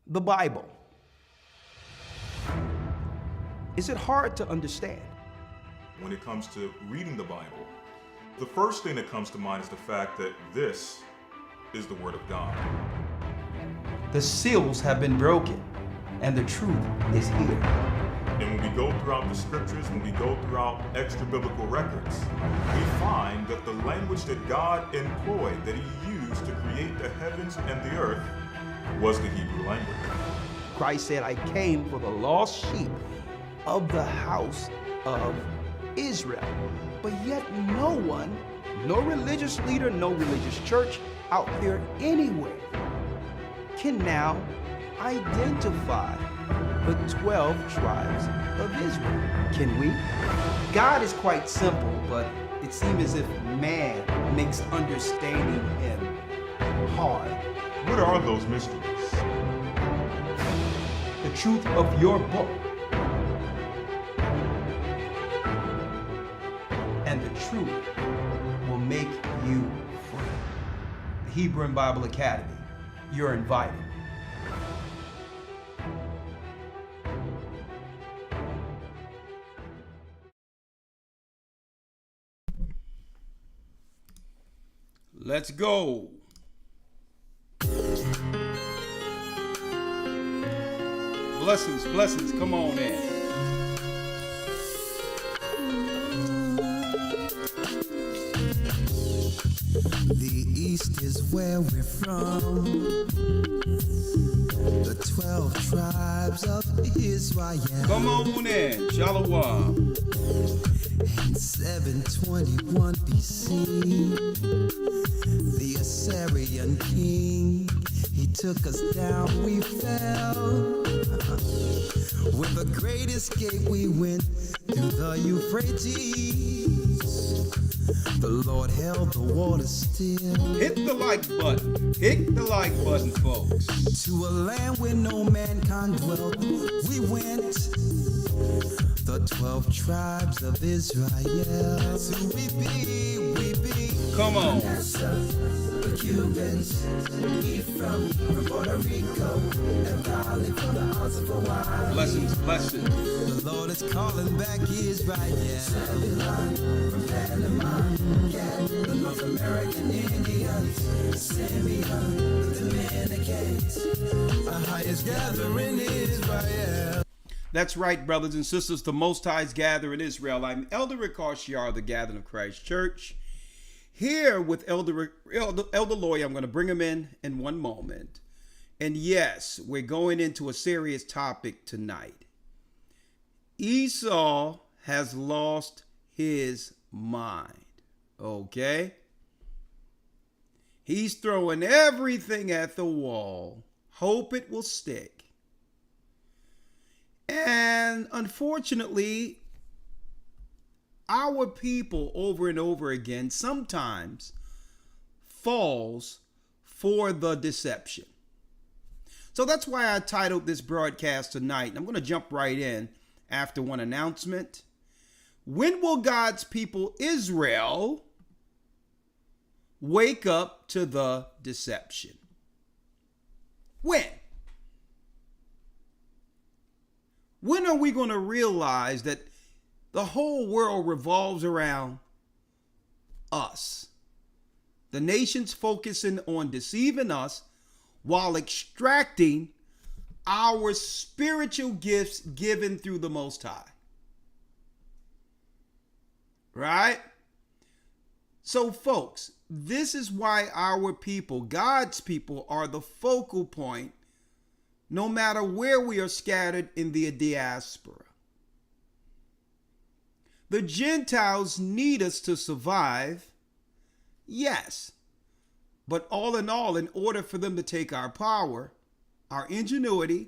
The Bible. Is it hard to understand? When it comes to reading the Bible, the first thing that comes to mind is the fact that this is the Word of God. The seals have been broken, and the truth is here. And when we go throughout the scriptures, when we go throughout extra biblical records, we find that the language that God employed, that He used to create the heavens and the earth, was the Hebrew language. Christ said, I came for the lost sheep of the house of Israel. But yet no one, no religious leader, no religious church out there anywhere can now identify the 12 tribes of Israel. Can we? God is quite simple, but it seems as if man makes understanding Him hard. What are those mysteries? The truth of your book and the truth will make you free. The Hebrew and Bible Academy. You're invited. Let's go. Blessings, blessings, come on in. The East is where we're from. The 12 tribes of Israel. Come on in, Shalom. In 721 BC, the Assyrian king, he took us down, we fell. With the great escape, we went through the Euphrates. The Lord held the water still. Hit the like button. Hit the like button, folks. To a land where no mankind dwelt, we went. The 12 tribes of Israel. So we be. Come on. The Cubans, from Puerto Rico, and Valley from the Isles of Hawaii. Blessings, blessings. The Lord is calling back Israel. Babylon from Panama, the North American Indians, Simeon, the Dominicans, the highest gathering Israel. That's right, brothers and sisters. The Most High's gather in Israel. I'm Elder Rick Arshiar, the Gathering of Christ Church. Here with Elder Lawyer, I'm going to bring him in one moment. And yes, we're going into a serious topic tonight. Esau has lost his mind. Okay? He's throwing everything at the wall. Hope it will stick. And unfortunately, our people over and over again sometimes falls for the deception. So that's why I titled this broadcast tonight. And I'm going to jump right in after one announcement. When will God's people Israel wake up to the deception? When? When are we going to realize that the whole world revolves around us? The nation's focusing on deceiving us while extracting our spiritual gifts given through the Most High. Right? So, folks, this is why our people, God's people, are the focal point no matter where we are scattered in the diaspora. The Gentiles need us to survive, yes. But all in all, in order for them to take our power, our ingenuity,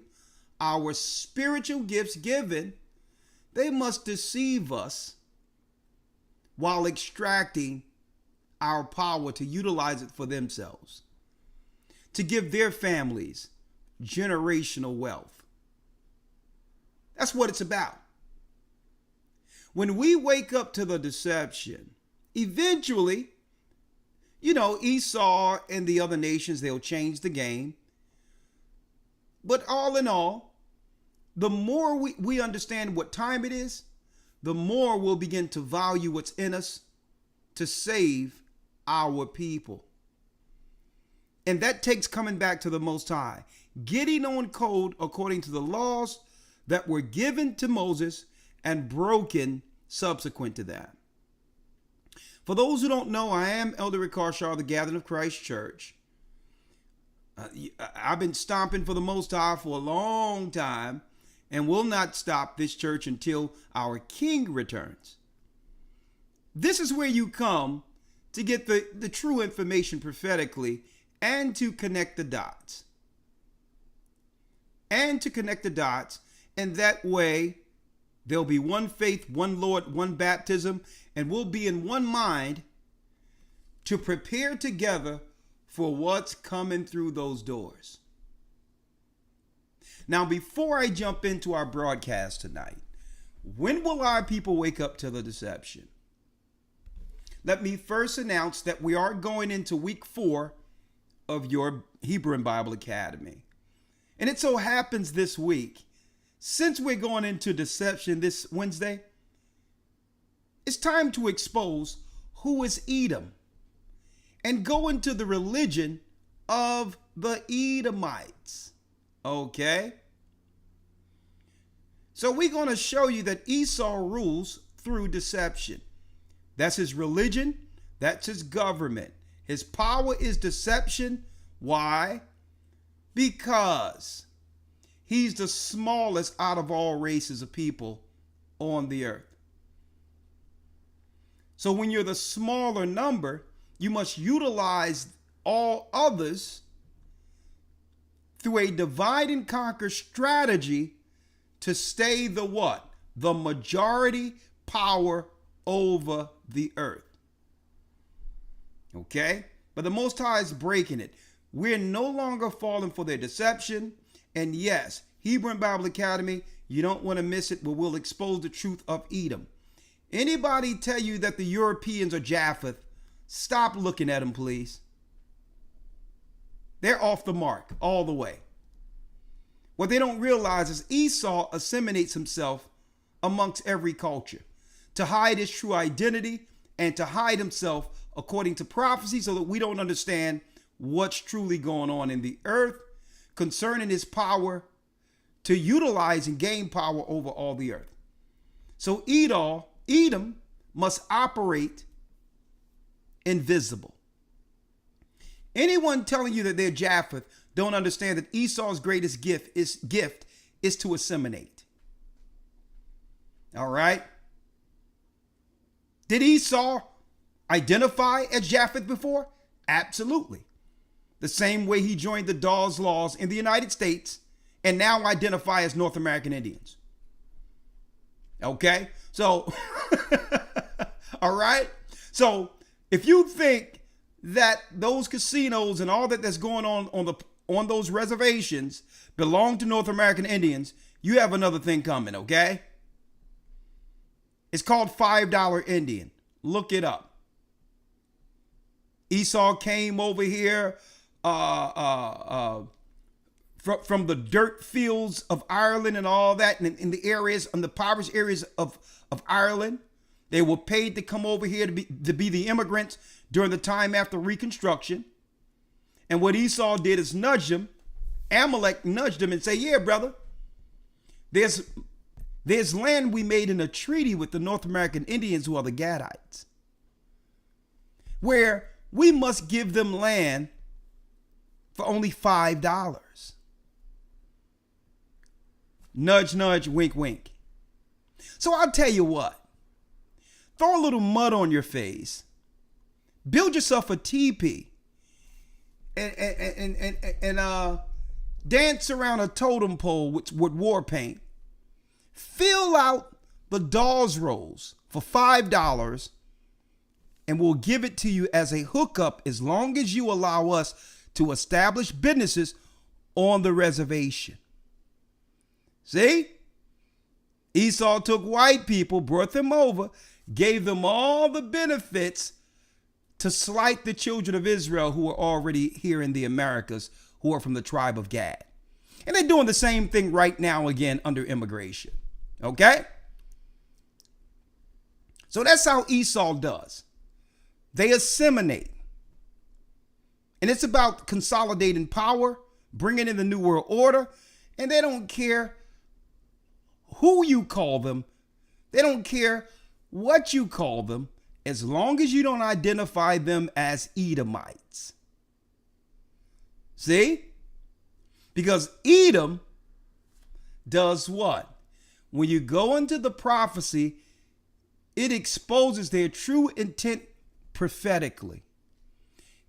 our spiritual gifts given, they must deceive us while extracting our power to utilize it for themselves, to give their families generational wealth. That's what it's about. When we wake up to the deception, eventually, Esau and the other nations, they'll change the game. But all in all, the more we understand what time it is, the more we'll begin to value what's in us to save our people. And that takes coming back to the Most High, getting on code according to the laws that were given to Moses and broken subsequent to that. For those who don't know, I am Elder Rick Carshar of the Gathering of Christ Church. I've been stomping for the Most High for a long time and will not stop this church until our King returns. This is where you come to get the true information prophetically and to connect the dots. And that way there'll be one faith, one Lord, one baptism, and we'll be in one mind to prepare together for what's coming through those doors. Now, before I jump into our broadcast tonight, when will our people wake up to the deception? Let me first announce that we are going into week 4 of your Hebrew and Bible Academy. And it so happens this week, since we're going into deception this Wednesday, it's time to expose who is Edom and go into the religion of the Edomites. Okay? So we're going to show you that Esau rules through deception. That's his religion. That's his government. His power is deception. Why? Because he's the smallest out of all races of people on the earth. So when you're the smaller number, you must utilize all others through a divide and conquer strategy to stay the what? The majority power over the earth. Okay? But the Most High is breaking it. We're no longer falling for their deception. And yes, Hebrew and Bible Academy, you don't want to miss it, but we'll expose the truth of Edom. Anybody tell you that the Europeans are Japheth, stop looking at them, please. They're off the mark all the way. What they don't realize is Esau assimilates himself amongst every culture to hide his true identity and to hide himself according to prophecy so that we don't understand what's truly going on in the earth concerning his power to utilize and gain power over all the earth. So Edom must operate invisible. Anyone telling you that they're Japheth don't understand that Esau's greatest gift is to assimilate. All right? Did Esau identify as Japheth before? Absolutely. The same way he joined the Dawes Laws in the United States and now identify as North American Indians. Okay? So, all right? So, if you think that those casinos and all that's going on those reservations belong to North American Indians, you have another thing coming, okay? It's called $5 Indian. Look it up. Esau came over here from the dirt fields of Ireland and all that, and in the areas, in the impoverished areas of Ireland. They were paid to come over here to be the immigrants during the time after Reconstruction. And what Esau did is nudge them. Amalek nudged them and say, yeah, brother, there's land we made in a treaty with the North American Indians who are the Gadites, where we must give them land for only $5. Nudge, nudge, wink, wink. So I'll tell you what. Throw a little mud on your face. Build yourself a teepee. And dance around a totem pole with war paint. Fill out the Dawes rolls for $5 and we'll give it to you as a hookup as long as you allow us to establish businesses on the reservation. See? Esau took white people, brought them over, gave them all the benefits to slight the children of Israel who are already here in the Americas, who are from the tribe of Gad. And they're doing the same thing right now again under immigration. Okay? So that's how Esau does. They assimilate. And it's about consolidating power, bringing in the New World Order, and they don't care who you call them. They don't care what you call them, as long as you don't identify them as Edomites. See? Because Edom does what? When you go into the prophecy, it exposes their true intent prophetically.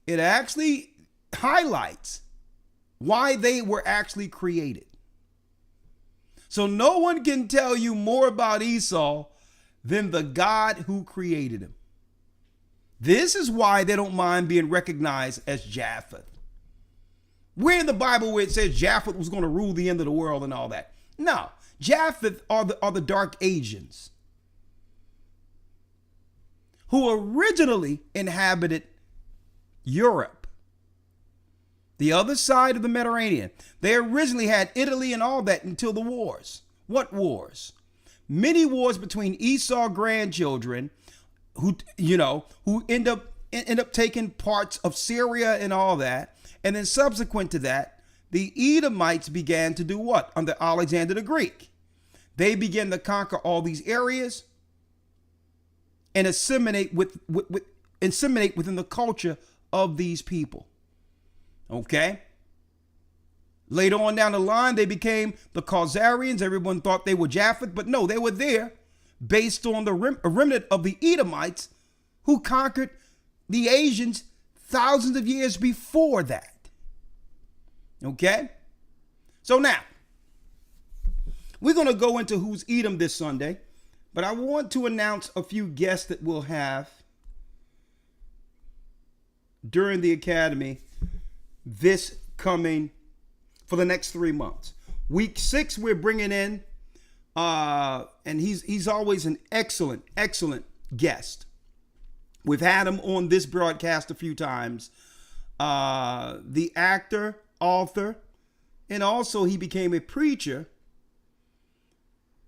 It actually highlights why they were actually created. So no one can tell you more about Esau than the God who created him. This is why they don't mind being recognized as Japheth. We're in the Bible where it says Japheth was going to rule the end of the world and all that. No, Japheth are the dark Asians who originally inhabited Europe, the other side of the Mediterranean. They originally had Italy and all that until the wars. What wars? Many wars between Esau grandchildren who end up taking parts of Syria and all that. And then subsequent to that, the Edomites began to do what? Under Alexander the Greek. They began to conquer all these areas and assimilate within the culture of these people. Okay? Later on down the line, they became the Khazarians. Everyone thought they were Japheth, but no, they were there based on the remnant of the Edomites who conquered the Asians thousands of years before that. Okay? So now, we're going to go into Who's Edom this Sunday, but I want to announce a few guests that we'll have during the Academy this coming for the next 3 months. Week 6, we're bringing in, and he's always an excellent guest. We've had him on this broadcast a few times. The actor, author, and also he became a preacher.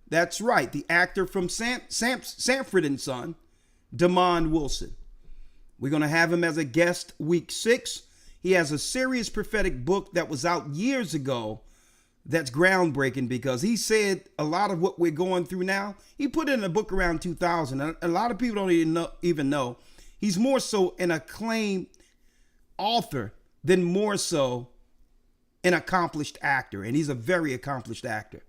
That's right, the actor from Sanford and Son, Damon Wilson. We're going to have him as a guest week 6. He has a serious prophetic book that was out years ago that's groundbreaking because he said a lot of what we're going through now. He put it in a book around 2000. And a lot of people don't even know. He's more so an acclaimed author than more so an accomplished actor. And he's a very accomplished actor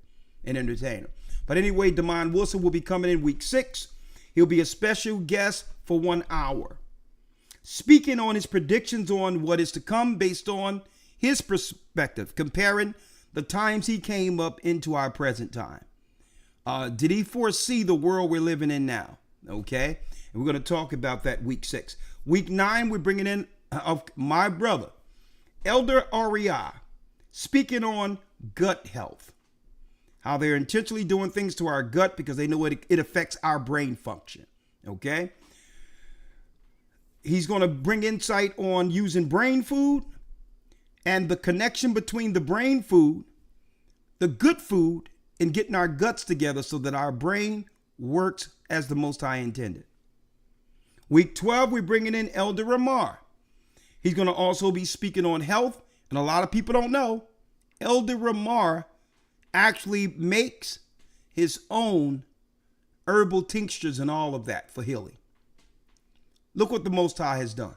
and entertainer. But anyway, Damon Wilson will be coming in week 6. He'll be a special guest for 1 hour, speaking on his predictions on what is to come based on his perspective, comparing the times he came up into our present time. Did he foresee the world we're living in now? Okay. And we're going to talk about that week 6. Week 9, we're bringing in my brother, Elder Ariah, speaking on gut health, how they're intentionally doing things to our gut because they know it affects our brain function. Okay. He's going to bring insight on using brain food and the connection between the brain food, the good food, and getting our guts together so that our brain works as the Most High intended. Week 12, we're bringing in Elder Ramar. He's going to also be speaking on health. And a lot of people don't know, Elder Ramar actually makes his own herbal tinctures and all of that for healing. Look what the Most High has done,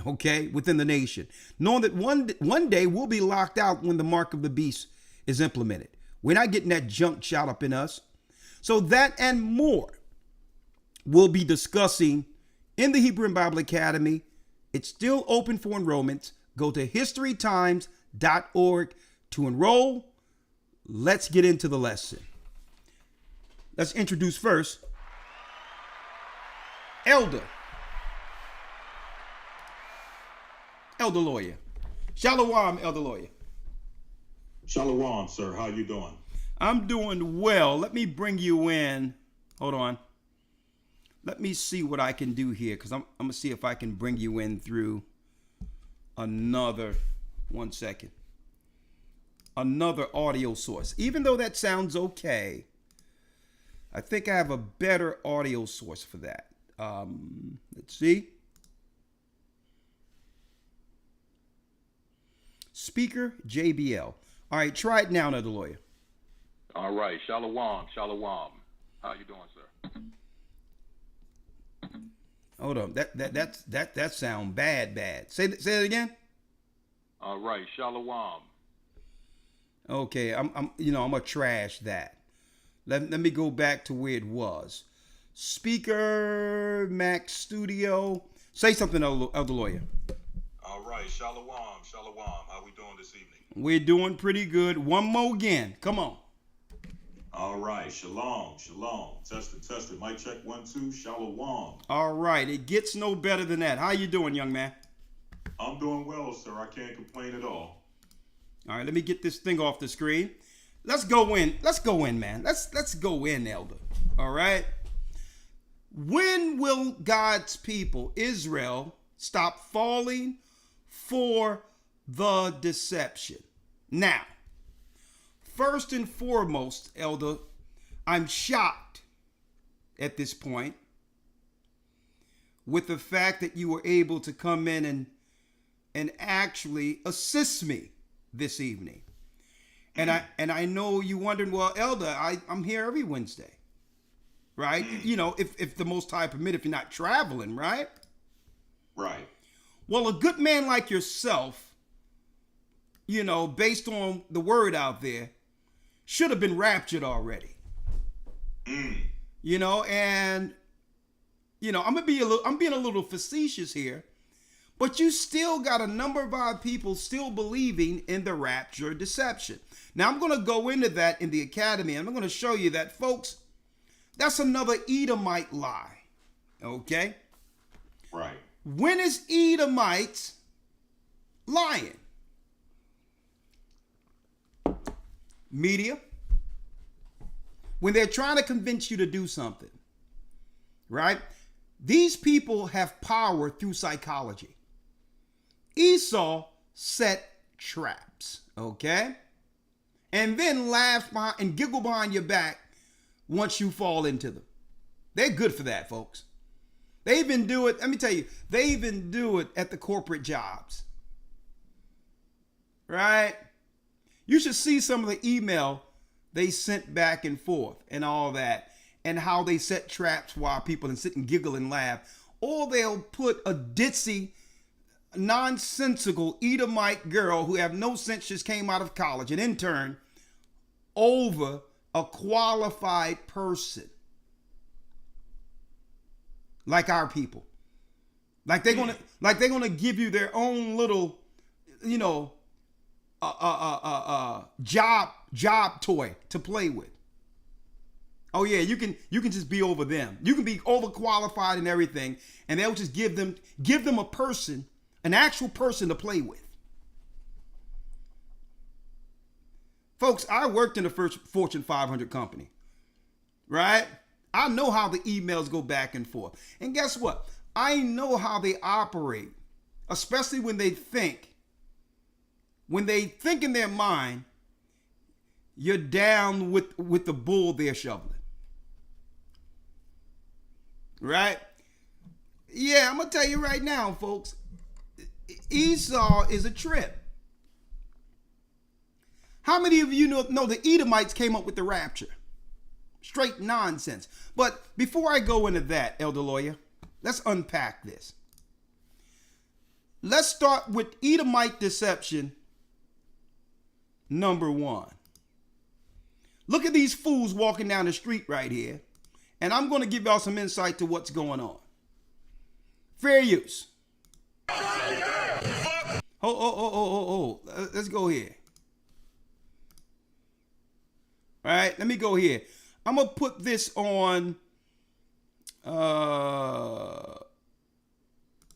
okay, within the nation. Knowing that one day we'll be locked out when the mark of the beast is implemented. We're not getting that junk shot up in us. So that and more we'll be discussing in the Hebrew and Bible Academy. It's still open for enrollment. Go to historytimes.org to enroll. Let's get into the lesson. Let's introduce first Elder Lawyer. Shalom, Elder Lawyer. Shalom, sir. How you doing? I'm doing well. Let me bring you in. Hold on. Let me see what I can do here because I'm going to see if I can bring you in through another. 1 second. another audio source. Even though that sounds okay, I think I have a better audio source for that. Let's see. Speaker JBL. All right, try it now, another lawyer. All right, shalom, shalom. How you doing, sir? Hold on, that sound bad. Say it again. All right, shalom. Okay, I'm gonna trash that. Let me go back to where it was. Speaker Mac Studio. Say something, other lawyer. All right, shalom, shalom. How we doing this evening? We're doing pretty good. One more again. Come on. All right, shalom, shalom. Test it. Mic check 1 2. Shalom. All right, it gets no better than that. How you doing, young man? I'm doing well, sir. I can't complain at all. All right, let me get this thing off the screen. Let's go in. Let's go in, man. Let's go in, Elder. All right. When will God's people, Israel, stop falling for the deception? Now, first and foremost, Elder, I'm shocked at this point with the fact that you were able to come in and actually assist me this evening. And I know you wondering, well, Elder, I'm here every Wednesday, right? You know, if the Most High permit, if you're not traveling, right? Right. Well, a good man like yourself, you know, based on the word out there, should have been raptured already. You know, and you know, I'm being a little facetious here, but you still got a number of our people still believing in the rapture deception. Now, I'm going to go into that in the academy, and I'm going to show you that, folks, that's another Edomite lie. Okay? Right. When is Edomites lying? Media. When they're trying to convince you to do something, right? These people have power through psychology. Esau set traps, okay? And then laugh behind and giggle behind your back once you fall into them. They're good for that, folks. They even do it, let me tell you, they even do it at the corporate jobs. Right? You should see some of the email they sent back and forth and all that, and how they set traps while people and sit and giggle and laugh. Or they'll put a ditzy, nonsensical Edomite girl who have no sense, just came out of college, an intern, over a qualified person. Like our people. Like they're gonna give you their own little, you know, job toy to play with. Oh yeah, you can just be over them. You can be overqualified and everything, and they'll just give them a person, an actual person to play with. Folks, I worked in a Fortune 500 company, right? I know how the emails go back and forth. And guess what? I know how they operate, especially when they think. When they think in their mind, you're down with the bull they're shoveling. Right? Yeah, I'm going to tell you right now, folks. Esau is a trip. How many of you know the Edomites came up with the rapture? Straight nonsense. But before I go into that, Elder Lawyer, let's unpack this. Let's start with Edomite deception number 1. Look at these fools walking down the street right here, and I'm going to give y'all some insight to what's going on. Fair use. Oh. Let's go here. All right, let me go here. I'm going to put this on the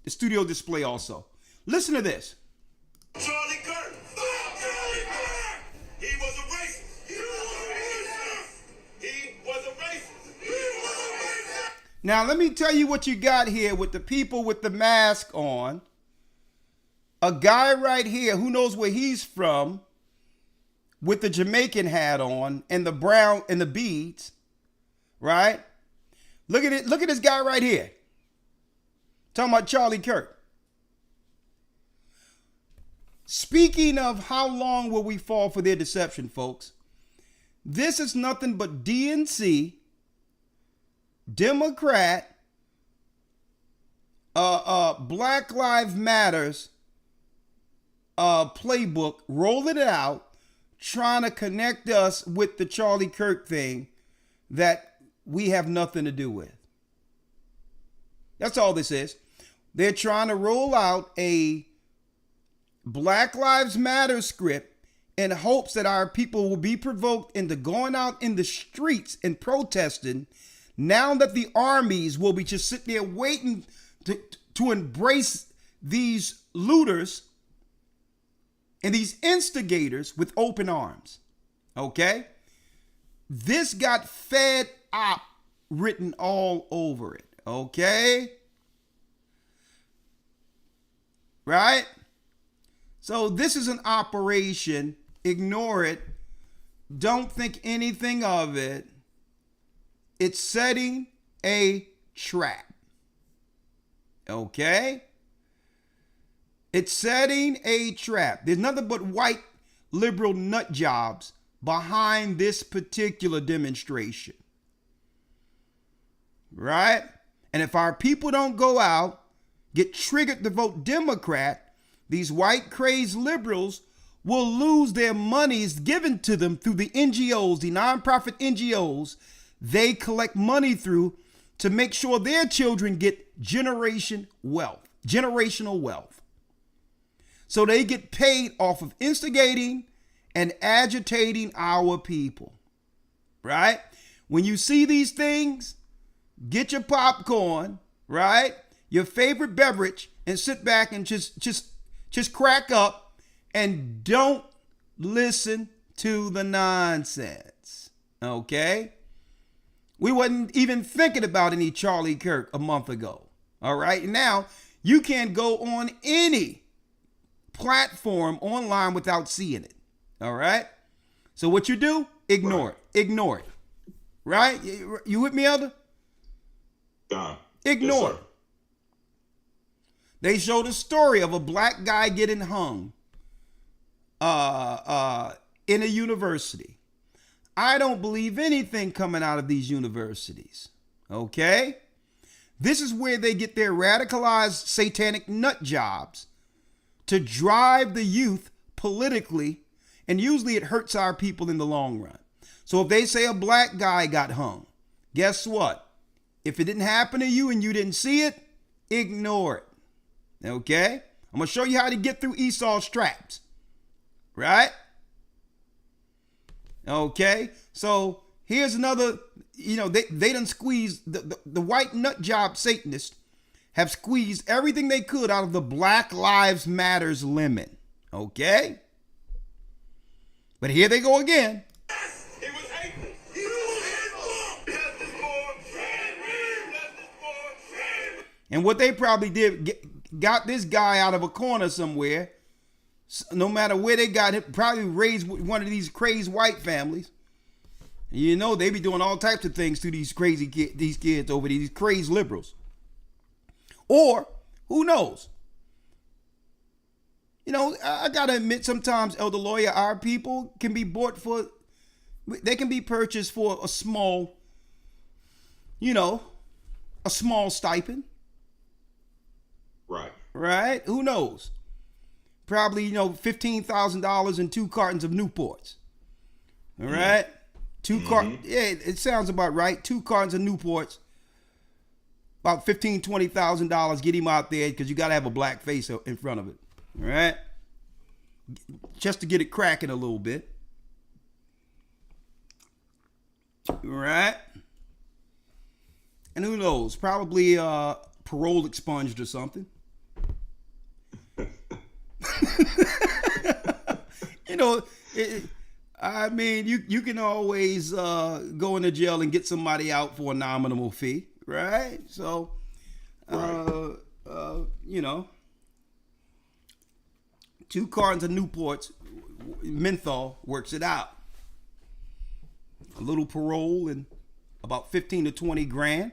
studio display also. Listen to this. Charlie Kirk. Charlie Kirk. He was a racist. He was a racist. Now, let me tell you what you got here with the people with the mask on. A guy right here who knows where he's from, with the Jamaican hat on and the brown and the beads, right? Look at it. Look at this guy right here. Talking about Charlie Kirk. Speaking of how long will we fall for their deception, folks? This is nothing but DNC, Democrat, Black Lives Matters playbook, rolling it out, trying to connect us with the Charlie Kirk thing that we have nothing to do with. That's all this is. They're trying to roll out a Black Lives Matter script in hopes that our people will be provoked into going out in the streets and protesting now that the armies will be just sitting there waiting to embrace these looters and these instigators with open arms. Okay? This got Fed Op written all over it. Okay? Right? So this is an operation. Ignore it. Don't think anything of it. It's setting a trap. Okay? It's setting a trap. There's nothing but white liberal nut jobs behind this particular demonstration. Right? And if our people don't go out, get triggered to vote Democrat, these white crazed liberals will lose their monies given to them through the NGOs, the nonprofit NGOs they collect money through to make sure their children get generational wealth. So they get paid off of instigating and agitating our people, right? When you see these things, get your popcorn, right? Your favorite beverage, and sit back and just crack up and don't listen to the nonsense, okay? We wasn't even thinking about any Charlie Kirk a month ago, all right? Now, you can't go on any platform online without seeing it, all right? So what you do, ignore it, right? You with me, Elder? Ignore it. They showed a story of a black guy getting hung in a university. I don't believe anything coming out of these universities, okay? This is where they get their radicalized satanic nut jobs to drive the youth politically, and usually it hurts our people in the long run. So if they say a black guy got hung, guess what? If it didn't happen to you and you didn't see it, ignore it, okay? I'm going to show you how to get through Esau's traps, right? Okay, so here's another, they done squeezed, the white nut job Satanists have squeezed everything they could out of the Black Lives Matters lemon, okay? But here they go again. He was hating. He was hateful. Justice for justice for. And what they probably did, got this guy out of a corner somewhere. No matter where they got him, probably raised one of these crazy white families. And they be doing all types of things to these these kids over these crazy liberals. Or, who knows? I gotta admit, sometimes, Elder Lawyer, our people can be they can be purchased for a small, a small stipend. Right. Right? Who knows? Probably, $15,000 and 2 cartons of Newports. All right? 2 cartons. Yeah, it sounds about right. 2 cartons of Newports. About $15,000, $20,000. Get him out there, because you got to have a black face in front of it. All right? Just to get it cracking a little bit. All right? And who knows? Probably parole expunged or something. You can always go into jail and get somebody out for a nominal fee, right? So, right. 2 cartons of Newports. menthol works it out. A little parole and about 15 to 20 grand.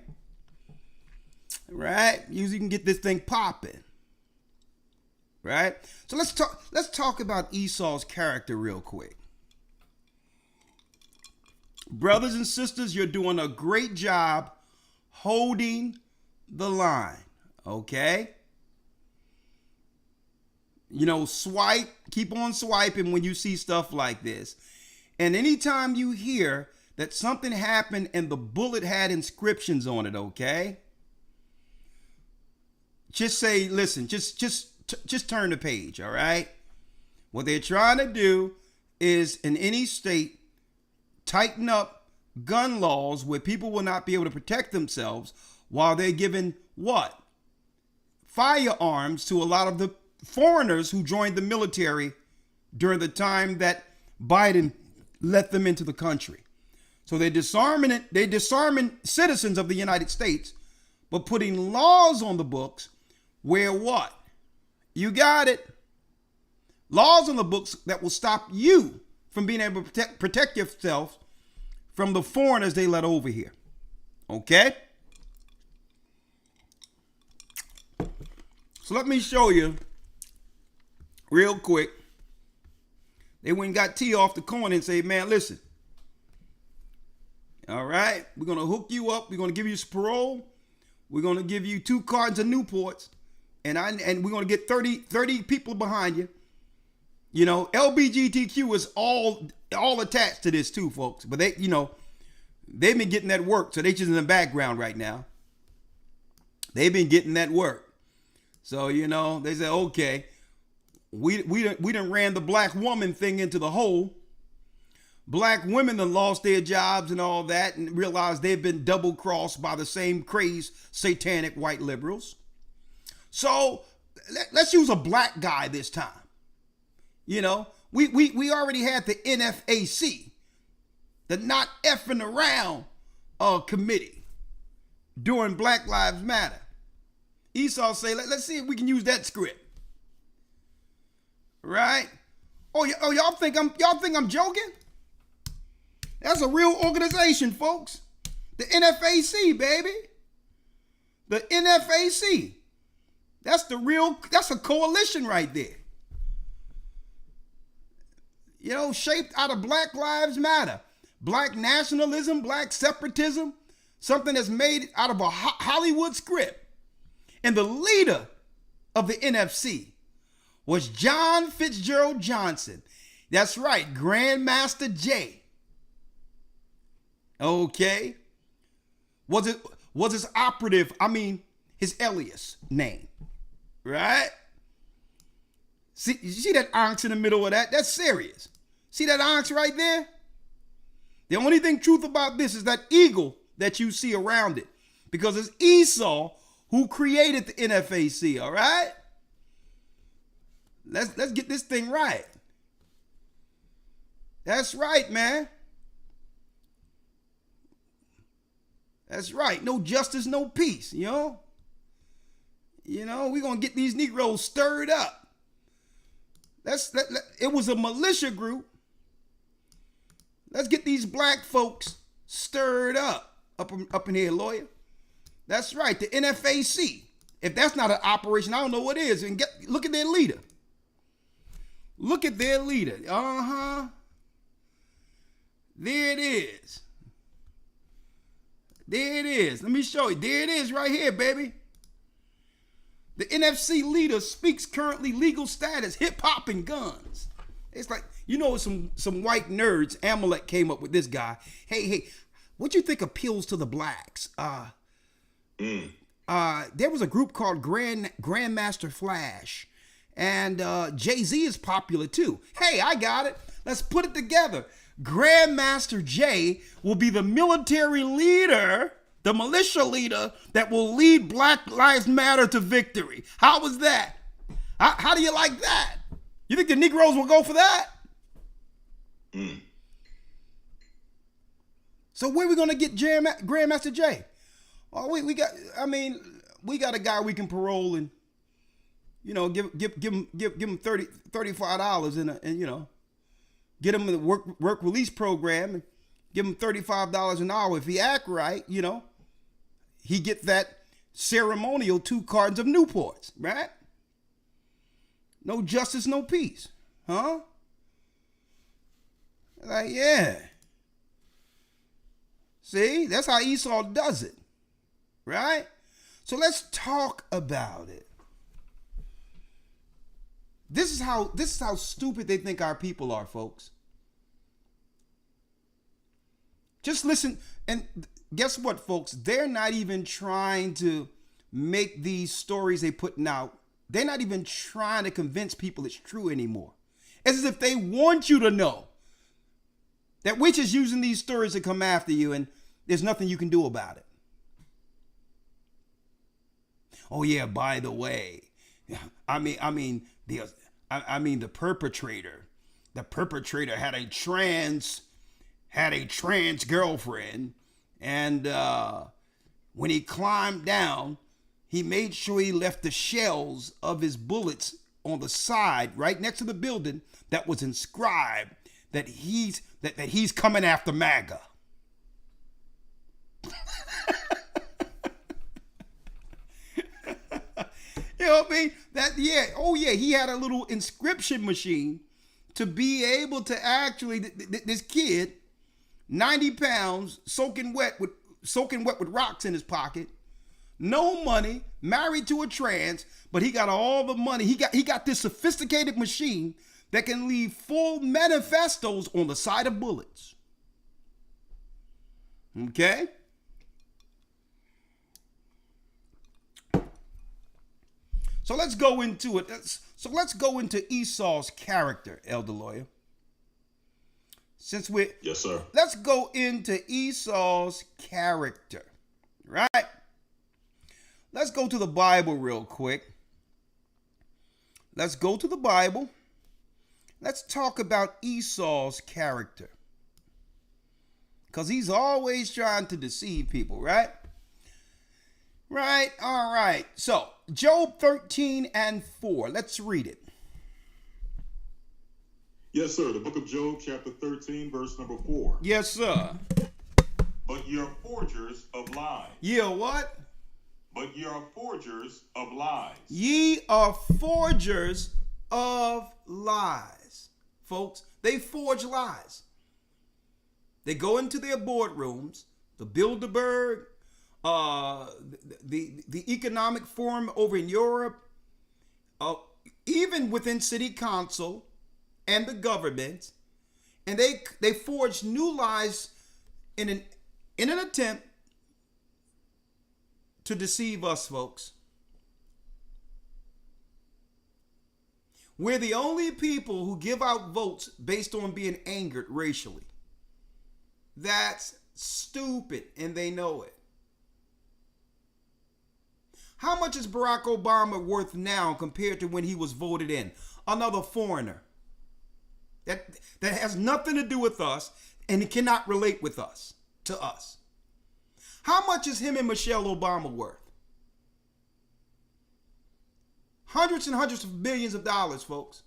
Right? Usually you can get this thing popping. Right? So let's talk about Esau's character real quick. Brothers and sisters, you're doing a great job holding the line. Okay? You know, swipe, keep on swiping when you see stuff like this. And anytime you hear that something happened and the bullet had inscriptions on it, okay? Just say, listen, just turn the page, all right? What they're trying to do is, in any state, tighten up gun laws where people will not be able to protect themselves while they're giving what? Firearms to a lot of the foreigners who joined the military during the time that Biden let them into the country. So they're disarming citizens of the United States, but putting laws on the books where what? You got it. Laws on the books that will stop you from being able to protect yourself from the foreigners they let over here. Okay? So let me show you real quick. They went and got T off the corner and say, man, listen. All right, we're going to hook you up. We're going to give you some parole. We're going to give you 2 cartons of Newports. And we're going to get 30 people behind you. You know, LBGTQ is all attached to this too, folks. But they, you know, they've been getting that work. So they just in the background right now. They've been getting that work. So, you know, they say, okay, we done ran the black woman thing into the hole. Black women that lost their jobs and all that and realized they've been double crossed by the same crazed satanic white liberals. So let's use a black guy this time. You know, we already had the NFAC, the Not Effing Around committee during Black Lives Matter. Esau say, let's see if we can use that script. Right? Y'all think I'm joking? That's a real organization, folks. The NFAC, baby. The NFAC. That's a coalition right there. You know, shaped out of Black Lives Matter, Black nationalism, Black separatism, something that's made out of a Hollywood script. And the leader of the NFC was John Fitzgerald Johnson. That's right, Grandmaster J. Okay. Was his operative, his alias name. Right? See, you see that ounce in the middle of that? That's serious. See that ounce right there? The only thing truth about this is that eagle that you see around it. Because it's Esau who created the NFAC, all right? Let's get this thing right. That's right, man. That's right. No justice, no peace, you know? You know, we're going to get these Negroes stirred up. It was a militia group. Let's get these black folks stirred up in here, lawyer. That's right, the NFAC. If that's not an operation, I don't know what is. And look at their leader. Look at their leader. Uh-huh. There it is. There it is. Let me show you. There it is right here, baby. The NFC leader speaks currently legal status, hip hop and guns. It's like, you know, some white nerds, Amalek came up with this guy. Hey, what you think appeals to the blacks? There was a group called Grandmaster Flash. And Jay-Z is popular too. Hey, I got it. Let's put it together. Grandmaster Jay will be the military leader, the militia leader that will lead Black Lives Matter to victory. How was that? How do you like that? You think the Negroes will go for that? So where are we going to get Grandmaster Jay? Well, we got a guy we can parole and, you know, give him $35 and you know, get him in the work release program and give him $35 an hour. If he act right, he get that ceremonial 2 cartons of Newports, right? No justice, no peace. Huh? Like, yeah. See, that's how Esau does it. Right? So let's talk about it. This is how stupid they think our people are, folks. Just listen, and guess what, folks? They're not even trying to make these stories they putting out. They're not even trying to convince people it's true anymore. It's as if they want you to know that we're just using these stories to come after you, and there's nothing you can do about it. Oh yeah, by the way, the perpetrator. The perpetrator had a trans girlfriend, and when he climbed down, he made sure he left the shells of his bullets on the side, right next to the building, that was inscribed that he's coming after MAGA. You know what I mean? He had a little inscription machine to be able to actually, this kid, 90 pounds, soaking wet with rocks in his pocket, no money, married to a trans, but he got all the money. He got this sophisticated machine that can leave full manifestos on the side of bullets. Okay? So let's go into it. Let's go into Esau's character, Elder Lawyer. Yes, sir. Let's go into Esau's character, right? Let's go to the Bible real quick. Let's go to the Bible. Let's talk about Esau's character. Because he's always trying to deceive people, right? Right, all right. So, Job 13:4. Let's read it. Yes, sir. The book of Job, chapter 13, verse number 4. Yes, sir. But ye are forgers of lies. Ye are what? But ye are forgers of lies. Ye are forgers of lies. Folks, they forge lies. They go into their boardrooms, the Bilderberg, the Economic Forum over in Europe, even within City Council and the government, and they forge new lies in an attempt to deceive us, folks. We're the only people who give out votes based on being angered racially. That's stupid, and they know it. How much is Barack Obama worth now compared to when he was voted in? Another foreigner. That has nothing to do with us, and it cannot relate with us, to us. How much is him and Michelle Obama worth? Hundreds and hundreds of billions of dollars, folks.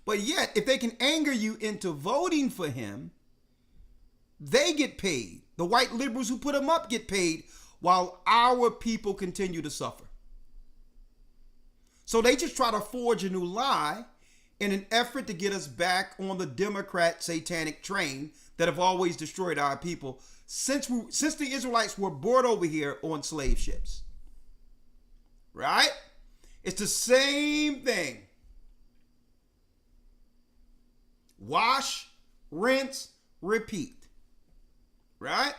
But yet, if they can anger you into voting for him, they get paid. The white liberals who put him up get paid, while our people continue to suffer. So they just try to forge a new lie in an effort to get us back on the Democrat satanic train that have always destroyed our people since the Israelites were brought over here on slave ships. Right? It's the same thing. Wash, rinse, repeat. Right?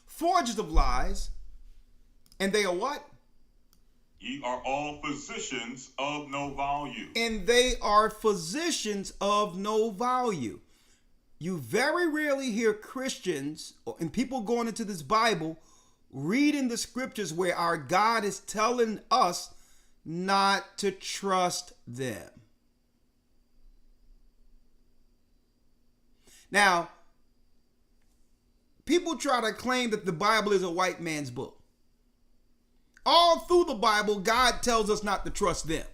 Forgers of lies. And they are what? Ye are all physicians of no value. And they are physicians of no value. You very rarely hear Christians and people going into this Bible reading the scriptures where our God is telling us not to trust them. Now, people try to claim that the Bible is a white man's book. All through the Bible, God tells us not to trust them.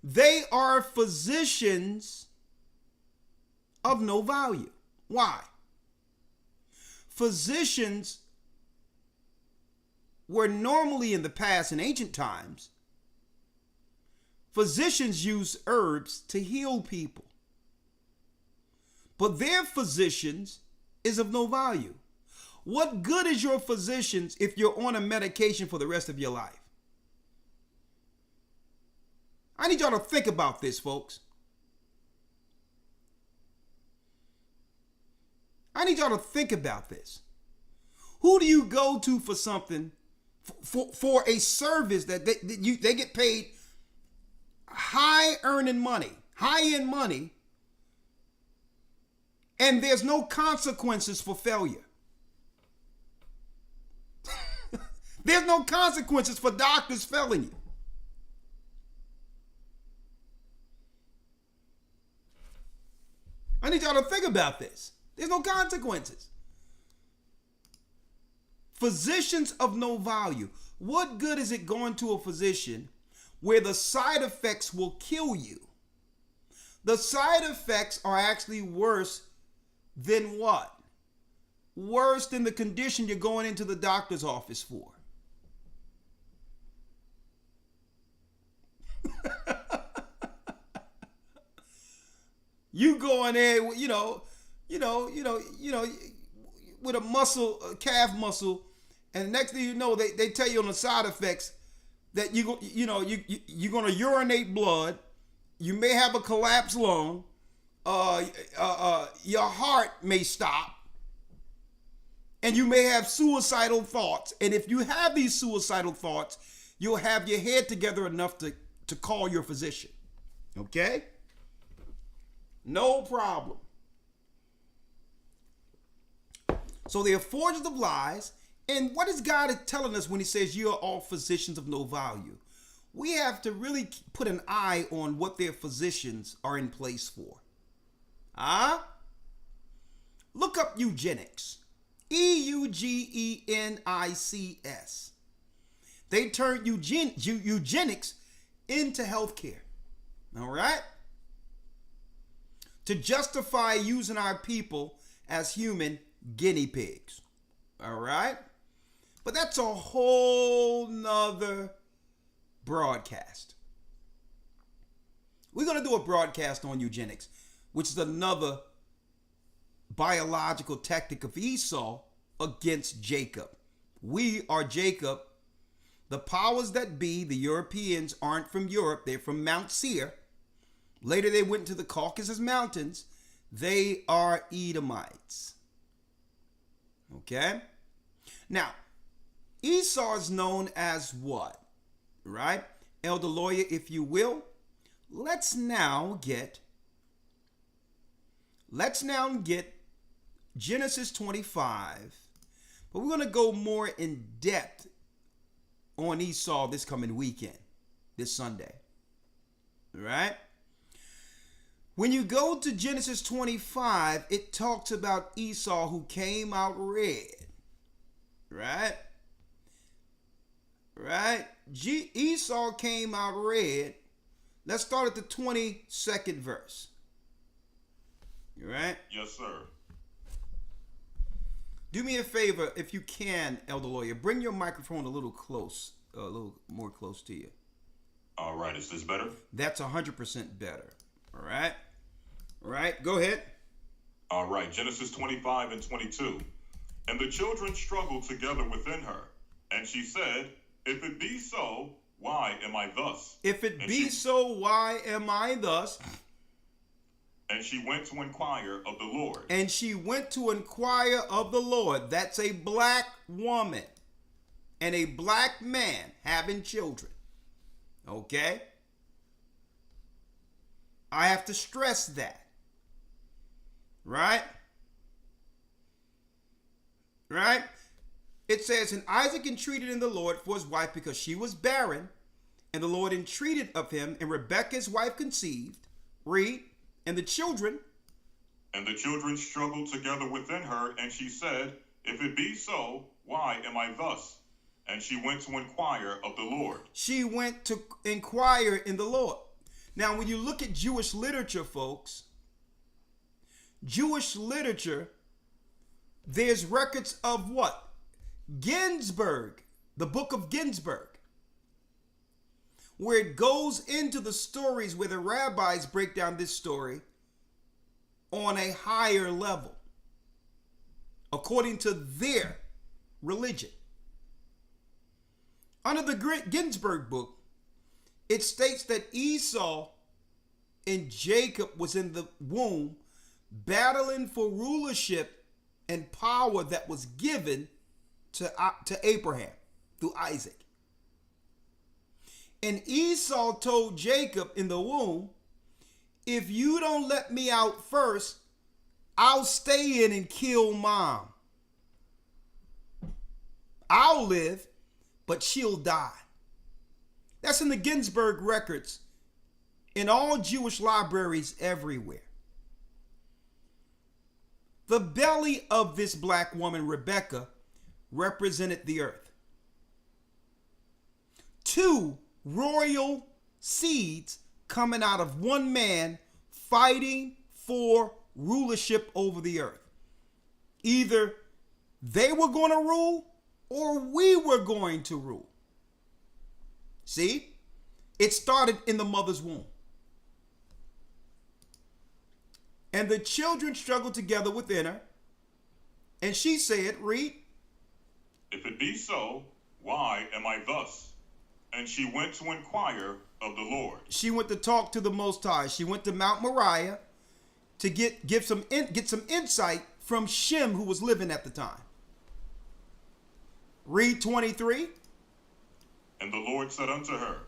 They are physicians of no value. Why? Physicians were normally in the past, in ancient times, physicians use herbs to heal people. But their physicians is of no value. What good is your physicians if you're on a medication for the rest of your life? I need y'all to think about this, folks. I need y'all to think about this. Who do you go to for something, for a service that they get paid high-end money, and there's no consequences for failure? There's no consequences for doctors failing you. I need y'all to think about this. There's no consequences. Physicians of no value. What good is it going to a physician where the side effects will kill you? The side effects are actually worse than what? Worse than the condition you're going into the doctor's office for. You go in there, with a muscle, a calf muscle, and the next thing you know, they tell you on the side effects that you're gonna urinate blood, you may have a collapsed lung, your heart may stop, and you may have suicidal thoughts. And if you have these suicidal thoughts, you'll have your head together enough to call your physician. Okay? No problem. So they are forgers of lies. And what is God telling us when he says you are all physicians of no value? We have to really put an eye on what their physicians are in place for. Look up eugenics. eugenics. They turned eugenics into healthcare. All right? To justify using our people as human guinea pigs. All right? But that's a whole nother broadcast. We're going to do a broadcast on eugenics, which is another biological tactic of Esau against Jacob. We are Jacob. The powers that be, the Europeans, aren't from Europe. They're from Mount Seir. Later they went to the Caucasus Mountains. They are Edomites. Okay? Now, Esau is known as what? Right? Elder Lawyer, if you will. Let's now get Genesis 25. But we're going to go more in depth on Esau this coming weekend, this Sunday. All right? When you go to Genesis 25, it talks about Esau who came out red. Right? Right? Esau came out red. Let's start at the 22nd verse. You right? Yes, sir. Do me a favor, if you can, Elder Lawyer. Bring your microphone a little more close to you. All right. Is this better? That's 100% better. All right? All right, go ahead. All right. Genesis 25 and 22. And the children struggled together within her. And she said, if it be so, why am I thus? If it be so, why am I thus? And she went to inquire of the Lord. And she went to inquire of the Lord. That's a black woman and a black man having children. Okay? I have to stress that. Right? Right? It says, and Isaac entreated in the Lord for his wife because she was barren, and the Lord entreated of him, and Rebekah his wife conceived. Read. And the children struggled together within her, and she said, if it be so, why am I thus? And she went to inquire of the Lord. She went to inquire in the Lord. Now, when you look at Jewish literature, folks, Jewish literature, there's records of what? Ginsburg, the book of Ginsburg, where it goes into the stories where the rabbis break down this story on a higher level, according to their religion. Under the Ginsburg book, it states that Esau and Jacob was in the womb battling for rulership and power that was given to Abraham through Isaac. And Esau told Jacob in the womb, if you don't let me out first, I'll stay in and kill mom. I'll live, but she'll die. That's in the Ginsburg records in all Jewish libraries everywhere. The belly of this black woman, Rebecca, represented the earth. 2 royal seeds coming out of one man fighting for rulership over the earth. Either they were going to rule or we were going to rule. See? It started in the mother's womb. And the children struggled together within her. And she said, read. If it be so, why am I thus? And she went to inquire of the Lord. She went to talk to the Most High. She went to Mount Moriah to get some insight from Shem, who was living at the time. Read 23. And the Lord said unto her,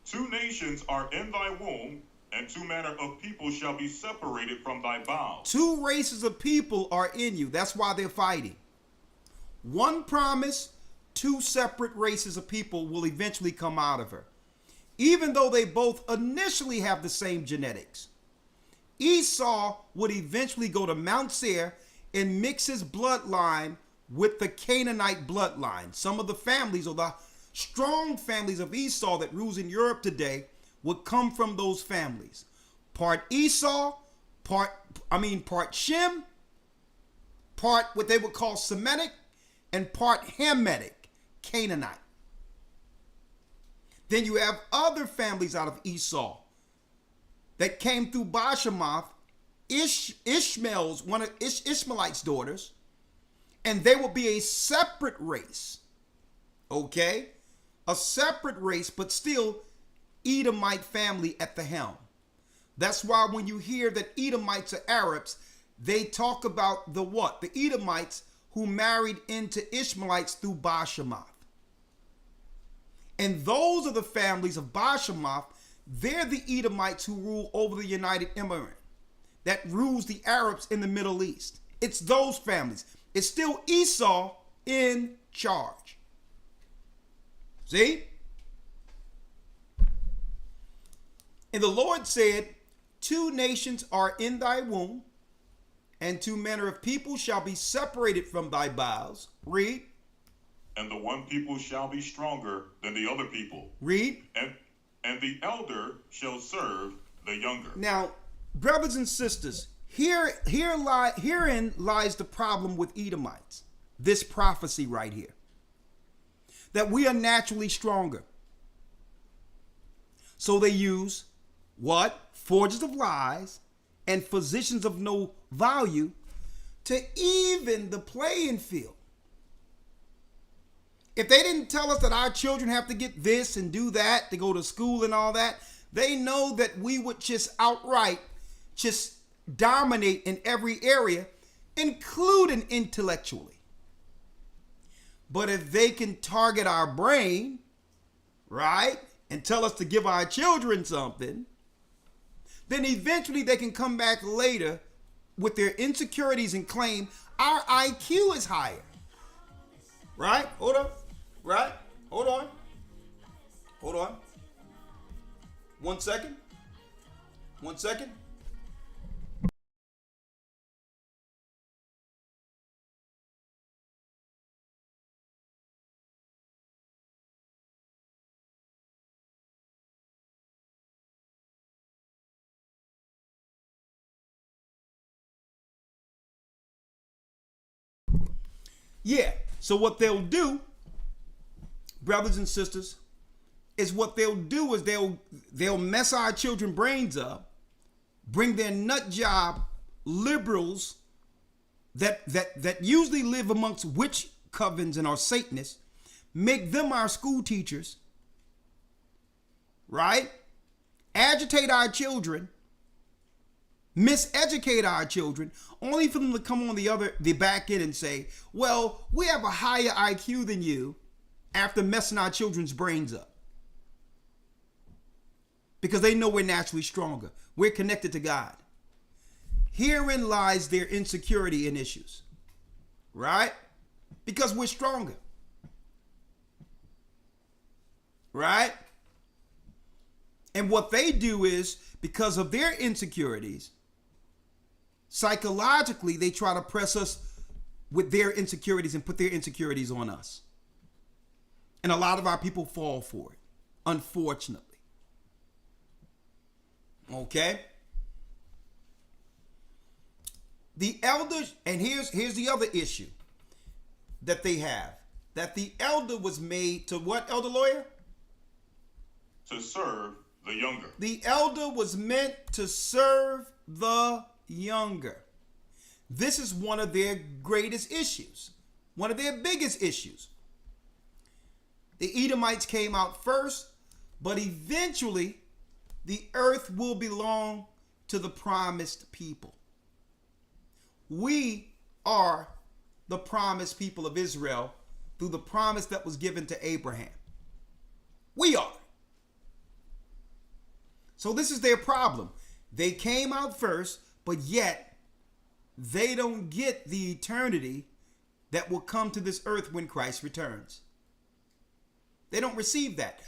2 nations are in thy womb, and 2 manner of people shall be separated from thy bowels. 2 races of people are in you. That's why they're fighting. 1 promise, 2 separate races of people will eventually come out of her. Even though they both initially have the same genetics. Esau would eventually go to Mount Seir and mix his bloodline with the Canaanite bloodline. Some of the families, or the strong families of Esau that rules in Europe today, would come from those families. Part Esau, part Shem, part what they would call Semitic, and part Hamitic, Canaanite. Then you have other families out of Esau that came through Bashemoth, Ishmael's, one of Ishmaelite's daughters, and they will be a separate race. Okay? A separate race, but still Edomite family at the helm. That's why when you hear that Edomites are Arabs, they talk about the what? The Edomites who married into Ishmaelites through Bashemoth. And those are the families of Bashemoth. They're the Edomites who rule over the United Emirates that rules the Arabs in the Middle East. It's those families. It's still Esau in charge. See? And the Lord said, 2 nations are in thy womb, and 2 manner of people shall be separated from thy bowels. Read. And the one people shall be stronger than the other people. Read. And the elder shall serve the younger. Now, brothers and sisters, herein lies the problem with Edomites. This prophecy right here. That we are naturally stronger. So they use what? Forgers of lies and physicians of no value to even the playing field. If they didn't tell us that our children have to get this and do that to go to school and all that, they know that we would just outright just dominate in every area, including intellectually. But if they can target our brain, right, and tell us to give our children something, then eventually they can come back later with their insecurities and claim our IQ is higher. Right? Hold up. Right? Hold on. Hold on. 1 second. 1 second. Yeah. So what they'll do, brothers and sisters, is they'll mess our children's brains up, bring their nut job liberals that usually live amongst witch covens and are Satanists, make them our school teachers, right? Agitate our children, miseducate our children, only for them to come on the back end and say, well, we have a higher IQ than you, after messing our children's brains up. Because they know we're naturally stronger. We're connected to God. Herein lies their insecurity and issues. Right? Because we're stronger. Right? And what they do is, because of their insecurities, psychologically, they try to press us with their insecurities and put their insecurities on us. And a lot of our people fall for it, unfortunately. Okay? The elders, and here's the other issue that they have. That the elder was made to what, elder lawyer? To serve the younger. The elder was meant to serve the younger. This is one of their greatest issues. One of their biggest issues. The Edomites came out first, but eventually the earth will belong to the promised people. We are the promised people of Israel through the promise that was given to Abraham. We are. So this is their problem. They came out first, but yet they don't get the eternity that will come to this earth when Christ returns. They don't receive that.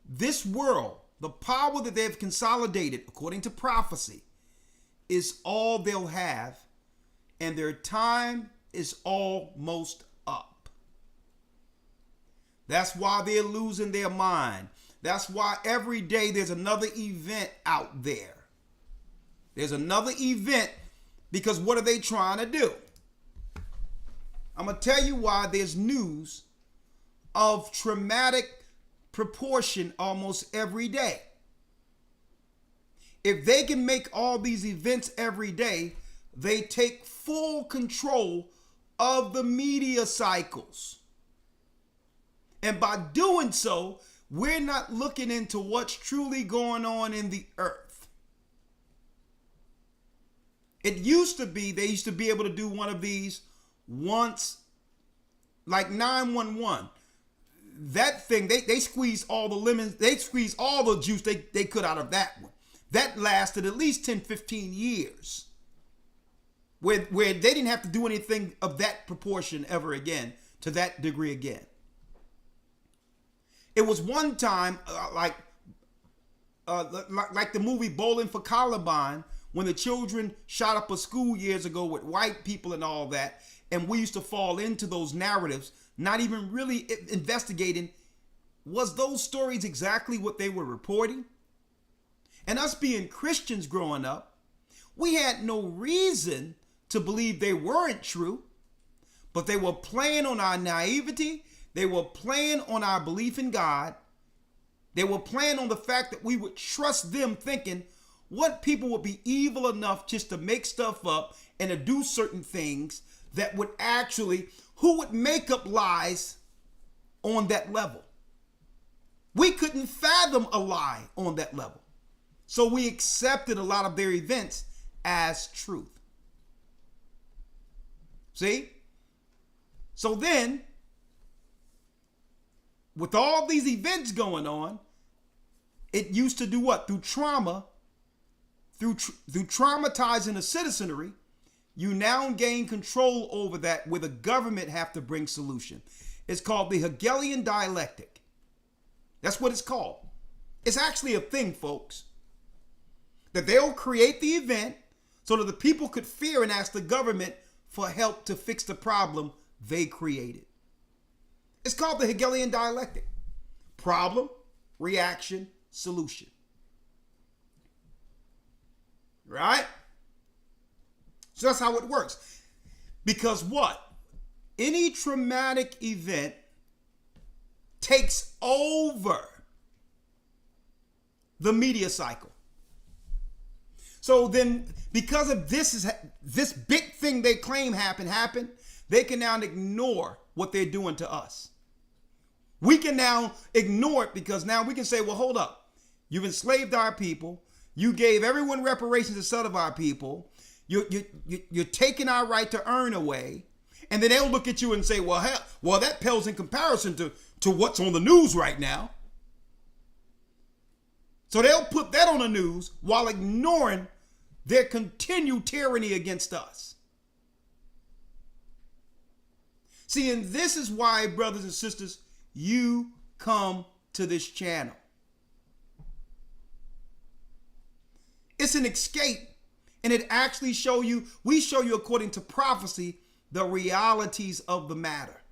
This world, the power that they've consolidated according to prophecy, is all they'll have, and their time is almost up. That's why they're losing their mind. That's why every day there's another event out there. There's another event, because what are they trying to do? I'm going to tell you why there's news of traumatic proportion almost every day. If they can make all these events every day, they take full control of the media cycles. And by doing so, we're not looking into what's truly going on in the earth. It used to be, they used to be able to do one of these once, like 911. That thing, they squeezed all the lemons, they squeezed all the juice they could out of that one. That lasted at least 10, 15 years. Where they didn't have to do anything of that proportion ever again, to that degree again. It was one time, like the movie Bowling for Columbine, when the children shot up a school years ago with white people and all that, and we used to fall into those narratives, not even really investigating, was those stories exactly what they were reporting? And us being Christians growing up, we had no reason to believe they weren't true, but they were playing on our naivety. They were playing on our belief in God. They were playing on the fact that we would trust them, thinking what people would be evil enough just to make stuff up and to do certain things that would actually, who would make up lies on that level? We couldn't fathom a lie on that level. So we accepted a lot of their events as truth. See? So then, with all these events going on, it used to do what? Through trauma, through traumatizing the citizenry, you now gain control over that, where the government have to bring solution. It's called the Hegelian dialectic. That's what it's called. It's actually a thing, folks. That they'll create the event so that the people could fear and ask the government for help to fix the problem they created. It's called the Hegelian dialectic. Problem, reaction, solution. Right? So that's how it works. Because what? any traumatic event takes over the media cycle. So then, because of this big thing they claim happened, they can now ignore what they're doing to us. We can now ignore it because now we can say, well, hold up. You've enslaved our people. You gave everyone reparations instead of our people. You're taking our right to earn away. And then they'll look at you and say, well, hell, that pales in comparison to what's on the news right now. So they'll put that on the news while ignoring their continued tyranny against us. See, and this is why, brothers and sisters, you come to this channel. It's an escape, and it actually we show you according to prophecy, the realities of the matter.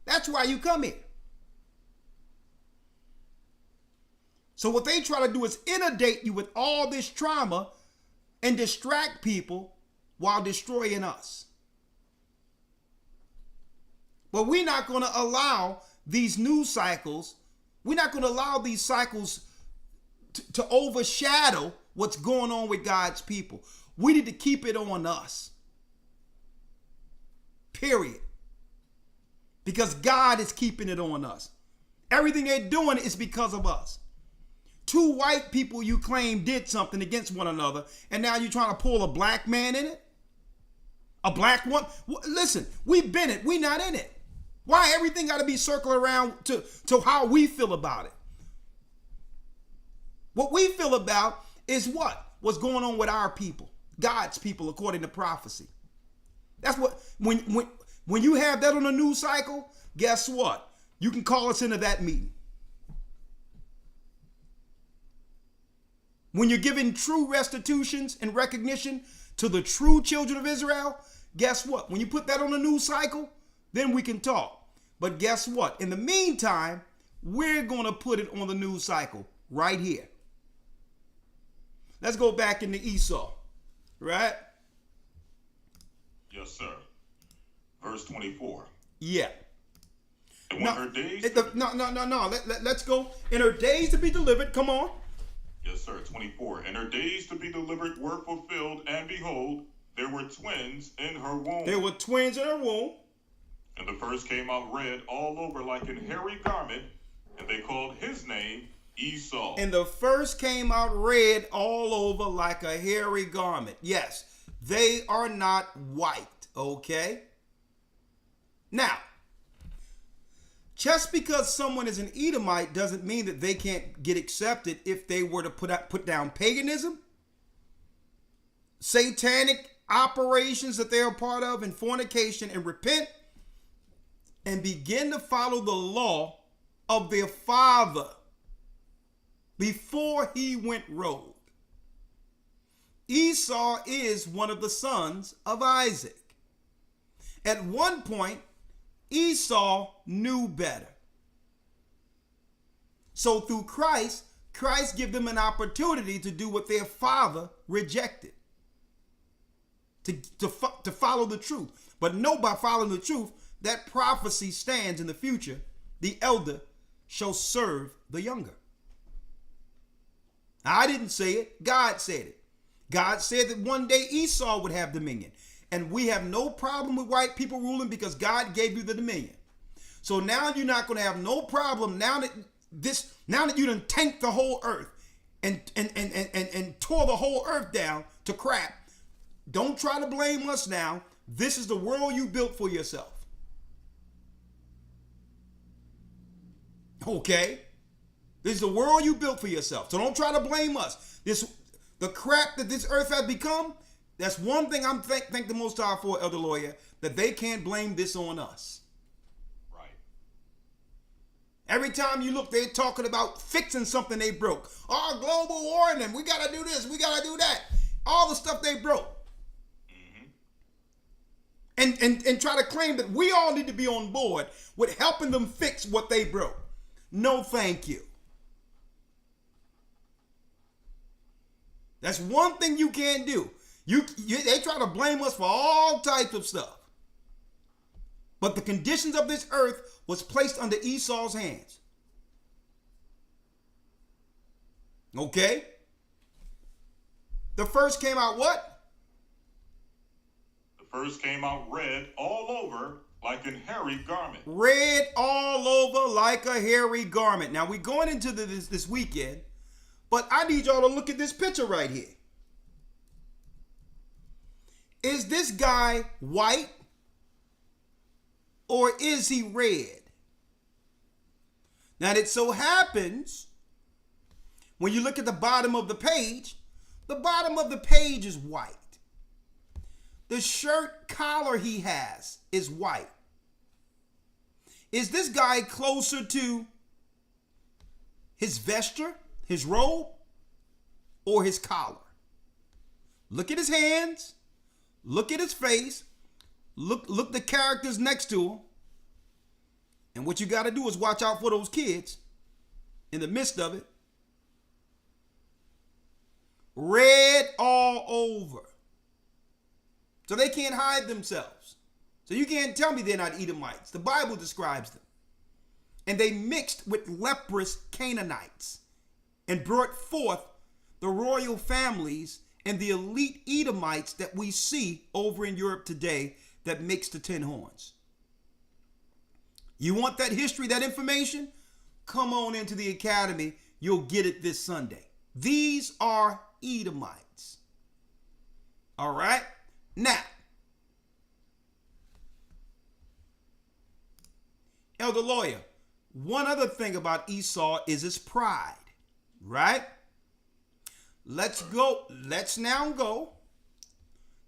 That's why you come here. So what they try to do is inundate you with all this trauma and distract people while destroying us. But we're not going to allow these news cycles, we're not going to allow these cycles to overshadow what's going on with God's people. We need to keep it on us. Period. Because God is keeping it on us. Everything they're doing is because of us. Two white people you claim did something against one another, and now you're trying to pull a black man in it? A black one? Listen, we've been it. We're not in it. Why everything got to be circled around to how we feel about it? What we feel about is what's going on with our people, God's people, according to prophecy. That's what, when you have that on a news cycle, guess what? You can call us into that meeting. When you're giving true restitutions and recognition to the true children of Israel, guess what? When you put that on the news cycle, then we can talk. But guess what? In the meantime, we're going to put it on the news cycle right here. Let's go back into Esau, right? Yes, sir. Verse 24. Yeah. And when her days... Let's go. In her days to be delivered, come on. Yes, sir. 24. And her days to be delivered were fulfilled, and behold, there were twins in her womb. There were twins in her womb. And the first came out red all over like an hairy garment, and they called his name Esau. And the first came out red all over like a hairy garment. Yes, they are not white, okay? Now, just because someone is an Edomite doesn't mean that they can't get accepted if they were to put down paganism, satanic operations that they're a part of, and fornication, and repent and begin to follow the law of their father before he went rogue. Esau is one of the sons of Isaac. At one point, Esau knew better. So through Christ gave them an opportunity to do what their father rejected. To follow the truth. But know by following the truth, that prophecy stands in the future. The elder shall serve the younger. I didn't say it. God said it. God said that one day Esau would have dominion. And we have no problem with white people ruling because God gave you the dominion. So now you're not going to have no problem now that you done tanked the whole earth and tore the whole earth down to crap. Don't try to blame us now. This is the world you built for yourself. Okay? This is the world you built for yourself. So don't try to blame us. The crap that this earth has become, that's one thing I'm thank the Most High for, Elder Lawyer, that they can't blame this on us. Right. Every time you look, they're talking about fixing something they broke. Oh, global warming, we got to do this, we got to do that. All the stuff they broke. And try to claim that we all need to be on board with helping them fix what they broke. No, thank you. That's one thing you can't do. They try to blame us for all types of stuff. But the conditions of this earth was placed under Esau's hands. Okay? The first came out what? The first came out red all over like a hairy garment. Red all over like a hairy garment. Now we're going into this weekend, but I need y'all to look at this picture right here. Is this guy white or is he red? Now it so happens when you look at the bottom of the page is white. The shirt collar he has is white. Is this guy closer to his vesture, his robe, or his collar? Look at his hands. Look at his face. Look the characters next to him. And what you got to do is watch out for those kids in the midst of it. Red all over. So they can't hide themselves. So you can't tell me they're not Edomites. The Bible describes them. And they mixed with leprous Canaanites and brought forth the royal families and the elite Edomites that we see over in Europe today that makes the 10 horns. You want that history, that information? Come on into the academy. You'll get it this Sunday. These are Edomites. All right? Now, Elder Lawyer, one other thing about Esau is his pride, right? Let's now go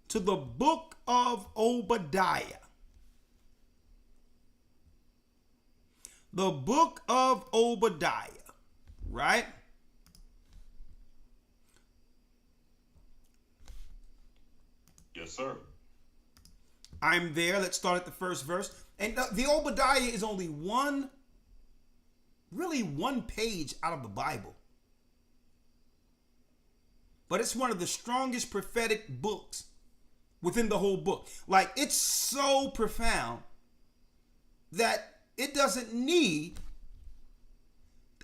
to the book of Obadiah. The book of Obadiah, right? Yes, sir. I'm there. Let's start at the first verse. And the Obadiah is only one page out of the Bible. But it's one of the strongest prophetic books within the whole book. Like, it's so profound that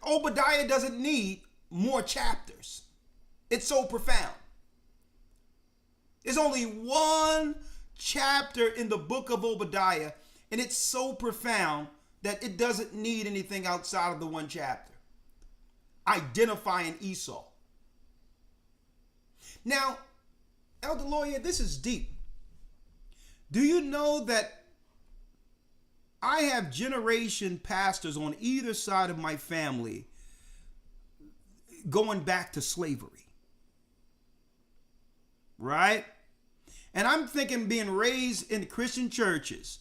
Obadiah doesn't need more chapters. It's so profound. There's only one chapter in the book of Obadiah, and it's so profound that it doesn't need anything outside of the one chapter. Identifying Esau. Now, Elder Lawyer, this is deep. Do you know that I have generation pastors on either side of my family going back to slavery? Right? And I'm thinking being raised in Christian churches,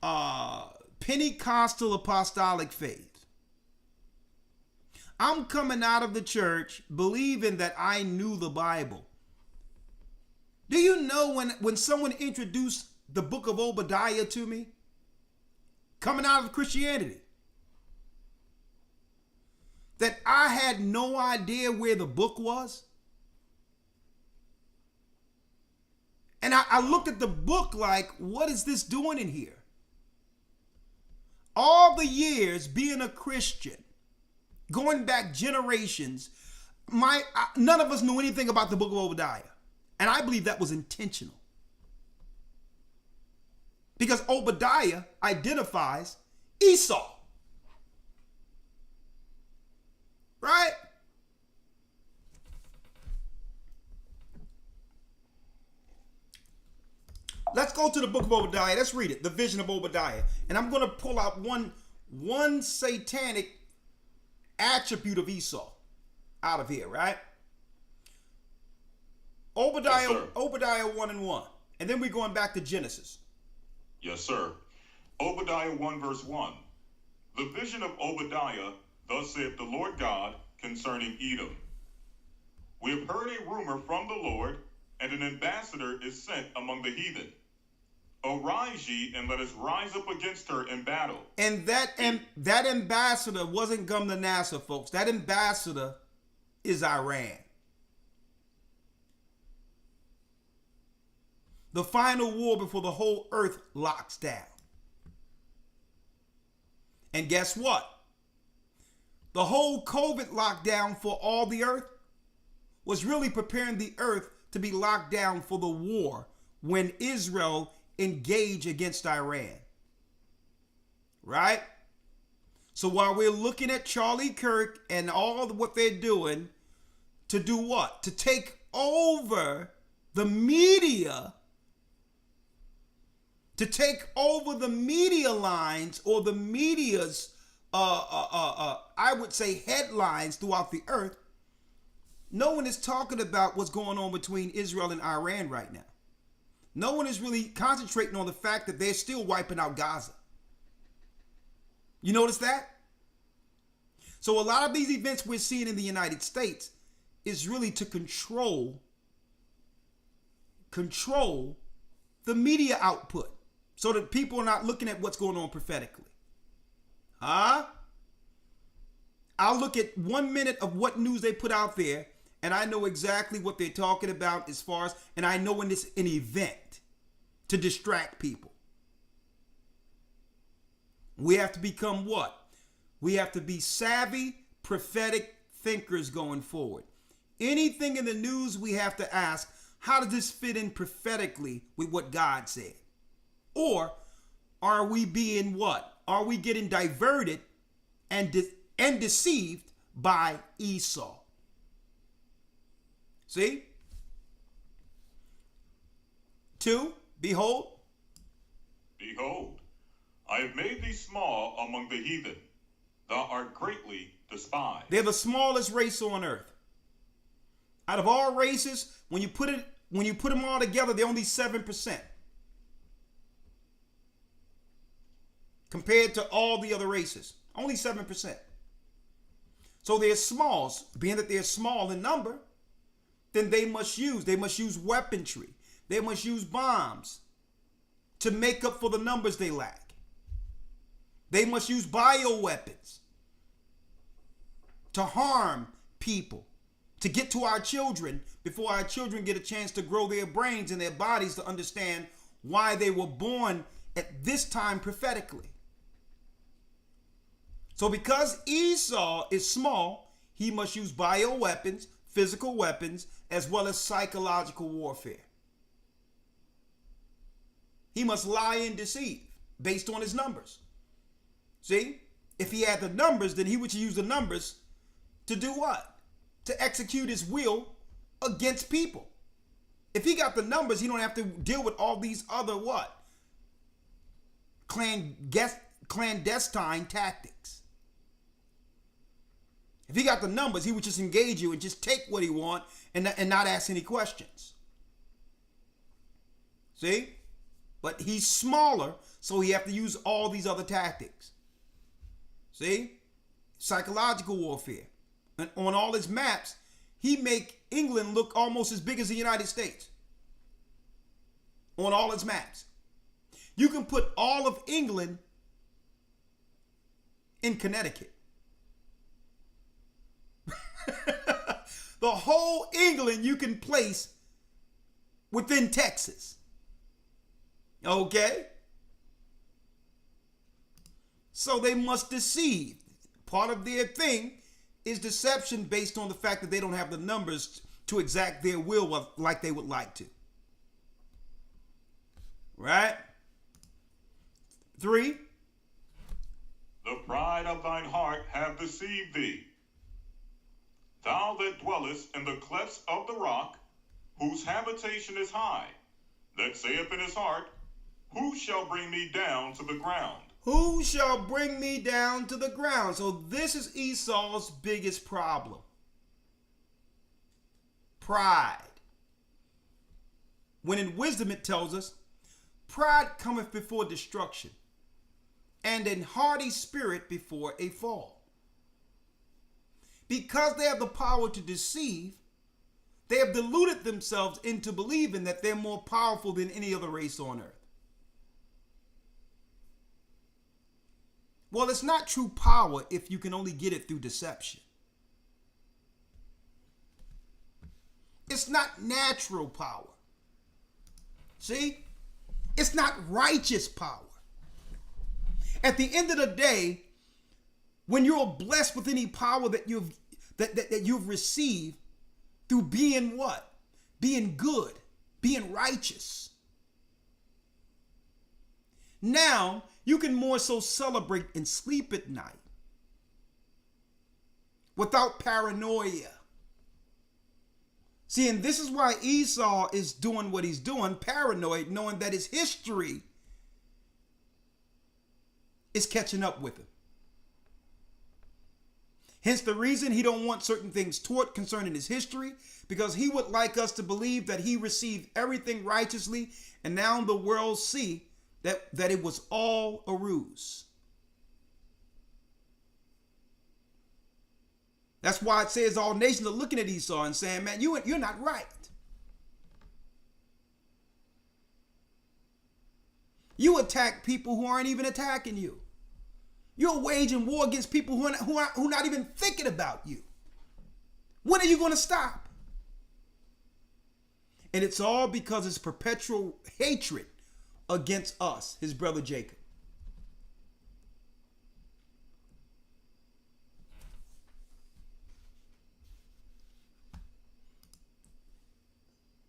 Pentecostal apostolic faith. I'm coming out of the church believing that I knew the Bible. Do you know when someone introduced the book of Obadiah to me, coming out of Christianity, that I had no idea where the book was? And I looked at the book like, what is this doing in here? All the years being a Christian, going back generations, none of us knew anything about the book of Obadiah. And I believe that was intentional. Because Obadiah identifies Esau. Right? Let's go to the book of Obadiah. Let's read it. The vision of Obadiah. And I'm going to pull out one satanic attribute of Esau out of here, right? Obadiah, Yes, sir. Obadiah 1 and 1. And then we're going back to Genesis. Yes, sir. Obadiah 1 verse 1. The vision of Obadiah, thus saith the Lord God concerning Edom. We have heard a rumor from the Lord, and an ambassador is sent among the heathen. Arise ye, and let us rise up against her in battle. And that ambassador wasn't Gumnanassar, folks. That ambassador is Iran. The final war before the whole earth locks down. And guess what? The whole COVID lockdown for all the earth was really preparing the earth to be locked down for the war when Israel engaged against Iran. Right? So while we're looking at Charlie Kirk and all what they're doing to do what? To take over the media, to take over the media lines or the media's, I would say, headlines throughout the earth. No one is talking about what's going on between Israel and Iran right now. No one is really concentrating on the fact that they're still wiping out Gaza. You notice that? So a lot of these events we're seeing in the United States is really to control the media output so that people are not looking at what's going on prophetically. Huh? I'll look at 1 minute of what news they put out there, and I know exactly what they're talking about as far as, and I know when it's an event to distract people. We have to become what? We have to be savvy, prophetic thinkers going forward. Anything in the news, we have to ask, how does this fit in prophetically with what God said? Or are we being what? Are we getting diverted and deceived by Esau? See? 2, behold. Behold, I have made thee small among the heathen. Thou art greatly despised. They're the smallest race on earth. Out of all races, when you put them all together, they're only 7%. Compared to all the other races. Only 7%. So they're small. Being that they're small in number, then they must use weaponry. They must use bombs to make up for the numbers they lack. They must use bioweapons to harm people, to get to our children before our children get a chance to grow their brains and their bodies to understand why they were born at this time prophetically. So because Esau is small, he must use bioweapons, physical weapons, as well as psychological warfare. He must lie and deceive based on his numbers. See? If he had the numbers, then he would use the numbers to do what? To execute his will against people. If he got the numbers, he don't have to deal with all these other what? Clandestine tactics. If he got the numbers, he would just engage you and just take what he want and not ask any questions. See? But he's smaller, so he have to use all these other tactics. See? Psychological warfare. And on all his maps, he make England look almost as big as the United States. On all his maps. You can put all of England in Connecticut. The whole England you can place within Texas. Okay? So they must deceive. Part of their thing is deception based on the fact that they don't have the numbers to exact their will like they would like to. Right? 3. The pride of thine heart hath deceived thee. Thou that dwellest in the clefts of the rock, whose habitation is high, that saith in his heart, who shall bring me down to the ground? Who shall bring me down to the ground? So this is Esau's biggest problem. Pride. When in wisdom it tells us, pride cometh before destruction, and an haughty spirit before a fall. Because they have the power to deceive, they have deluded themselves into believing that they're more powerful than any other race on earth. Well, it's not true power if you can only get it through deception. It's not natural power. See? It's not righteous power. At the end of the day, When you're blessed with any power that you've received through being what? Being good, being righteous. Now you can more so celebrate and sleep at night without paranoia. See, and this is why Esau is doing what he's doing, paranoid, knowing that his history is catching up with him. Hence the reason he don't want certain things taught concerning his history, because he would like us to believe that he received everything righteously, and now the world see that it was all a ruse. That's why it says all nations are looking at Esau and saying, man, you're not right. You attack people who aren't even attacking you. You're waging war against people who are not even thinking about you. When are you going to stop? And it's all because it's perpetual hatred against us, his brother Jacob.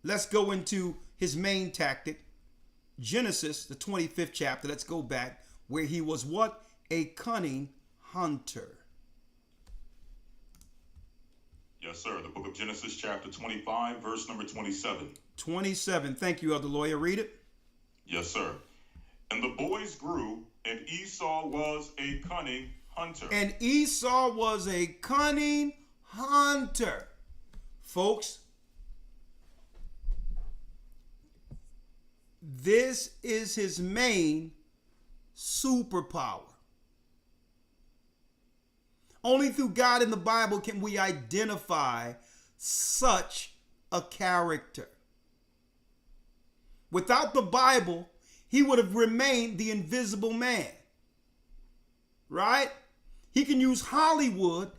Let's go into his main tactic. Genesis, the 25th chapter. Let's go back where he was what? A cunning hunter. Yes, sir. The book of Genesis, chapter 25, verse number 27. 27. Thank you, Elder Lawyer. Read it. Yes, sir. And the boys grew, and Esau was a cunning hunter. And Esau was a cunning hunter. Folks, this is his main superpower. Only through God in the Bible can we identify such a character. Without the Bible, he would have remained the invisible man. Right? He can use Hollywood,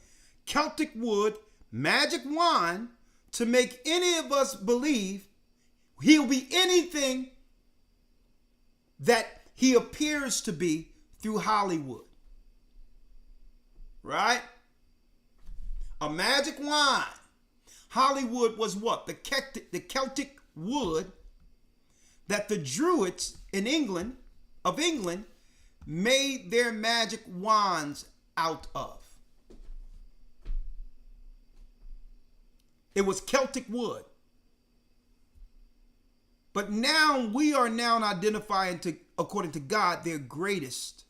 Celtic wood, magic wand to make any of us believe he'll be anything that he appears to be through Hollywood. Right? A magic wand. Hollywood was what? The Celtic wood that the Druids in England made their magic wands out of. It was Celtic wood. But now we are now identifying, according to God, their greatest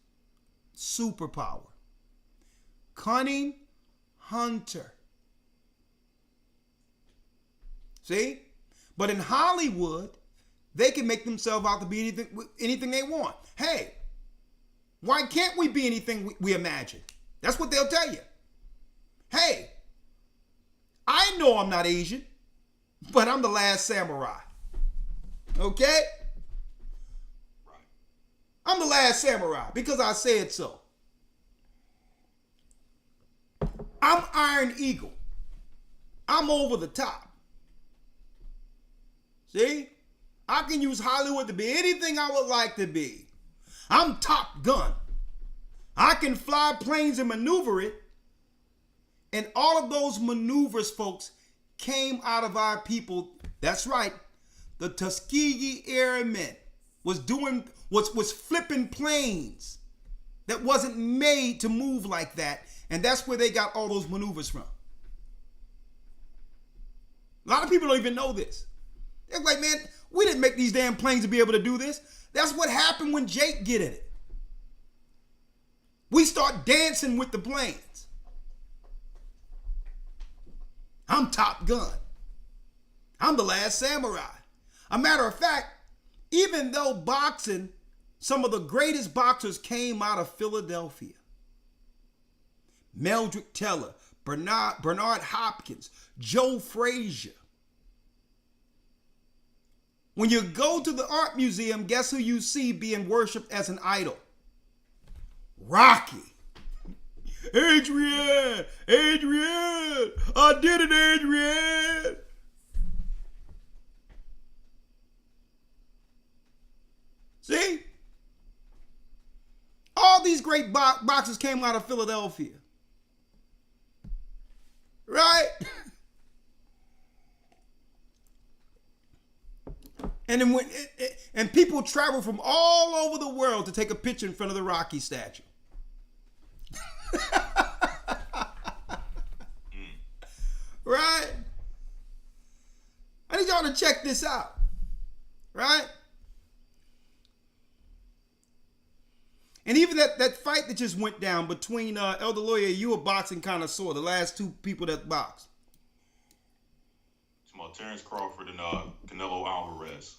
superpower. Cunning hunter. See? But in Hollywood, they can make themselves out to be anything they want. Hey, why can't we be anything we imagine? That's what they'll tell you. Hey, I know I'm not Asian, but I'm the last samurai. Okay? Right. I'm the last samurai because I said so. I'm Iron Eagle. I'm over the top. See? I can use Hollywood to be anything I would like to be. I'm Top Gun. I can fly planes and maneuver it. And all of those maneuvers, folks, came out of our people. That's right. The Tuskegee Airmen was flipping planes that wasn't made to move like that. And that's where they got all those maneuvers from. A lot of people don't even know this. They're like, man, we didn't make these damn planes to be able to do this. That's what happened when Jake get in it. We start dancing with the planes. I'm Top Gun. I'm the last samurai. A matter of fact, even though boxing, some of the greatest boxers came out of Philadelphia. Meldrick Teller, Bernard Hopkins, Joe Frazier. When you go to the art museum, guess who you see being worshipped as an idol? Rocky. Adrian, I did it, Adrian. See? All these great boxers came out of Philadelphia. Right? And then and people travel from all over the world to take a picture in front of the Rocky statue. Right? I need y'all to check this out. Right? And even that fight that just went down between Elder Lawyer, you a boxing connoisseur, the last two people that boxed. It's about Terrence Crawford and Canelo Alvarez.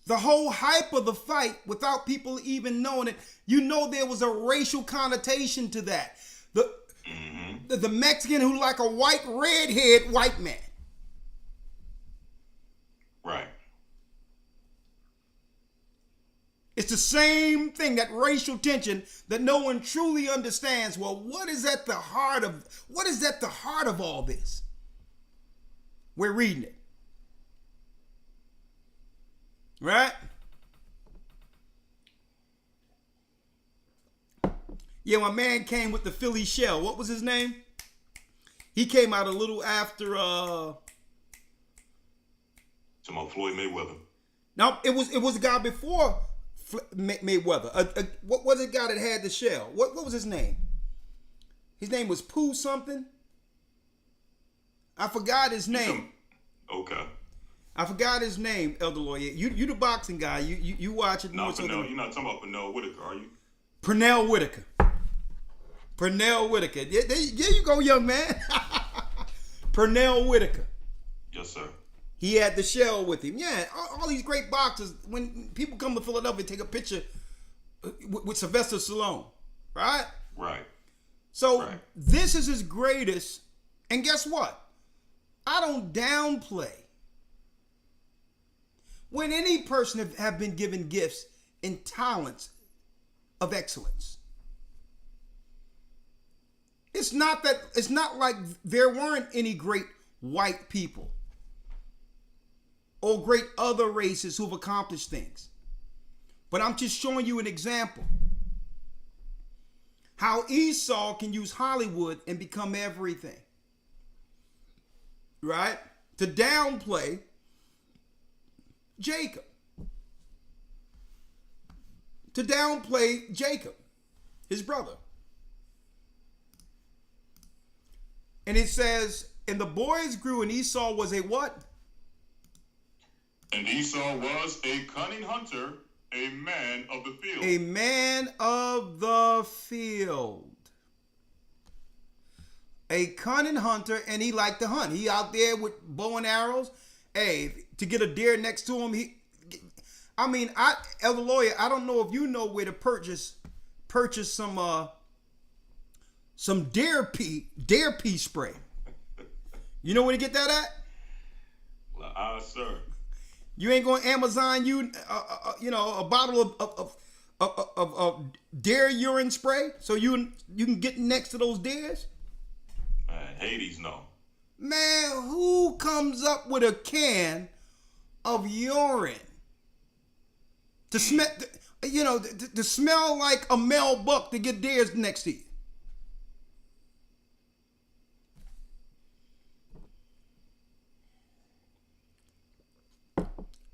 The whole hype of the fight, without people even knowing it, you know there was a racial connotation to that. The Mexican who like a white redhead white man. Right. It's the same thing, that racial tension that no one truly understands. Well, what is at the heart of all this? We're reading it. Right? Yeah, my man came with the Philly shell. What was his name? He came out a little after To my Floyd Mayweather. No, it was the guy before Mayweather. What was the guy that had the shell? What was his name? His name was Pooh something. I forgot his name. Okay. I forgot his name, Elder Lawyer. You the boxing guy. You watch it more so than... You're not talking about Pernell Whitaker, are you? Pernell Whitaker. Pernell Whitaker. There you go, young man. Pernell Whitaker. Yes, sir. He had the shell with him. Yeah, all these great boxers, when people come to Philadelphia, take a picture with Sylvester Stallone, right? Right. So This is his greatest. And guess what? I don't downplay when any person have been given gifts and talents of excellence. It's not like there weren't any great white people or great other races who've accomplished things. But I'm just showing you an example. How Esau can use Hollywood and become everything. Right? To downplay Jacob. To downplay Jacob, his brother. And it says, and the boys grew, and Esau was a what? And Esau was a cunning hunter, a man of the field. A man of the field. A cunning hunter, and he liked to hunt. He out there with bow and arrows. Hey, to get a deer next to him, Elder Lawyer, I don't know if you know where to purchase some deer pea spray. You know where to get that at? Well, sir. You ain't going to Amazon a bottle of deer urine spray so you can get next to those deers? Man, Hades, no. Man, who comes up with a can of urine to smell, to smell like a male buck to get deers next to you?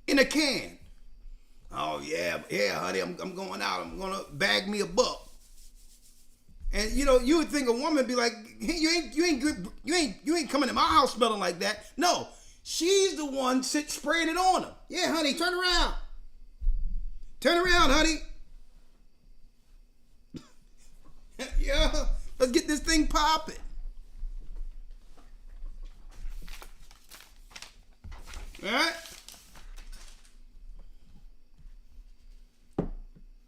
In a can. Oh yeah, honey, I'm going out. I'm gonna bag me a buck. And you would think a woman would be like, hey, you ain't coming to my house smelling like that. No, she's the one spraying it on him. Yeah, honey, turn around. Turn around, honey. Yeah, let's get this thing popping. All right.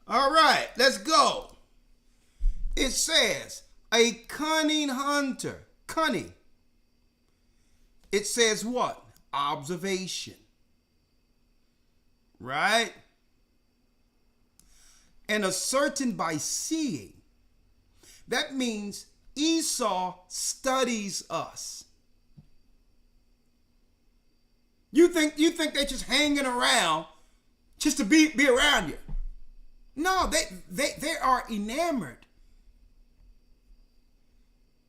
All right, let's go. It says, a cunning hunter. Cunning. It says what? Observation. Right? And ascertain by seeing. That means Esau studies us. You think they're just hanging around just to be around you. No, they are enamored.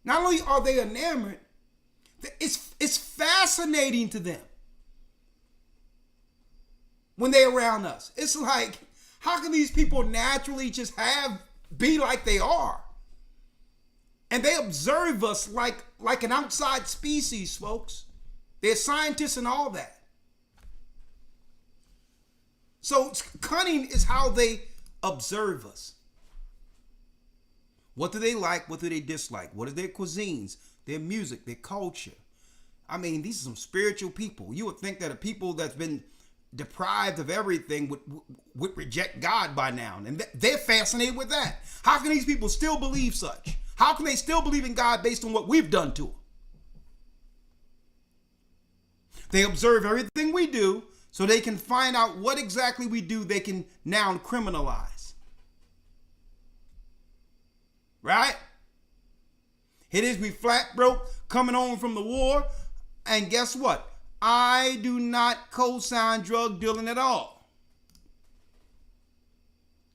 Not only are they enamored, It's fascinating to them when they're around us. It's like, how can these people naturally just be like they are? And they observe us like an outside species, folks. They're scientists and all that. So cunning is how they observe us. What do they like? What do they dislike? What are their cuisines, their music, their culture? I mean, these are some spiritual people. You would think that a people that's been deprived of everything would reject God by now. And they're fascinated with that. How can these people still believe such? How can they still believe in God based on what we've done to them? They observe everything we do so they can find out what exactly we do they can now criminalize. Right? It is we flat broke coming home from the war, and guess what? I do not co-sign drug dealing at all.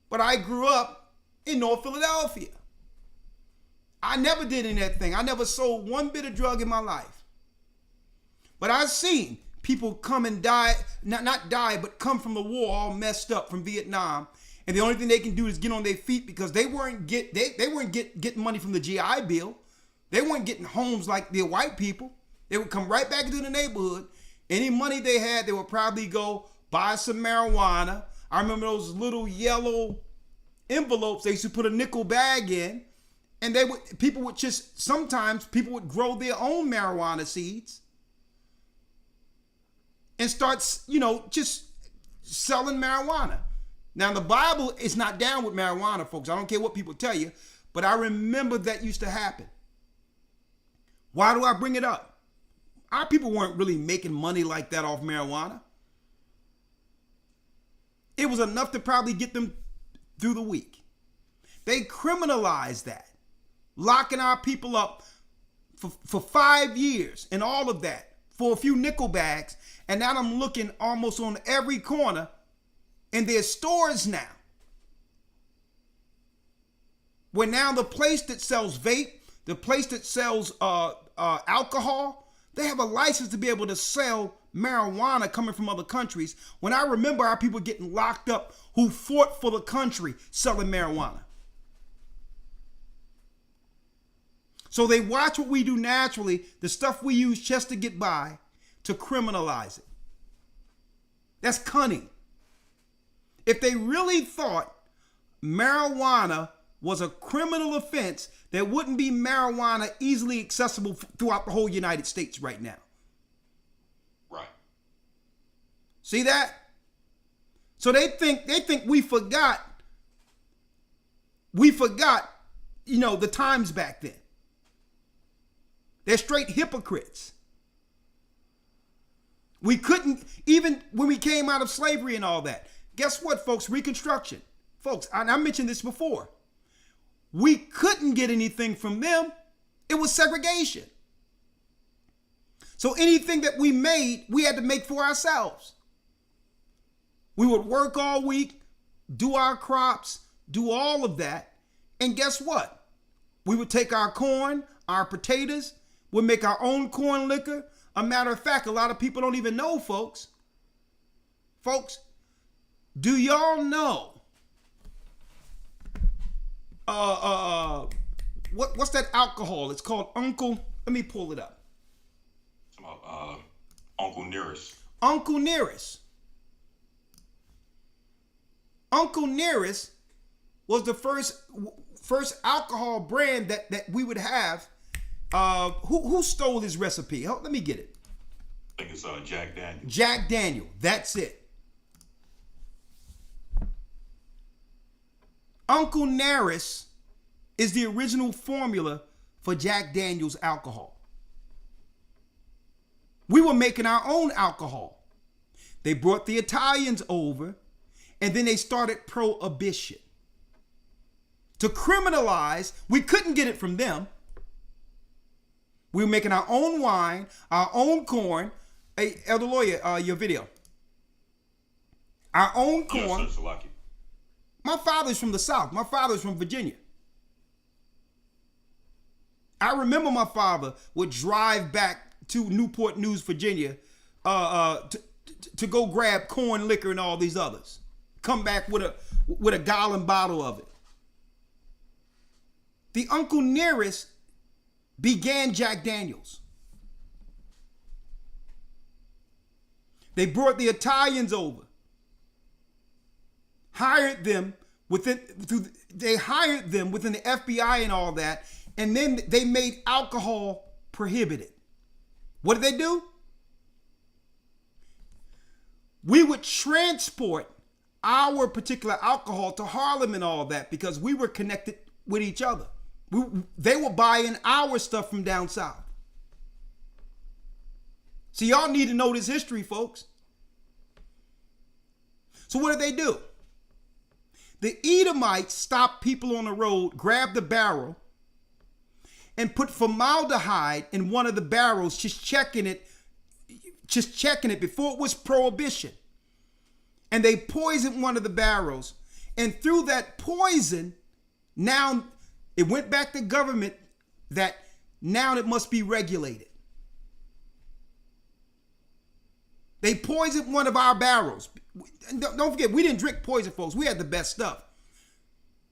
But I grew up in North Philadelphia. I never did any of that thing. I never sold one bit of drug in my life. But I've seen people come and die, not die, but come from the war all messed up from Vietnam. And the only thing they can do is get on their feet because they weren't getting money from the GI Bill. They weren't getting homes like the white people. They would come right back into the neighborhood. Any money they had, they would probably go buy some marijuana. I remember those little yellow envelopes they used to put a nickel bag in. And sometimes people would grow their own marijuana seeds and start, just selling marijuana. Now, the Bible is not down with marijuana, folks. I don't care what people tell you, but I remember that used to happen. Why do I bring it up? Our people weren't really making money like that off marijuana. It was enough to probably get them through the week. They criminalized that, locking our people up for 5 years and all of that for a few nickel bags. And now I'm looking almost on every corner, and there's stores now where now the place that sells vape, the place that sells alcohol, they have a license to be able to sell marijuana coming from other countries. When I remember our people getting locked up who fought for the country selling marijuana. So they watch what we do naturally, the stuff we use just to get by, to criminalize it. That's cunning. If they really thought marijuana was a criminal offense, there wouldn't be marijuana easily accessible throughout the whole United States right now. Right. See that? So they think we forgot, the times back then. They're straight hypocrites. We couldn't, even when we came out of slavery and all that. Guess what, folks? Reconstruction. Folks, I mentioned this before. We couldn't get anything from them. It was segregation. So anything that we made, we had to make for ourselves. We would work all week, do our crops, do all of that. And guess what? We would take our corn, our potatoes, we'd make our own corn liquor. A matter of fact, a lot of people don't even know, folks. Folks, do y'all know what's that alcohol? It's called Uncle. Let me pull it up. Uncle Nearest. Uncle Nearest. Uncle Nearest was the first alcohol brand that we would have. Who stole his recipe? Let me get it. I think it's Jack Daniel. Jack Daniel. That's it. Uncle Nearest is the original formula for Jack Daniel's alcohol. We were making our own alcohol. They brought the Italians over, and then they started prohibition. To criminalize, we couldn't get it from them. We were making our own wine, our own corn. Hey, Elder Lawyer, your video. Our own corn. Yes, sir, My father's from the South. My father's from Virginia. I remember my father would drive back to Newport News, Virginia, to go grab corn liquor and all these others. Come back with a gallon bottle of it. The uncle nearest began Jack Daniels. They brought the Italians over, hired them they hired them within the FBI and all that, and then they made alcohol prohibited. What did they do? We would transport our particular alcohol to Harlem and all that because we were connected with each other. They were buying our stuff from down south. So y'all need to know this history, folks. So what did they do? The Edomites stopped people on the road, grabbed the barrel, and put formaldehyde in one of the barrels, just checking it before it was prohibition. And they poisoned one of the barrels. And through that poison, now it went back to government that now it must be regulated. They poisoned one of our barrels. Don't forget, we didn't drink poison, folks. We had the best stuff.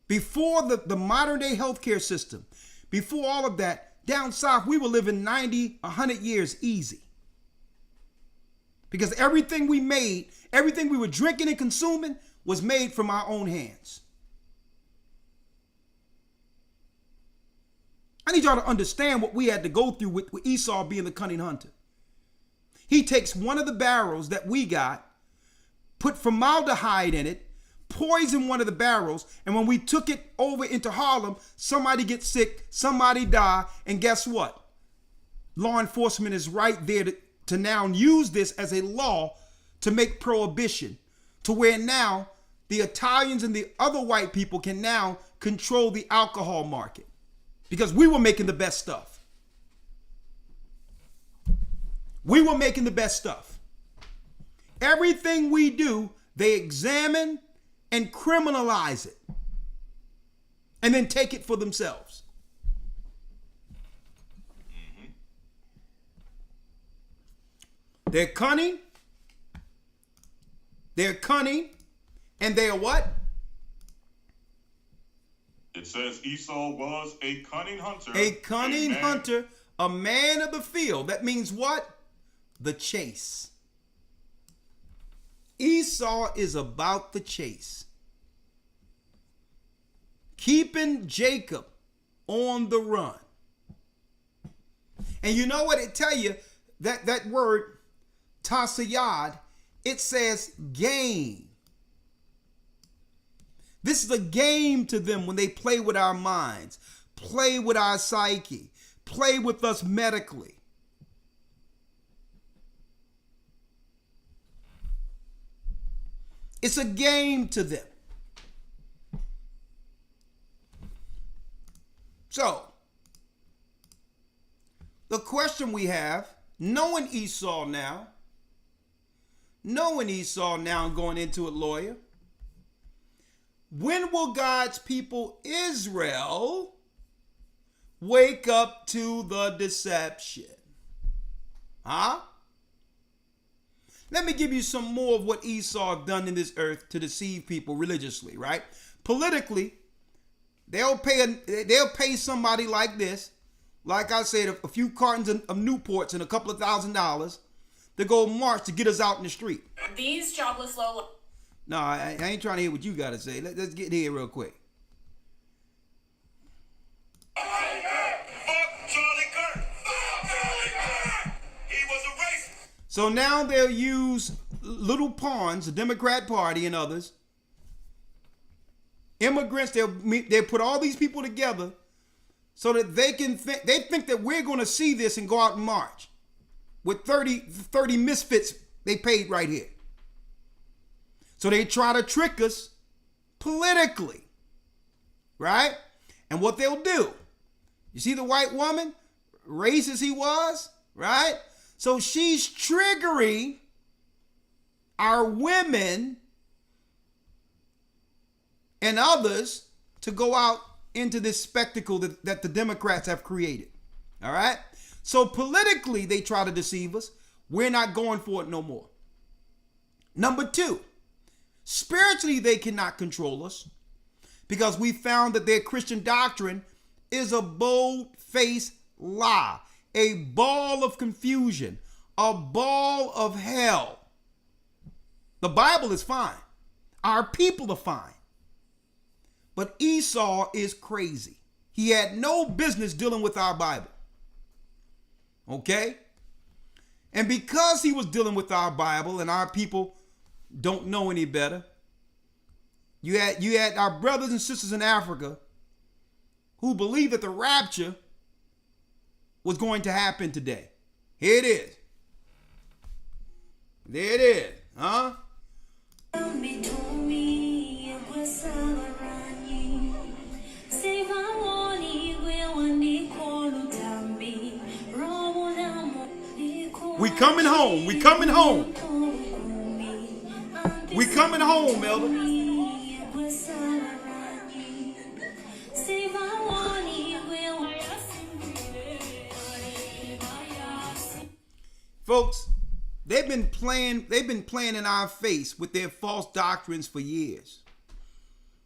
Before the modern day healthcare system, before all of that, down south, we were living 90, 100 years easy. Because everything we made, everything we were drinking and consuming was made from our own hands. I need y'all to understand what we had to go through with Esau being the cunning hunter. He takes one of the barrels that we got, put formaldehyde in it, poisoned one of the barrels, and when we took it over into Harlem, somebody gets sick, somebody die, and guess what? Law enforcement is right there to now use this as a law to make prohibition, to where now the Italians and the other white people can now control the alcohol market because we were making the best stuff. We were making the best stuff. Everything we do, they examine and criminalize it and then take it for themselves. They're cunning, and they are what? It says Esau was a cunning hunter. A cunning hunter, a man of the field. That means what? The chase. Esau is about the chase. Keeping Jacob on the run. And you know what it tell you? That word, tasayad, it says game. This is a game to them when they play with our minds, play with our psyche, play with us medically. It's a game to them. So, the question we have, knowing Esau now going into it, lawyer, when will God's people Israel wake up to the deception? Huh? Let me give you some more of what Esau done in this earth to deceive people religiously, right? Politically, they'll pay somebody like this, like I said, a few cartons of Newports and a couple of $1,000s to go march to get us out in the street. These jobless low. No, I ain't trying to hear what you got to say. Let's get here real quick. Fuck Charlie Kirk. Fuck Charlie Kirk. He was a racist. So now they'll use little pawns, the Democrat Party and others, immigrants. They'll put all these people together so that they think that we're going to see this and go out and march with 30 misfits they paid right here. So they try to trick us politically, right? And what they'll do, you see the white woman, racist he was, right? So she's triggering our women and others to go out into this spectacle that the Democrats have created. All right. So politically, they try to deceive us. We're not going for it no more. Number two, spiritually, they cannot control us because we found that their Christian doctrine is a bold-faced lie, a ball of confusion, a ball of hell. The Bible is fine. Our people are fine. But Esau is crazy. He had no business dealing with our Bible. Okay? And because he was dealing with our Bible and our people don't know any better, you had our brothers and sisters in Africa who believed that the rapture was going to happen today. Here it is. There it is. Huh? We coming home. We coming home. We coming home, Elder. Folks, they've been playing in our face with their false doctrines for years.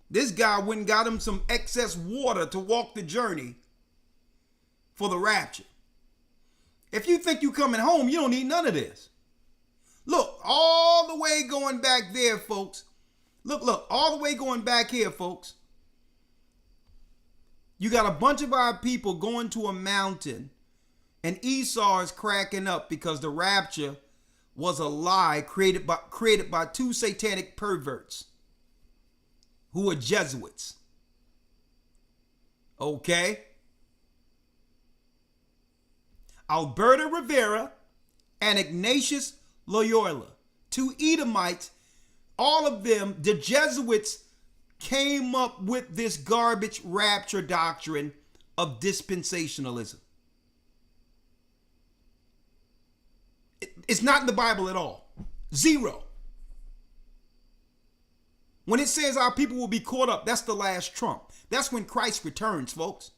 This guy went and got him some excess water to walk the journey for the rapture. If you think you coming home, you don't need none of this. Look, all the way going back there, folks. Look, all the way going back here, folks. You got a bunch of our people going to a mountain, and Esau is cracking up because the rapture was a lie created by two satanic perverts who are Jesuits. Okay? Alberta Rivera and Ignatius Loyola, two Edomites, all of them, the Jesuits, came up with this garbage rapture doctrine of dispensationalism. It's not in the Bible at all. Zero. When it says our people will be caught up, that's the last trump. That's when Christ returns, folks.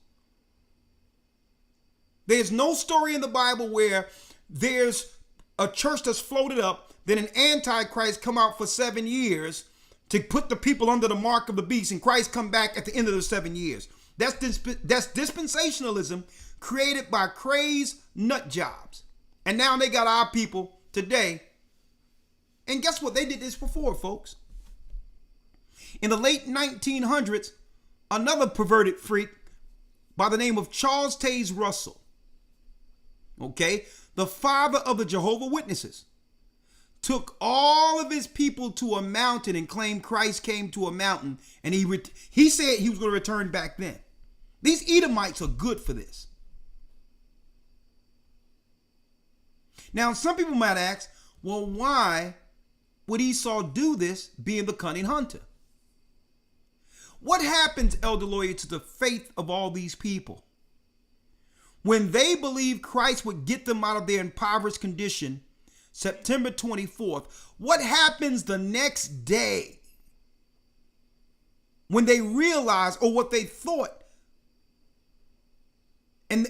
There's no story in the Bible where there's a church that's floated up, then an antichrist come out for 7 years to put the people under the mark of the beast, and Christ come back at the end of the 7 years. That's dispensationalism created by crazed nut jobs. And now they got our people today. And guess what? They did this before, folks. In the late 1900s, another perverted freak by the name of Charles Taze Russell, okay, the father of the Jehovah's Witnesses, took all of his people to a mountain and claimed Christ came to a mountain, and he said he was going to return back then. These Edomites are good for this. Now, some people might ask, well, why would Esau do this being the cunning hunter? What happens, Elder Lawyer, to the faith of all these people? When they believed Christ would get them out of their impoverished condition, September 24th, what happens the next day when they realize, or what they thought? And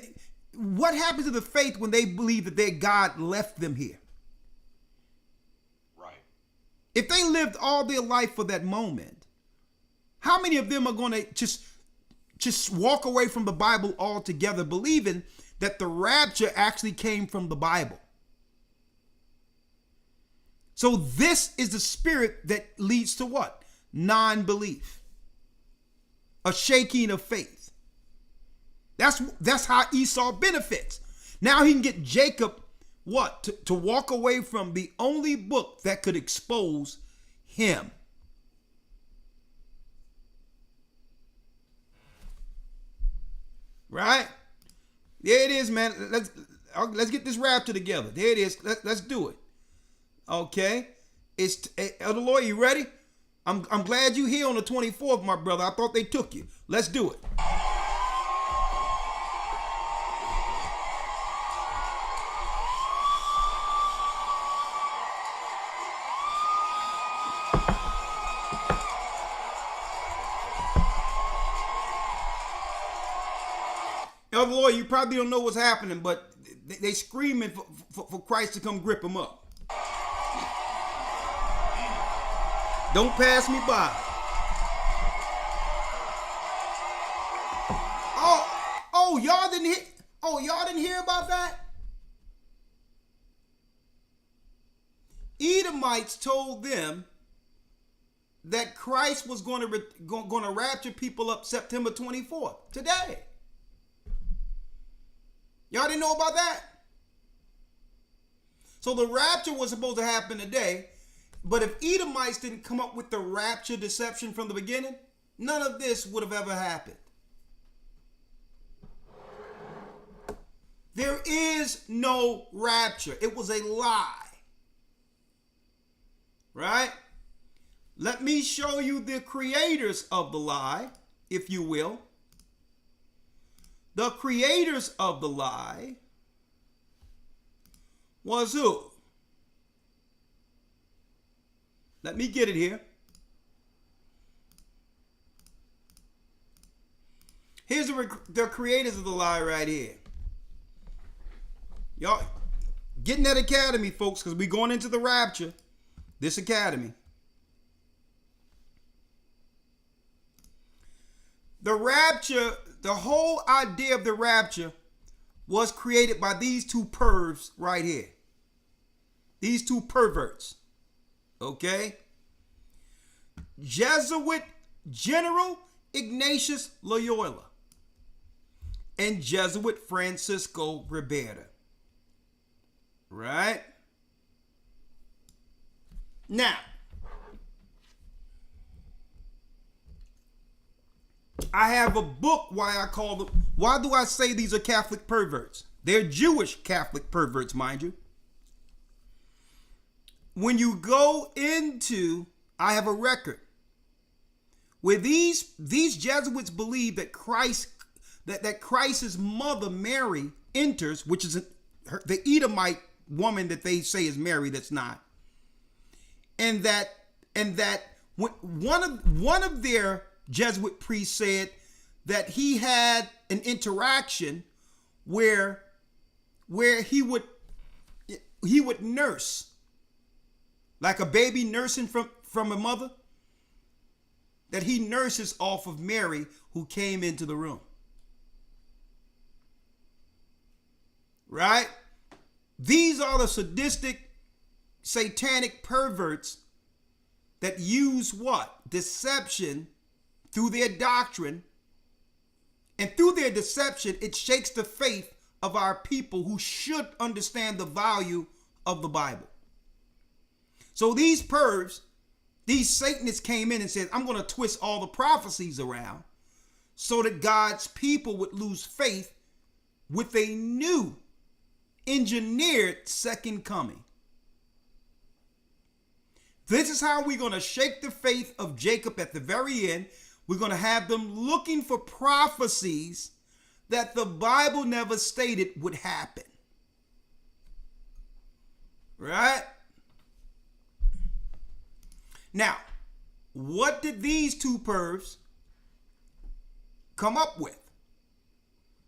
what happens to the faith when they believe that their God left them here? Right. If they lived all their life for that moment, how many of them are going to just walk away from the Bible altogether, believing that the rapture actually came from the Bible? So this is the spirit that leads to what? Non-belief. A shaking of faith. That's how Esau benefits. Now he can get Jacob, what? To walk away from the only book that could expose him. Right? There it is, man. Let's get this rapture together. There it is. Let's do it. Okay. Elder Lawyer, you ready? I'm glad you here on the 24th, my brother. I thought they took you. Let's do it. Elder Lawyer, you probably don't know what's happening, but they screaming for Christ to come grip them up. Don't pass me by. Oh, y'all didn't hear. Oh, y'all didn't hear about that? Edomites told them that Christ was going to rapture people up September 24th, today. Y'all didn't know about that? So the rapture was supposed to happen today, but if Edomites didn't come up with the rapture deception from the beginning, none of this would have ever happened. There is no rapture. It was a lie. Right? Let me show you the creators of the lie, if you will. The creators of the lie was who? Let me get it here. Here's the creators of the lie right here. Y'all, get in that academy, folks, because we're going into the rapture. This academy. The rapture, the whole idea of the rapture was created by these two pervs right here. These two perverts. Okay? Jesuit General Ignatius Loyola and Jesuit Francisco Ribera. Right? Now, I have a book why do I say these are Catholic perverts? They're Jewish Catholic perverts, mind you. When you go into, I have a record where these Jesuits believe that that Christ's mother Mary enters, which is the Edomite woman that they say is Mary, that's not. And that one of their Jesuit priests said that he had an interaction where he would nurse, like a baby nursing from a mother, that he nurses off of Mary who came into the room. Right? These are the sadistic, satanic perverts that use what? Deception through their doctrine. And through their deception, it shakes the faith of our people who should understand the value of the Bible. So these pervs, these Satanists came in and said, I'm going to twist all the prophecies around so that God's people would lose faith with a new engineered second coming. This is how we're going to shake the faith of Jacob at the very end. We're going to have them looking for prophecies that the Bible never stated would happen. Right? Now, what did these two pervs come up with?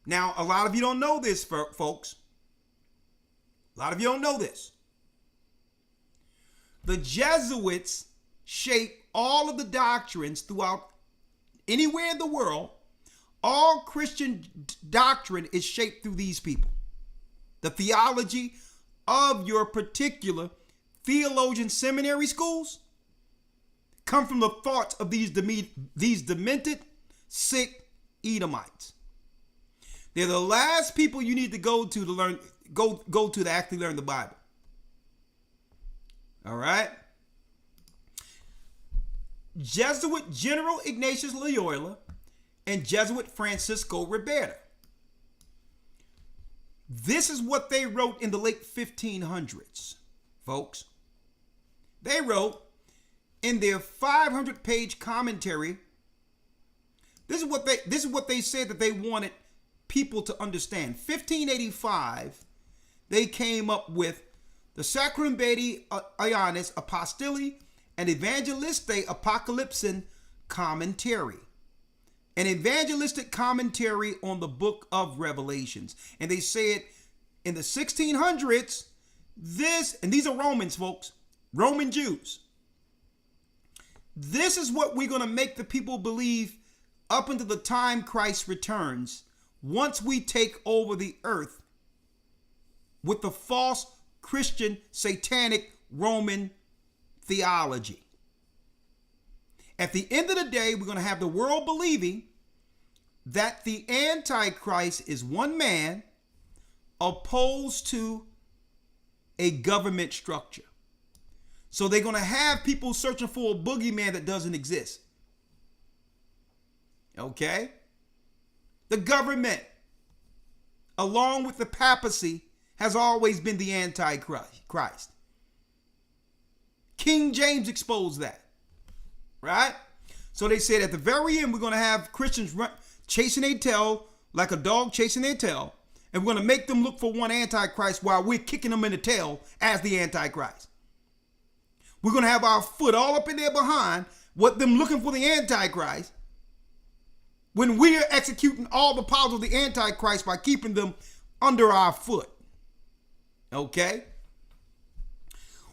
Now, a lot of you don't know this, folks. A lot of you don't know this. The Jesuits shape all of the doctrines throughout anywhere in the world. All Christian doctrine is shaped through these people. The theology of your particular theologian seminary schools come from the thoughts of these demented, sick Edomites. They're the last people you need to go to learn, go to actually learn the Bible. All right? Jesuit General Ignatius Loyola and Jesuit Francisco Ribera. This is what they wrote in the late 1500s, folks. They wrote in their 500-page commentary. This is what they said that they wanted people to understand. 1585, they came up with the Sacrambeti Ionis Apostoli and Evangeliste Apocalypsin commentary. an evangelistic commentary on the book of Revelations. And they said in the 1600s, and these are Romans, folks, Roman Jews. This is what we're going to make the people believe up until the time Christ returns, once we take over the earth with the false Christian, satanic, Roman theology. At the end of the day, we're going to have the world believing that the Antichrist is one man opposed to a government structure. So they're going to have people searching for a boogeyman that doesn't exist. Okay? The government, along with the papacy, has always been the Antichrist. King James exposed that. Right? So they said at the very end, we're going to have Christians chasing their tail like a dog chasing their tail. And we're going to make them look for one Antichrist while we're kicking them in the tail as the Antichrist. We're going to have our foot all up in there behind what them looking for the Antichrist, when we are executing all the powers of the Antichrist by keeping them under our foot. Okay?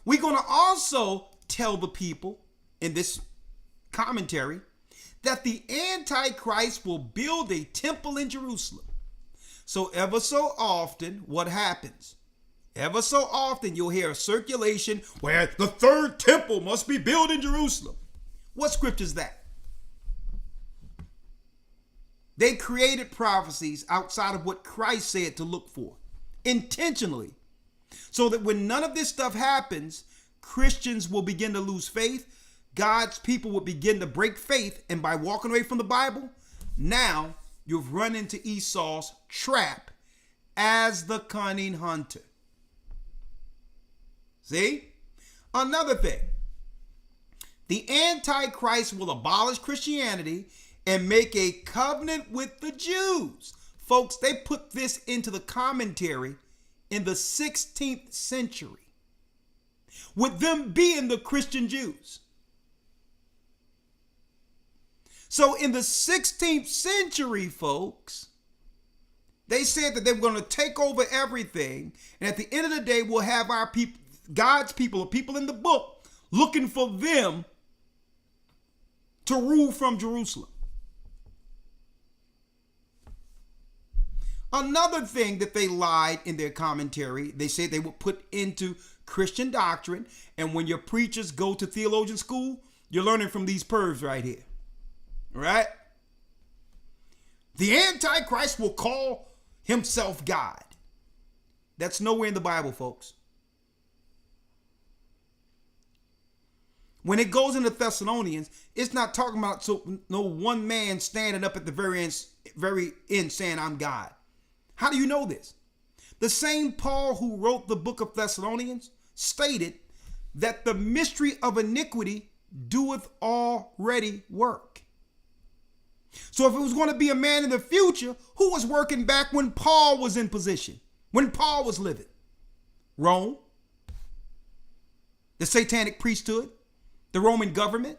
We're going to also tell the people in this commentary that the Antichrist will build a temple in Jerusalem. So ever so often, what happens? Ever so often, you'll hear a circulation where the third temple must be built in Jerusalem. What scripture is that? They created prophecies outside of what Christ said to look for, intentionally, so that when none of this stuff happens, Christians will begin to lose faith. God's people will begin to break faith, and by walking away from the Bible, now you've run into Esau's trap as the cunning hunter. See? Another thing. The Antichrist will abolish Christianity and make a covenant with the Jews. Folks, they put this into the commentary in the 16th century, with them being the Christian Jews. So in the 16th century, folks, they said that they were going to take over everything. And at the end of the day, we'll have our people, God's people, the people in the book, looking for them to rule from Jerusalem. Another thing that they lied in their commentary, they said they would put into Christian doctrine. And when your preachers go to theologian school, you're learning from these pervs right here. Right? The Antichrist will call himself God. That's nowhere in the Bible, folks. When it goes into Thessalonians, it's not talking about no one man standing up at the very end saying, I'm God. How do you know this? The same Paul who wrote the book of Thessalonians stated that the mystery of iniquity doeth already work. So if it was going to be a man in the future, who was working back when Paul was in position, when Paul was living? Rome, the satanic priesthood, the Roman government.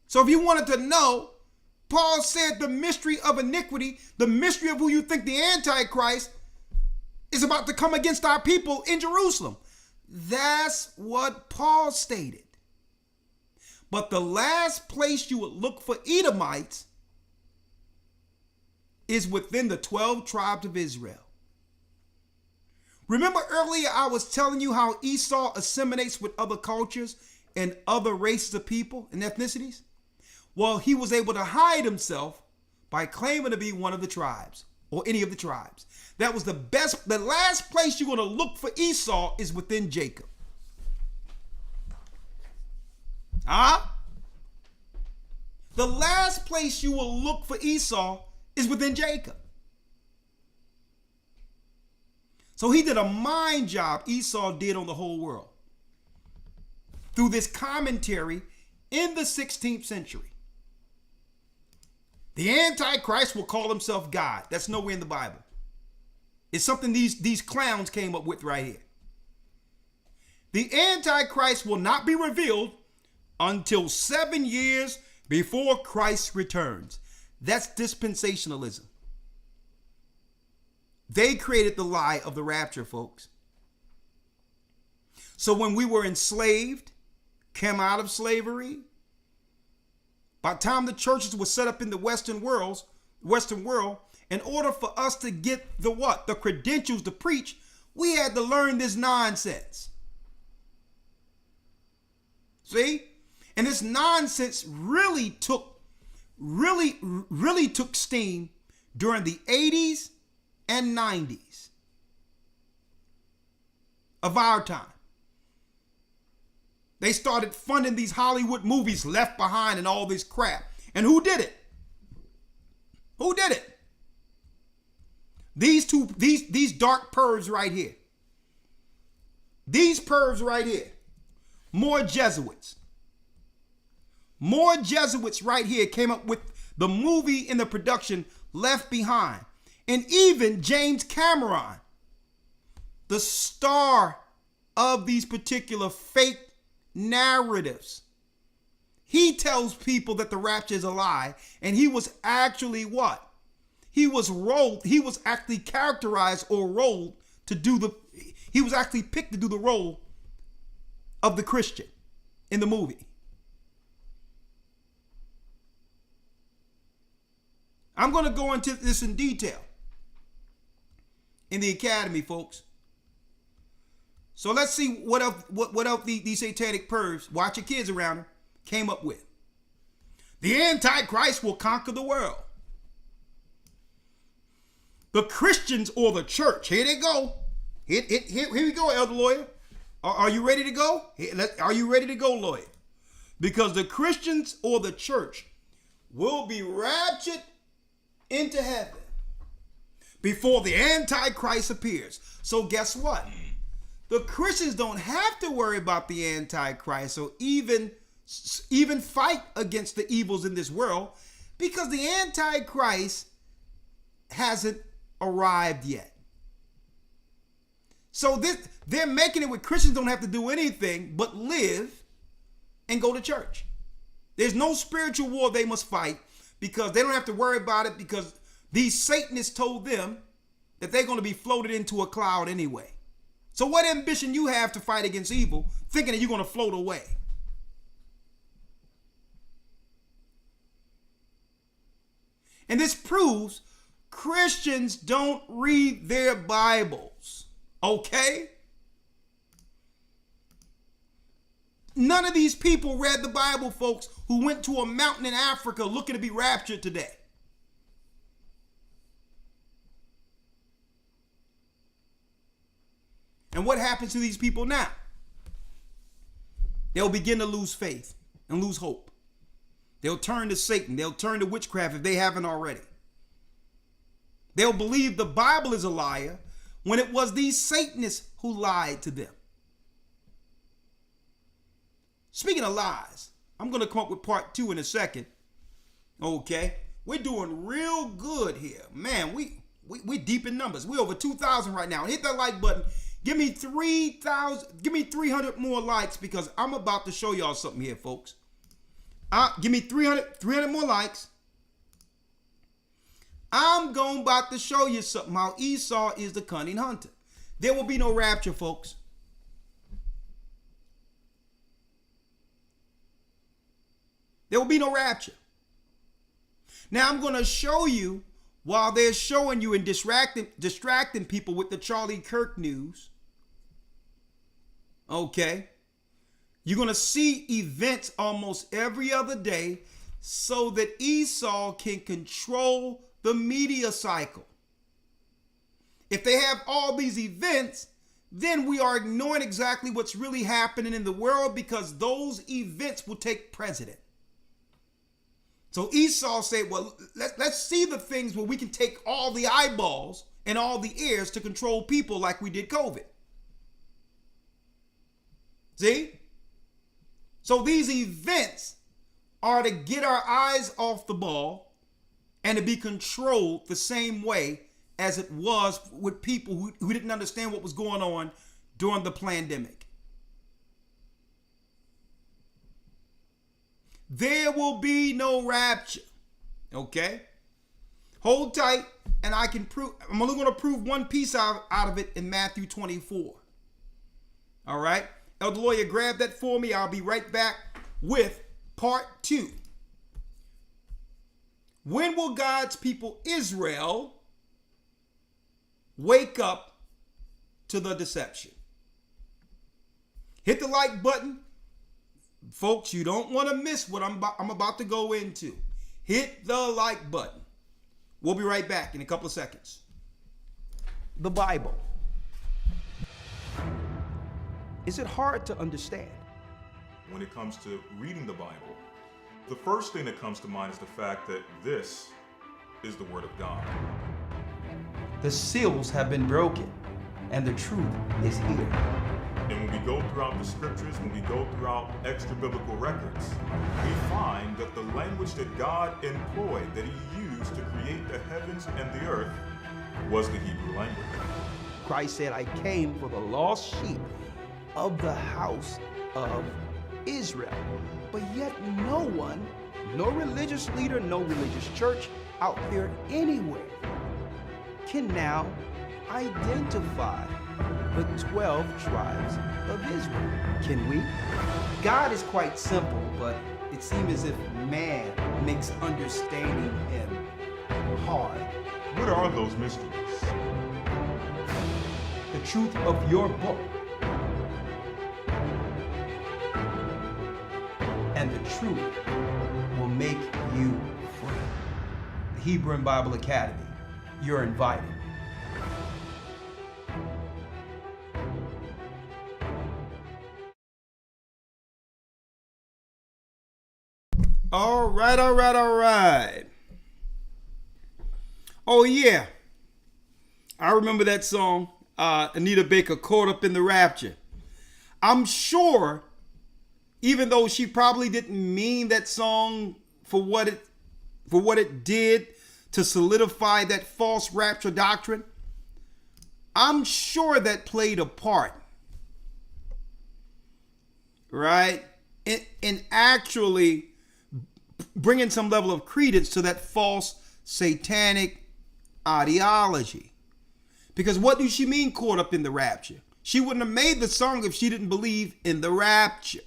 So if you wanted to know, Paul said the mystery of iniquity, the mystery of who you think the Antichrist is about to come against our people in Jerusalem. That's what Paul stated. But the last place you would look for Edomites is within the 12 tribes of Israel. Remember earlier I was telling you how Esau assimilates with other cultures and other races of people and ethnicities? Well, he was able to hide himself by claiming to be one of the tribes or any of the tribes. That was the last place you're going to look for Esau is within Jacob. The last place you will look for Esau is within Jacob. So he did a mind job, Esau did, on the whole world through this commentary in the 16th century. The Antichrist will call himself God. That's nowhere in the Bible. It's something these clowns came up with right here. The Antichrist will not be revealed until 7 years before Christ returns. That's dispensationalism. They created the lie of the rapture, folks. So when we were enslaved, came out of slavery, by the time the churches were set up in the Western world, in order for us to get the what? The credentials to preach, we had to learn this nonsense. See? And this nonsense really took steam during the 80s and 90s of our time. They started funding these Hollywood movies, Left Behind and all this crap. And who did it? Who did it? These dark pervs right here. These pervs right here. More Jesuits. More Jesuits right here came up with the movie in the production Left Behind. And even James Cameron, the star of these particular fake narratives, he tells people that the rapture is a lie, and he was actually what? He was actually characterized or rolled to do he was actually picked to do the role of the Christian in the movie. I'm going to go into this in detail in the academy, folks. So let's see what else these satanic pervs, watch your kids around them, came up with. The Antichrist will conquer the world. The Christians or the church, here they go. Here we go, Elder Lawyer. Are you ready to go? Are you ready to go, Lawyer? Because the Christians or the church will be raptured into heaven before the Antichrist appears. So guess what? The Christians don't have to worry about the Antichrist or even fight against the evils in this world, because the Antichrist hasn't arrived yet. So they're making it where Christians don't have to do anything but live and go to church. There's no spiritual war they must fight, because they don't have to worry about it, because these Satanists told them that they're going to be floated into a cloud anyway. So what ambition you have to fight against evil, thinking that you're going to float away? And this proves Christians don't read their Bibles, okay? None of these people read the Bible, folks, who went to a mountain in Africa looking to be raptured today. And what happens to these people now? They'll begin to lose faith and lose hope. They'll turn to Satan. They'll turn to witchcraft if they haven't already. They'll believe the Bible is a liar when it was these Satanists who lied to them. Speaking of lies, I'm going to come up with part 2 in a second. Okay? We're doing real good here. Man, we deep in numbers. We're over 2,000 right now. Hit that like button. Give me 3,000. Give me 300 more likes, because I'm about to show y'all something here, folks. Give me 300 more likes. I'm about to show you something, how Esau is the cunning hunter. There will be no rapture, folks. There will be no rapture. Now I'm going to show you, while they're showing you and distracting people with the Charlie Kirk news, okay, you're going to see events almost every other day so that Esau can control the media cycle. If they have all these events, then we are ignoring exactly what's really happening in the world, because those events will take precedent. So Esau said, well, let's see the things where we can take all the eyeballs and all the ears to control people, like we did COVID. See? So these events are to get our eyes off the ball and to be controlled the same way as it was with people who didn't understand what was going on during the pandemic. There will be no rapture. Okay? Hold tight, and I'm only going to prove one piece out of it in Matthew 24. All right? Elder Lawyer, grab that for me. I'll be right back with part 2. When will God's people, Israel, wake up to the deception? Hit the like button. Folks, you don't want to miss what I'm about to go into. Hit the like button. We'll be right back in a couple of seconds. The Bible. Is it hard to understand? When it comes to reading the Bible, the first thing that comes to mind is the fact that this is the Word of God. The seals have been broken, and the truth is here. And when we go throughout the scriptures, when we go throughout extra biblical records, we find that the language that God employed, that He used to create the heavens and the earth, was the Hebrew language. Christ said, I came for the lost sheep of the house of Israel. But yet no one, no religious leader, no religious church out there anywhere can now identify the 12 tribes of Israel. Can we? God is quite simple, but it seems as if man makes understanding Him hard. What are those mysteries? The truth of your book and the truth will make you free. The Hebrew and Bible Academy. You're invited. All right. Oh, yeah. I remember that song, Anita Baker, Caught Up in the Rapture. I'm sure, even though she probably didn't mean that song for what it did to solidify that false rapture doctrine, I'm sure that played a part, right? In actually bringing some level of credence to that false satanic ideology. Because what do she mean caught up in the rapture? She wouldn't have made the song if she didn't believe in the rapture.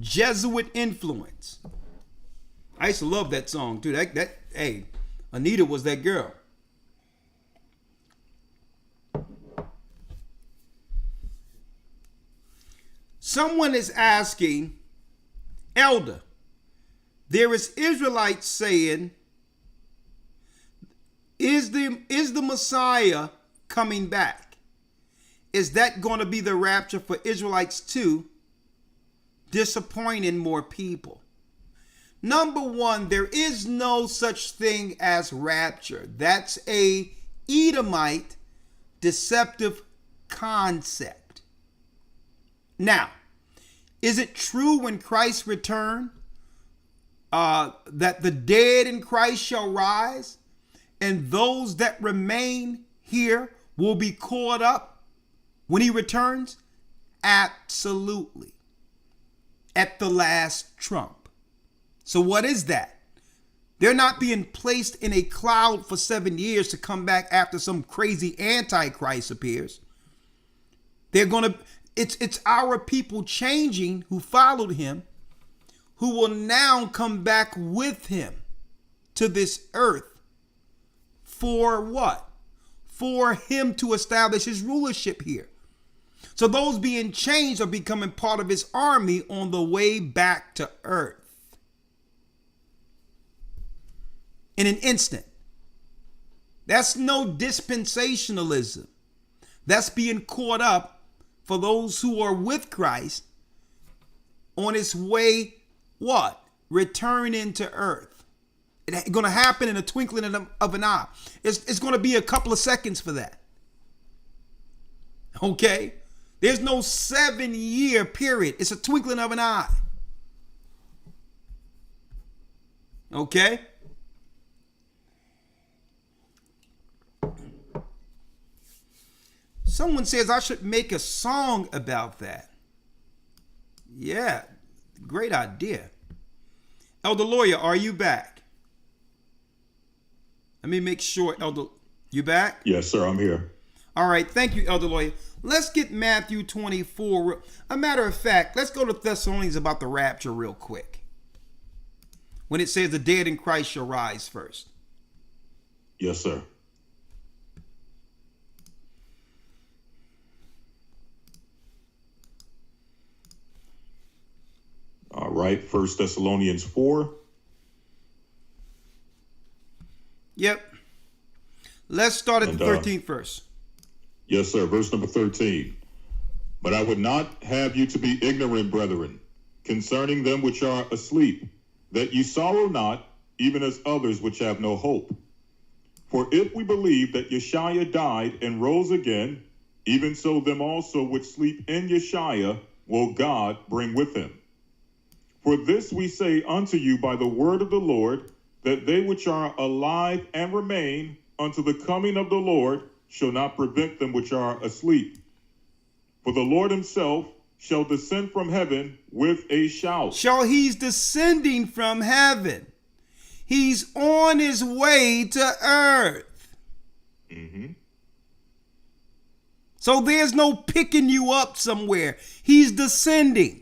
Jesuit influence. I used to love that song too. Hey, Anita was that girl. Someone is asking, Elder, there is Israelites saying, is the Messiah coming back? Is that going to be the rapture for Israelites too? Disappointing more people. Number one, there is no such thing as rapture. That's a Edomite deceptive concept. Now, is it true when Christ return that the dead in Christ shall rise and those that remain here will be caught up when He returns? Absolutely. At the last trump. So what is that? They're not being placed in a cloud for 7 years to come back after some crazy antichrist appears. They're going to, it's our people changing who followed Him, who will now come back with Him to this earth. For what? For Him to establish His rulership here. So those being changed are becoming part of His army on the way back to earth. In an instant. That's no dispensationalism. That's being caught up for those who are with Christ on His way, what? Returning to earth. It's going to happen in a twinkling of an eye. It's going to be a couple of seconds for that. Okay? There's no 7-year period. It's a twinkling of an eye. Okay? Someone says I should make a song about that. Yeah, great idea. Elder Lawyer, are you back? Let me make sure, Elder, you back? Yes, sir, I'm here. All right, thank you, Elder Lawyer. Let's get Matthew 24. A matter of fact, let's go to Thessalonians about the rapture real quick. When it says the dead in Christ shall rise first. Yes, sir. All right, 1 Thessalonians 4. Yep. Let's start at the 13th verse. Yes, sir. Verse number 13. But I would not have you to be ignorant, brethren, concerning them which are asleep, that ye sorrow not, even as others which have no hope. For if we believe that Yeshua died and rose again, even so them also which sleep in Yeshua will God bring with him. For this we say unto you by the word of the Lord, that they which are alive and remain unto the coming of the Lord shall not prevent them which are asleep. For the Lord himself shall descend from heaven with a shout. He's descending from heaven. He's on his way to earth. Mm-hmm. So there's no picking you up somewhere. He's descending.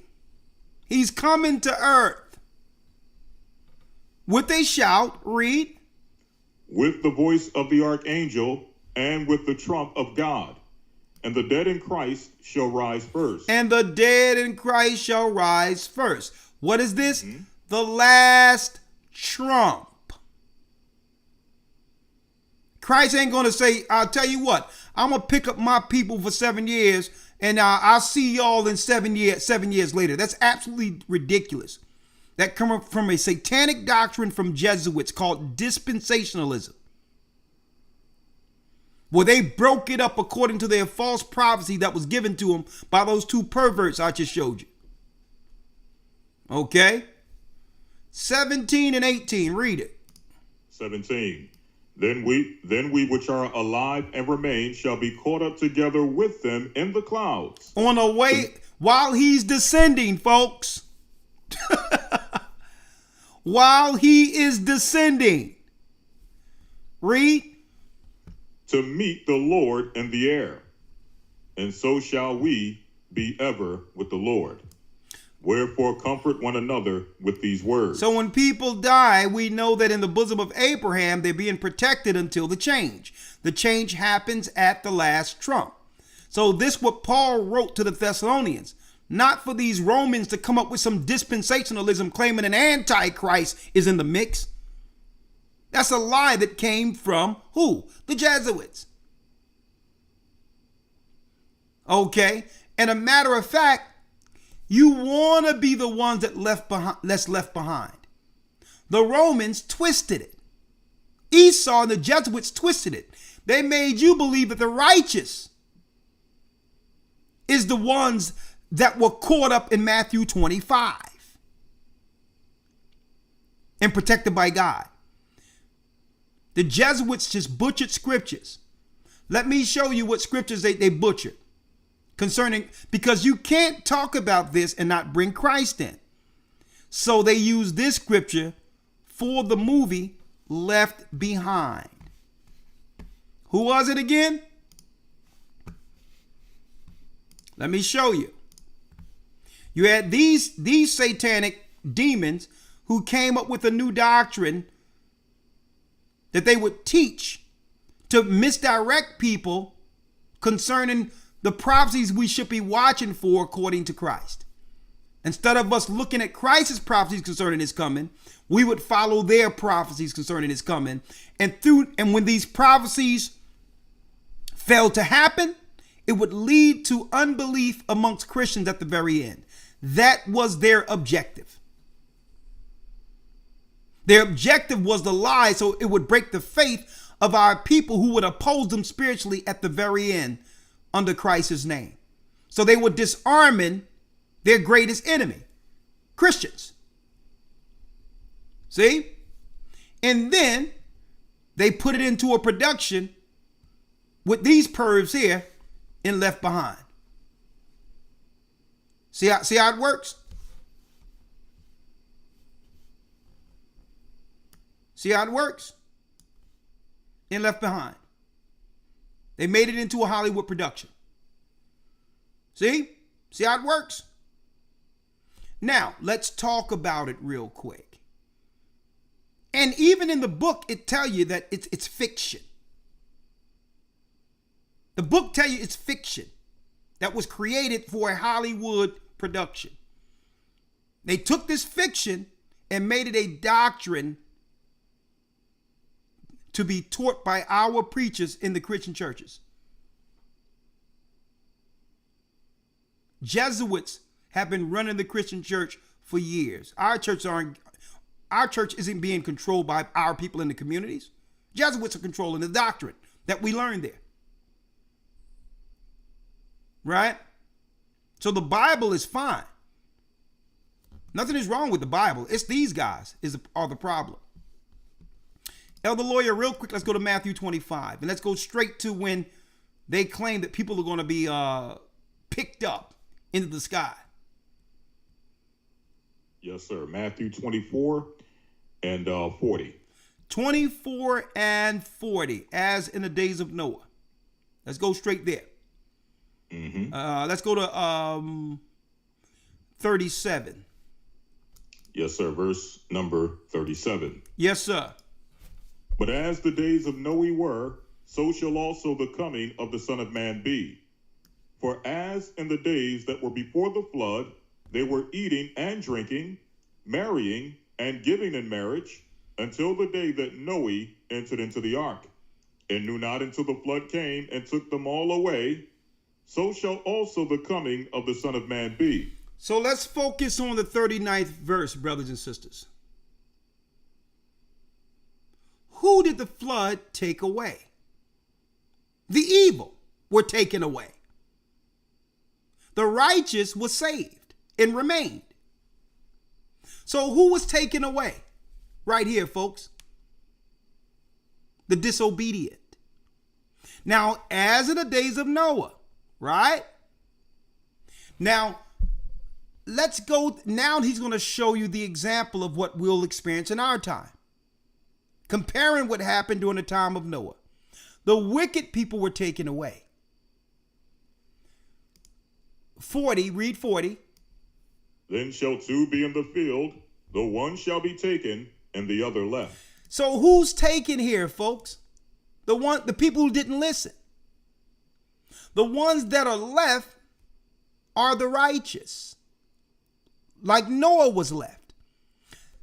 He's coming to earth. With a shout, read. With the voice of the archangel and with the trump of God. And the dead in Christ shall rise first. And the dead in Christ shall rise first. What is this? Mm-hmm. The last trump. Christ ain't going to say, I'll tell you what, I'm going to pick up my people for 7 years and I'll see y'all in 7 years later. That's absolutely ridiculous. That comes from a satanic doctrine from Jesuits called dispensationalism, where they broke it up according to their false prophecy that was given to them by those two perverts I just showed you. Okay? 17 and 18, read it. 17. Then we which are alive and remain shall be caught up together with them in the clouds. On the way, while he's descending, folks. While he is descending. Read. To meet the Lord in the air. And so shall we be ever with the Lord. Wherefore comfort one another with these words. So when people die, we know that in the bosom of Abraham, they're being protected until the change. The change happens at the last trump. So this what Paul wrote to the Thessalonians. Not for these Romans to come up with some dispensationalism claiming an antichrist is in the mix. That's a lie that came from who? The Jesuits. Okay. And a matter of fact, you want to be the ones that's left behind. The Romans twisted it. Esau and the Jesuits twisted it. They made you believe that the righteous is the ones that were caught up in Matthew 25 and protected by God. The Jesuits just butchered scriptures. Let me show you what scriptures they butchered concerning, because you can't talk about this and not bring Christ in. So they use this scripture for the movie Left Behind. Who was it again? Let me show you. You had these satanic demons who came up with a new doctrine that they would teach to misdirect people concerning the prophecies we should be watching for according to Christ. Instead of us looking at Christ's prophecies concerning his coming, we would follow their prophecies concerning his coming. And when these prophecies failed to happen, it would lead to unbelief amongst Christians at the very end. That was their objective. Their objective was the lie, so it would break the faith of our people who would oppose them spiritually at the very end under Christ's name. So they were disarming their greatest enemy, Christians. See? And then they put it into a production with these pervs here and left behind. See how it works? See how it works? And left behind. They made it into a Hollywood production. See? See how it works? Now, let's talk about it real quick. And even in the book, it tells you that it's fiction. The book tells you it's fiction that was created for a Hollywood production. They took this fiction and made it a doctrine to be taught by our preachers in the Christian churches. Jesuits have been running the Christian church for years. Our church isn't being controlled by our people in the communities. Jesuits are controlling the doctrine that we learned there. Right? So the Bible is fine. Nothing is wrong with the Bible. It's these guys are the problem. Elder Lawyer, real quick, let's go to Matthew 25. And let's go straight to when they claim that people are going to be picked up into the sky. Yes, sir. Matthew 24 and 40. 24 and 40, as in the days of Noah. Let's go straight there. Let's go to 37. Yes, sir. Verse number 37. Yes, sir. But as the days of Noe were, so shall also the coming of the Son of Man be. For as in the days that were before the flood, they were eating and drinking, marrying and giving in marriage, until the day that Noe entered into the ark, and knew not until the flood came and took them all away, so shall also the coming of the Son of Man be. So let's focus on the 39th verse, brothers and sisters. Who did the flood take away? The evil were taken away. The righteous was saved and remained. So who was taken away? Right here, folks. The disobedient. Now, as in the days of Noah, right? Now, let's go. Now he's going to show you the example of what we'll experience in our time. Comparing what happened during the time of Noah. The wicked people were taken away. 40, read 40. Then shall two be in the field, the one shall be taken, and the other left. So who's taken here, folks? The people who didn't listen. The ones that are left are the righteous. Like Noah was left.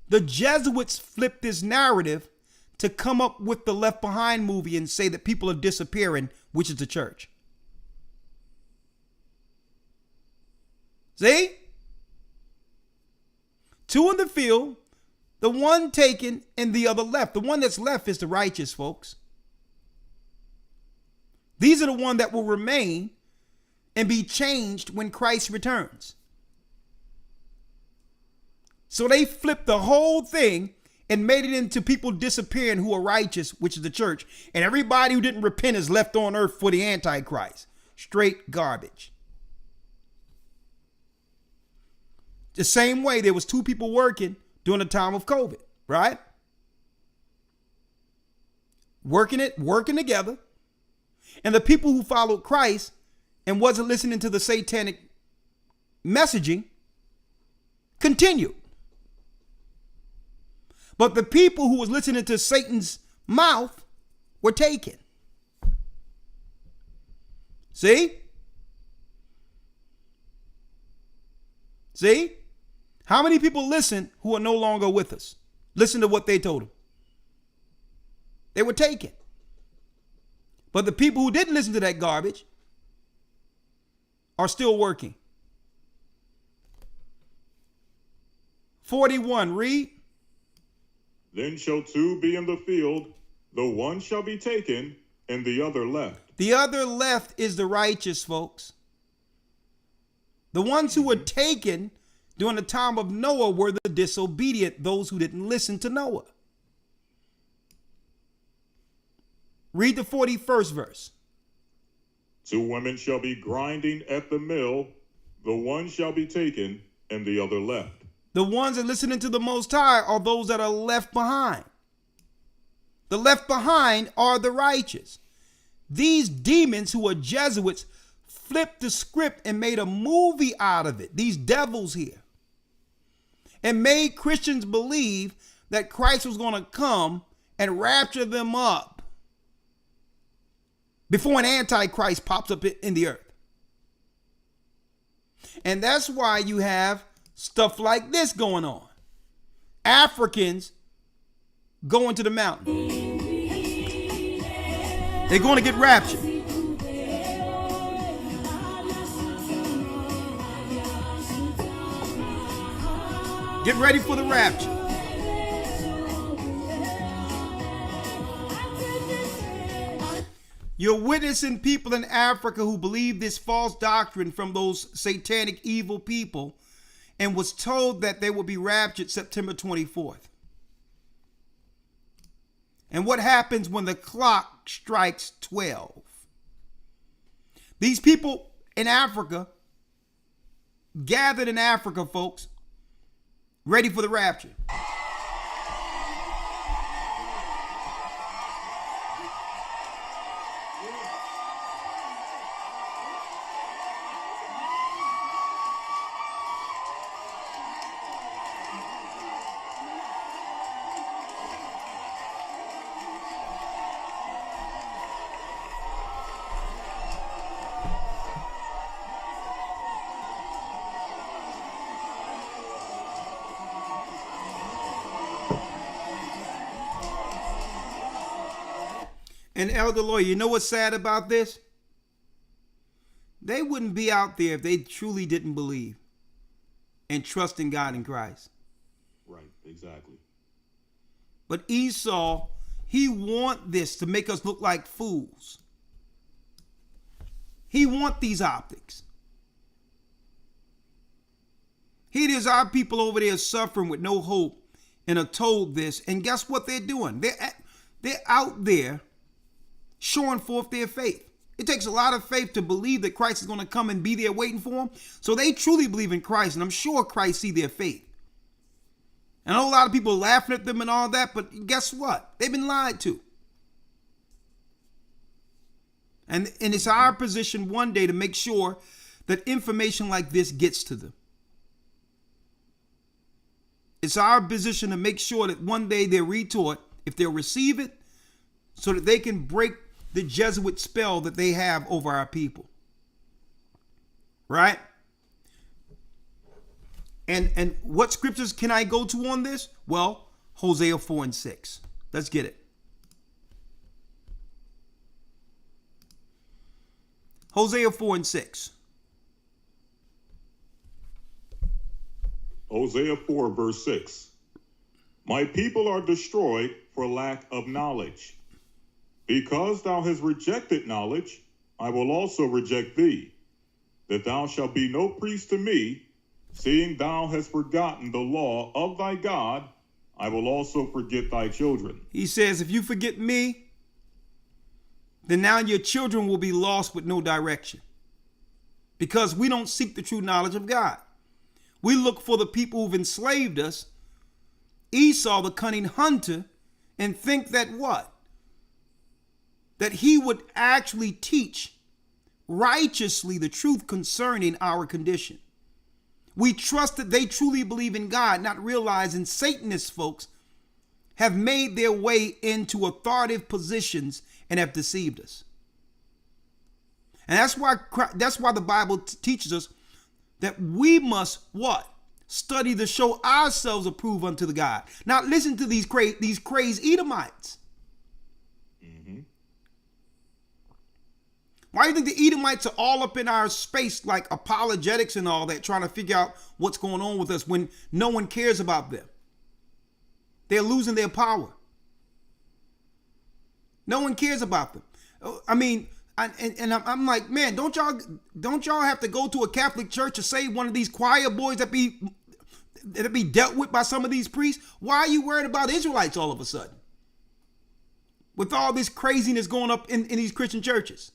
The Jesuits flipped this narrative to come up with the Left Behind movie and say that people are disappearing, which is the church. See? Two in the field, the one taken and the other left. The one that's left is the righteous, folks. These are the ones that will remain and be changed when Christ returns. So they flipped the whole thing and made it into people disappearing who are righteous, which is the church. And everybody who didn't repent is left on earth for the Antichrist. Straight garbage. The same way there was two people working during the time of COVID, right? Working together. And the people who followed Christ and wasn't listening to the satanic messaging continued. But the people who was listening to Satan's mouth were taken. See? See? How many people listen who are no longer with us? Listen to what they told them. They were taken. But the people who didn't listen to that garbage are still working. 41, read. Then shall two be in the field, the one shall be taken, and the other left. The other left is the righteous, folks. The ones who were taken during the time of Noah were the disobedient, those who didn't listen to Noah. Read the 41st verse. 2 women shall be grinding at the mill, the one shall be taken and the other left. The ones that listening to the Most High are those that are left behind. The left behind are the righteous. These demons who are Jesuits flipped the script and made a movie out of it. These devils here. And made Christians believe that Christ was going to come and rapture them up before an antichrist pops up in the earth. And that's why you have stuff like this going on. Africans going to the mountain. They're going to get raptured. Get ready for the rapture. You're witnessing people in Africa who believe this false doctrine from those satanic evil people and was told that they will be raptured September 24th. And what happens when the clock strikes 12? These people in Africa, gathered in Africa, folks, ready for the rapture. And Elder Lawyer, you know what's sad about this? They wouldn't be out there if they truly didn't believe and trust in God and Christ. Right, exactly. But Esau, he want this to make us look like fools. He want these optics. Here it is, our people over there suffering with no hope and are told this. And guess what they're doing? They're out there showing forth their faith. It takes a lot of faith to believe that Christ is going to come and be there waiting for them. So they truly believe in Christ, and I'm sure Christ see their faith. And I know a lot of people are laughing at them and all that, but guess what? They've been lied to. And it's our position one day to make sure that information like this gets to them. It's our position to make sure that one day they're retaught, if they'll receive it, so that they can break the Jesuit spell that they have over our people. Right? And what scriptures can I go to on this? Well, Hosea 4 and 6. Let's get it. Hosea 4 and 6. Hosea 4 verse 6. My people are destroyed for lack of knowledge. Because thou hast rejected knowledge, I will also reject thee, that thou shalt be no priest to me, seeing thou hast forgotten the law of thy God, I will also forget thy children. He says, if you forget me, then now your children will be lost with no direction. Because we don't seek the true knowledge of God. We look for the people who've enslaved us, Esau the cunning hunter, and think that what? That he would actually teach righteously the truth concerning our condition. We trust that they truly believe in God, not realizing Satanists, folks, have made their way into authoritative positions and have deceived us. And that's why the Bible teaches us that we must what? Study to show ourselves approved unto the God. Now listen to these crazy Edomites. Why do you think the Edomites are all up in our space like apologetics and all that, trying to figure out what's going on with us when no one cares about them? They're losing their power. No one cares about them. I mean, I'm like, man, don't y'all have to go to a Catholic church to save one of these choir boys that be dealt with by some of these priests? Why are you worried about Israelites all of a sudden? With all this craziness going up in these Christian churches.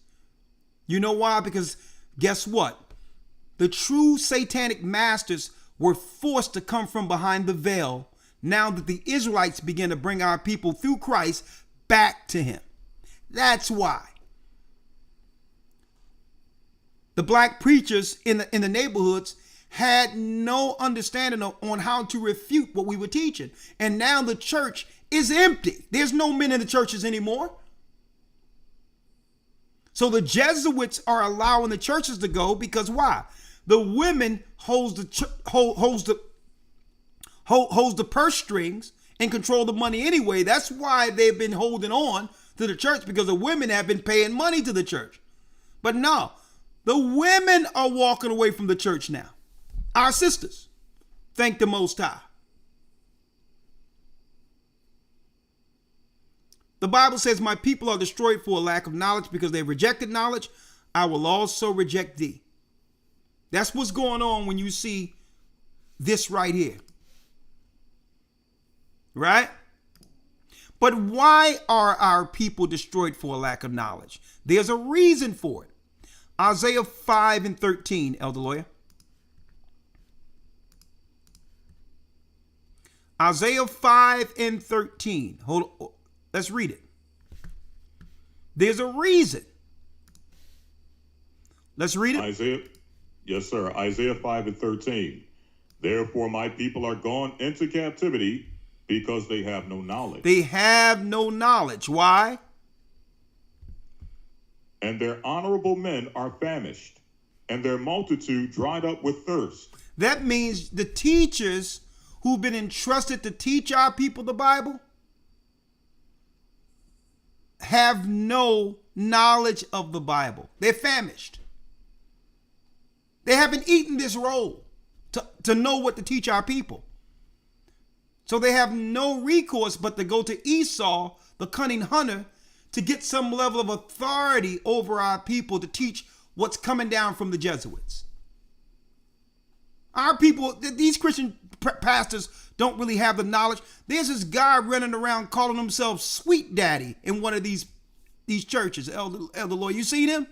You know why? Because guess what? The true satanic masters were forced to come from behind the veil now that the Israelites begin to bring our people through Christ back to him. That's why. The black preachers in the neighborhoods had no understanding on how to refute what we were teaching. And now the church is empty. There's no men in the churches anymore. So the Jesuits are allowing the churches to go because why? The women holds the purse strings and control the money anyway. That's why they've been holding on to the church, because the women have been paying money to the church. But no, the women are walking away from the church now. Our sisters, thank the Most High. The Bible says, my people are destroyed for a lack of knowledge, because they rejected knowledge. I will also reject thee. That's what's going on when you see this right here. Right? But why are our people destroyed for a lack of knowledge? There's a reason for it. Isaiah 5:13, Elder Lawyer. Isaiah 5:13. Hold on. Let's read it. There's a reason. Let's read it. Isaiah, yes, sir. Isaiah 5:13. Therefore, my people are gone into captivity because they have no knowledge. They have no knowledge. Why? And their honorable men are famished, and their multitude dried up with thirst. That means the teachers who've been entrusted to teach our people the Bible have no knowledge of the Bible. They're famished. They haven't eaten this roll to know what to teach our people. So they have no recourse but to go to Esau, the cunning hunter, to get some level of authority over our people to teach what's coming down from the Jesuits. Our people, these Christian pastors don't really have the knowledge. There's this guy running around calling himself Sweet Daddy in one of these churches. Elder Lawyer, you seen him?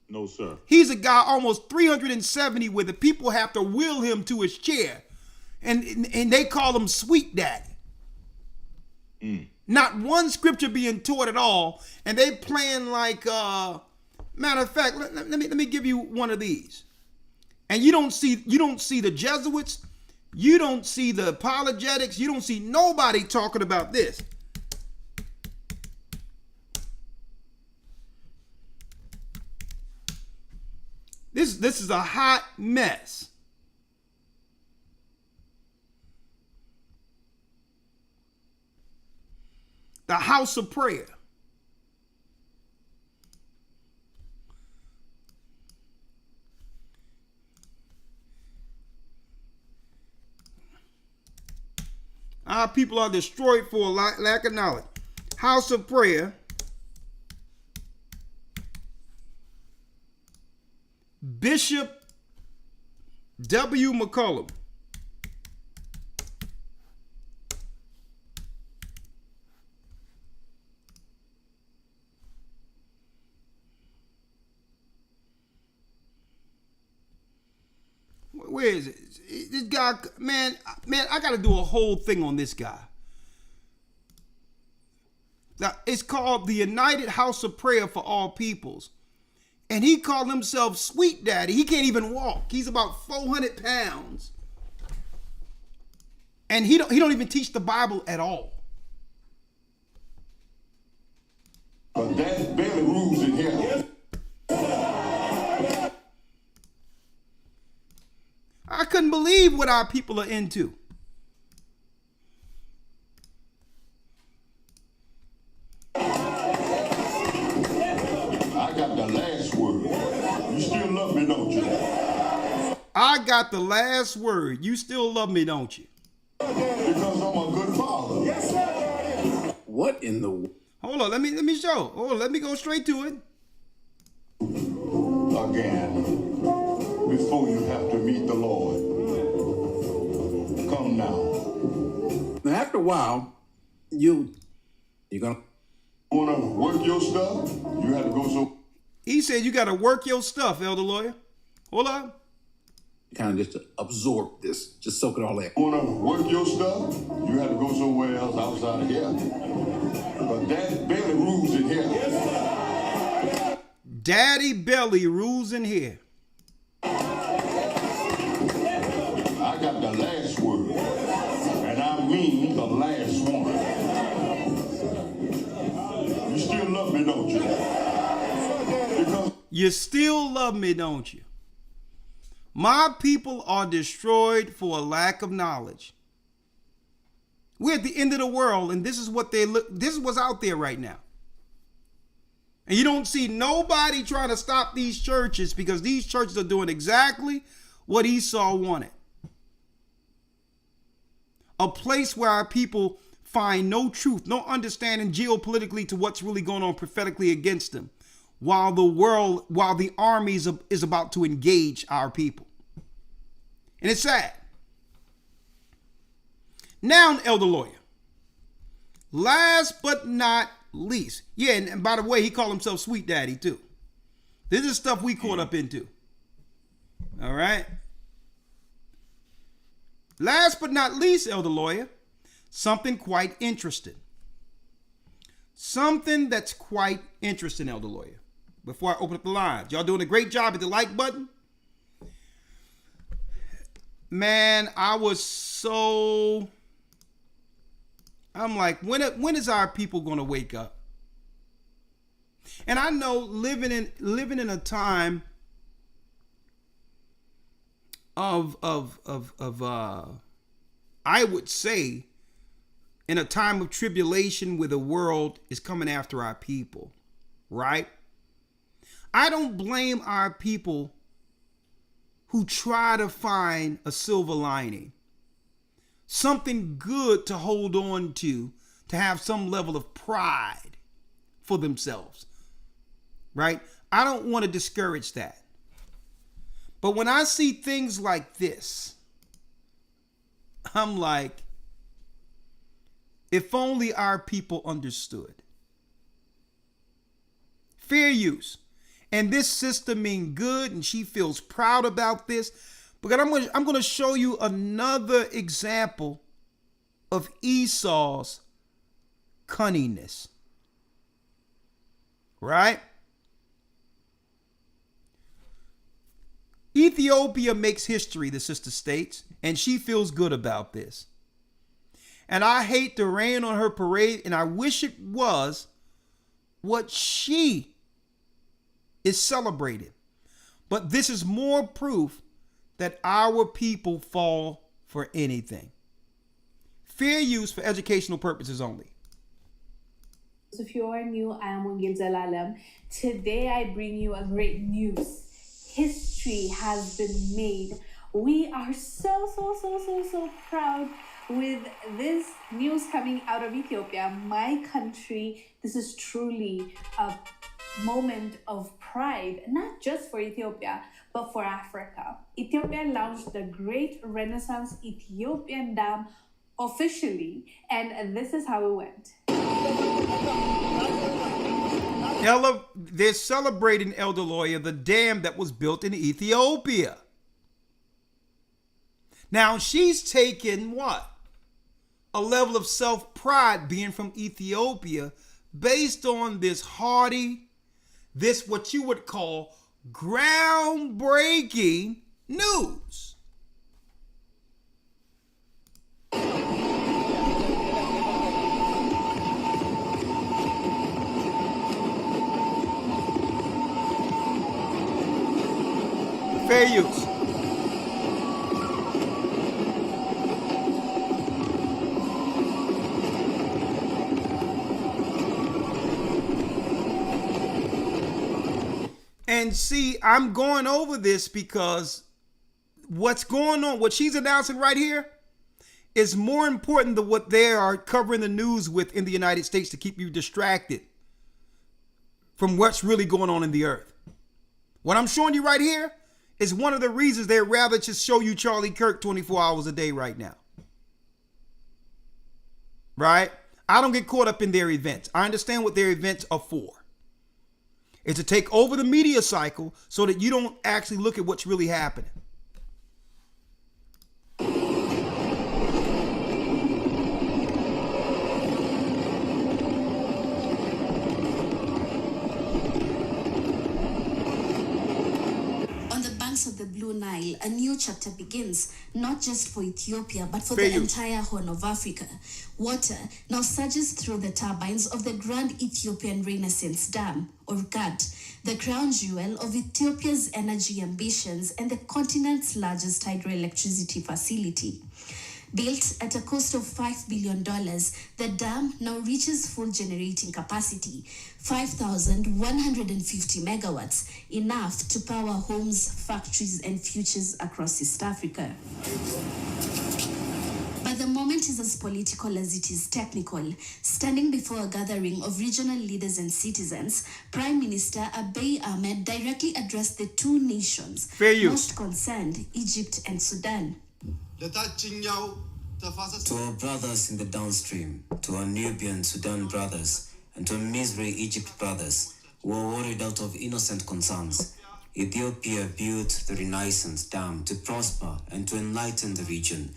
No, sir. He's a guy almost 370 where the people have to wheel him to his chair. And they call him Sweet Daddy. Not one scripture being taught at all. And they playing like, matter of fact, let me give you one of these. And you don't see the Jesuits, you don't see the apologetics, you don't see nobody talking about this. This is a hot mess. The house of prayer. Our people are destroyed for lack of knowledge. House of prayer. Bishop W. McCullum. Where is it? This guy, man, I got to do a whole thing on this guy. Now, it's called the United House of Prayer for All Peoples. And he called himself Sweet Daddy. He can't even walk. He's about 400 pounds. And he don't even teach the Bible at all. But that's barely rules in here. I couldn't believe what our people are into. I got the last word. You still love me, don't you? I got the last word. You still love me, don't you? Because I'm a good father. Yes, sir. What in the... Hold on, let me show. Hold on, let me go straight to it. Again, before you have to meet the Lord. Come now. Now, after a while, you're gonna... Want to work your stuff? You have to go so... He said you got to work your stuff, Elder Lawyer. Hold up. Kind of just to absorb this, just soak it all in. You want to work your stuff, you have to go somewhere else outside of here. But Daddy Belly rules in here. Daddy Belly rules in here. I got the last word, and I mean the last one. You still love me, don't you? Because You still love me, don't you? My people are destroyed for a lack of knowledge. We're at the end of the world, and this is what this is what's out there right now. And you don't see nobody trying to stop these churches because these churches are doing exactly what Esau wanted. A place where our people find no truth, no understanding geopolitically to what's really going on prophetically against them, while the army is about to engage our people. And it's sad. Now, Elder Lawyer, last but not least. Yeah, and by the way, he called himself Sweet Daddy too. This is stuff we caught up into. All right. Last but not least, Elder Lawyer, something quite interesting. Something that's quite interesting, Elder Lawyer. Before I open up the lines, y'all doing a great job at the like button. Man, I'm like, when is our people going to wake up? And I know living in a time of I would say in a time of tribulation where the world is coming after our people, right? I don't blame our people who try to find a silver lining, something good to hold on to have some level of pride for themselves, right? I don't want to discourage that. But when I see things like this, I'm like, if only our people understood. Fair use. And this sister mean good, and she feels proud about this. But I'm going to show you another example of Esau's cunningness. Right? Ethiopia makes history, the sister states, and she feels good about this. And I hate to rain on her parade, and I wish it was what she is celebrated. But this is more proof that our people fall for anything. Fair use for educational purposes only. If you are new, I am Wangil Zalalam. Today I bring you a great news. History has been made. We are so proud with this news coming out of Ethiopia, my country. This is truly a moment of pride, not just for Ethiopia, but for Africa. Ethiopia launched the Great Renaissance Ethiopian Dam officially, and this is how it went. They're celebrating, Elder Lawyer, the dam that was built in Ethiopia. Now, she's taken what? A level of self-pride being from Ethiopia based on this haughty, this what you would call groundbreaking news. Fair use. And see, I'm going over this because what's going on, what she's announcing right here, is more important than what they are covering the news with in the United States to keep you distracted from what's really going on in the earth. What I'm showing you right here is one of the reasons they'd rather just show you Charlie Kirk 24 hours a day right now. Right? I don't get caught up in their events. I understand what their events are for. is to take over the media cycle so that you don't actually look at what's really happening. On the banks of the Blue Nile, a new chapter begins, not just for Ethiopia, but for Fair the use. entire Horn of Africa. Water now surges through the turbines of the Grand Ethiopian Renaissance Dam, or GAD, the crown jewel of Ethiopia's energy ambitions and the continent's largest hydroelectricity facility. Built at a cost of $5 billion, the dam now reaches full generating capacity, 5,150 megawatts, enough to power homes, factories, and futures across East Africa. But the moment is as political as it is technical. Standing before a gathering of regional leaders and citizens, Prime Minister Abiy Ahmed directly addressed the two nations Fair use. most concerned, Egypt and Sudan. To our brothers in the downstream, to our Nubian Sudan brothers, and to our Misri Egypt brothers, who are worried out of innocent concerns, Ethiopia built the Renaissance Dam to prosper and to enlighten the region,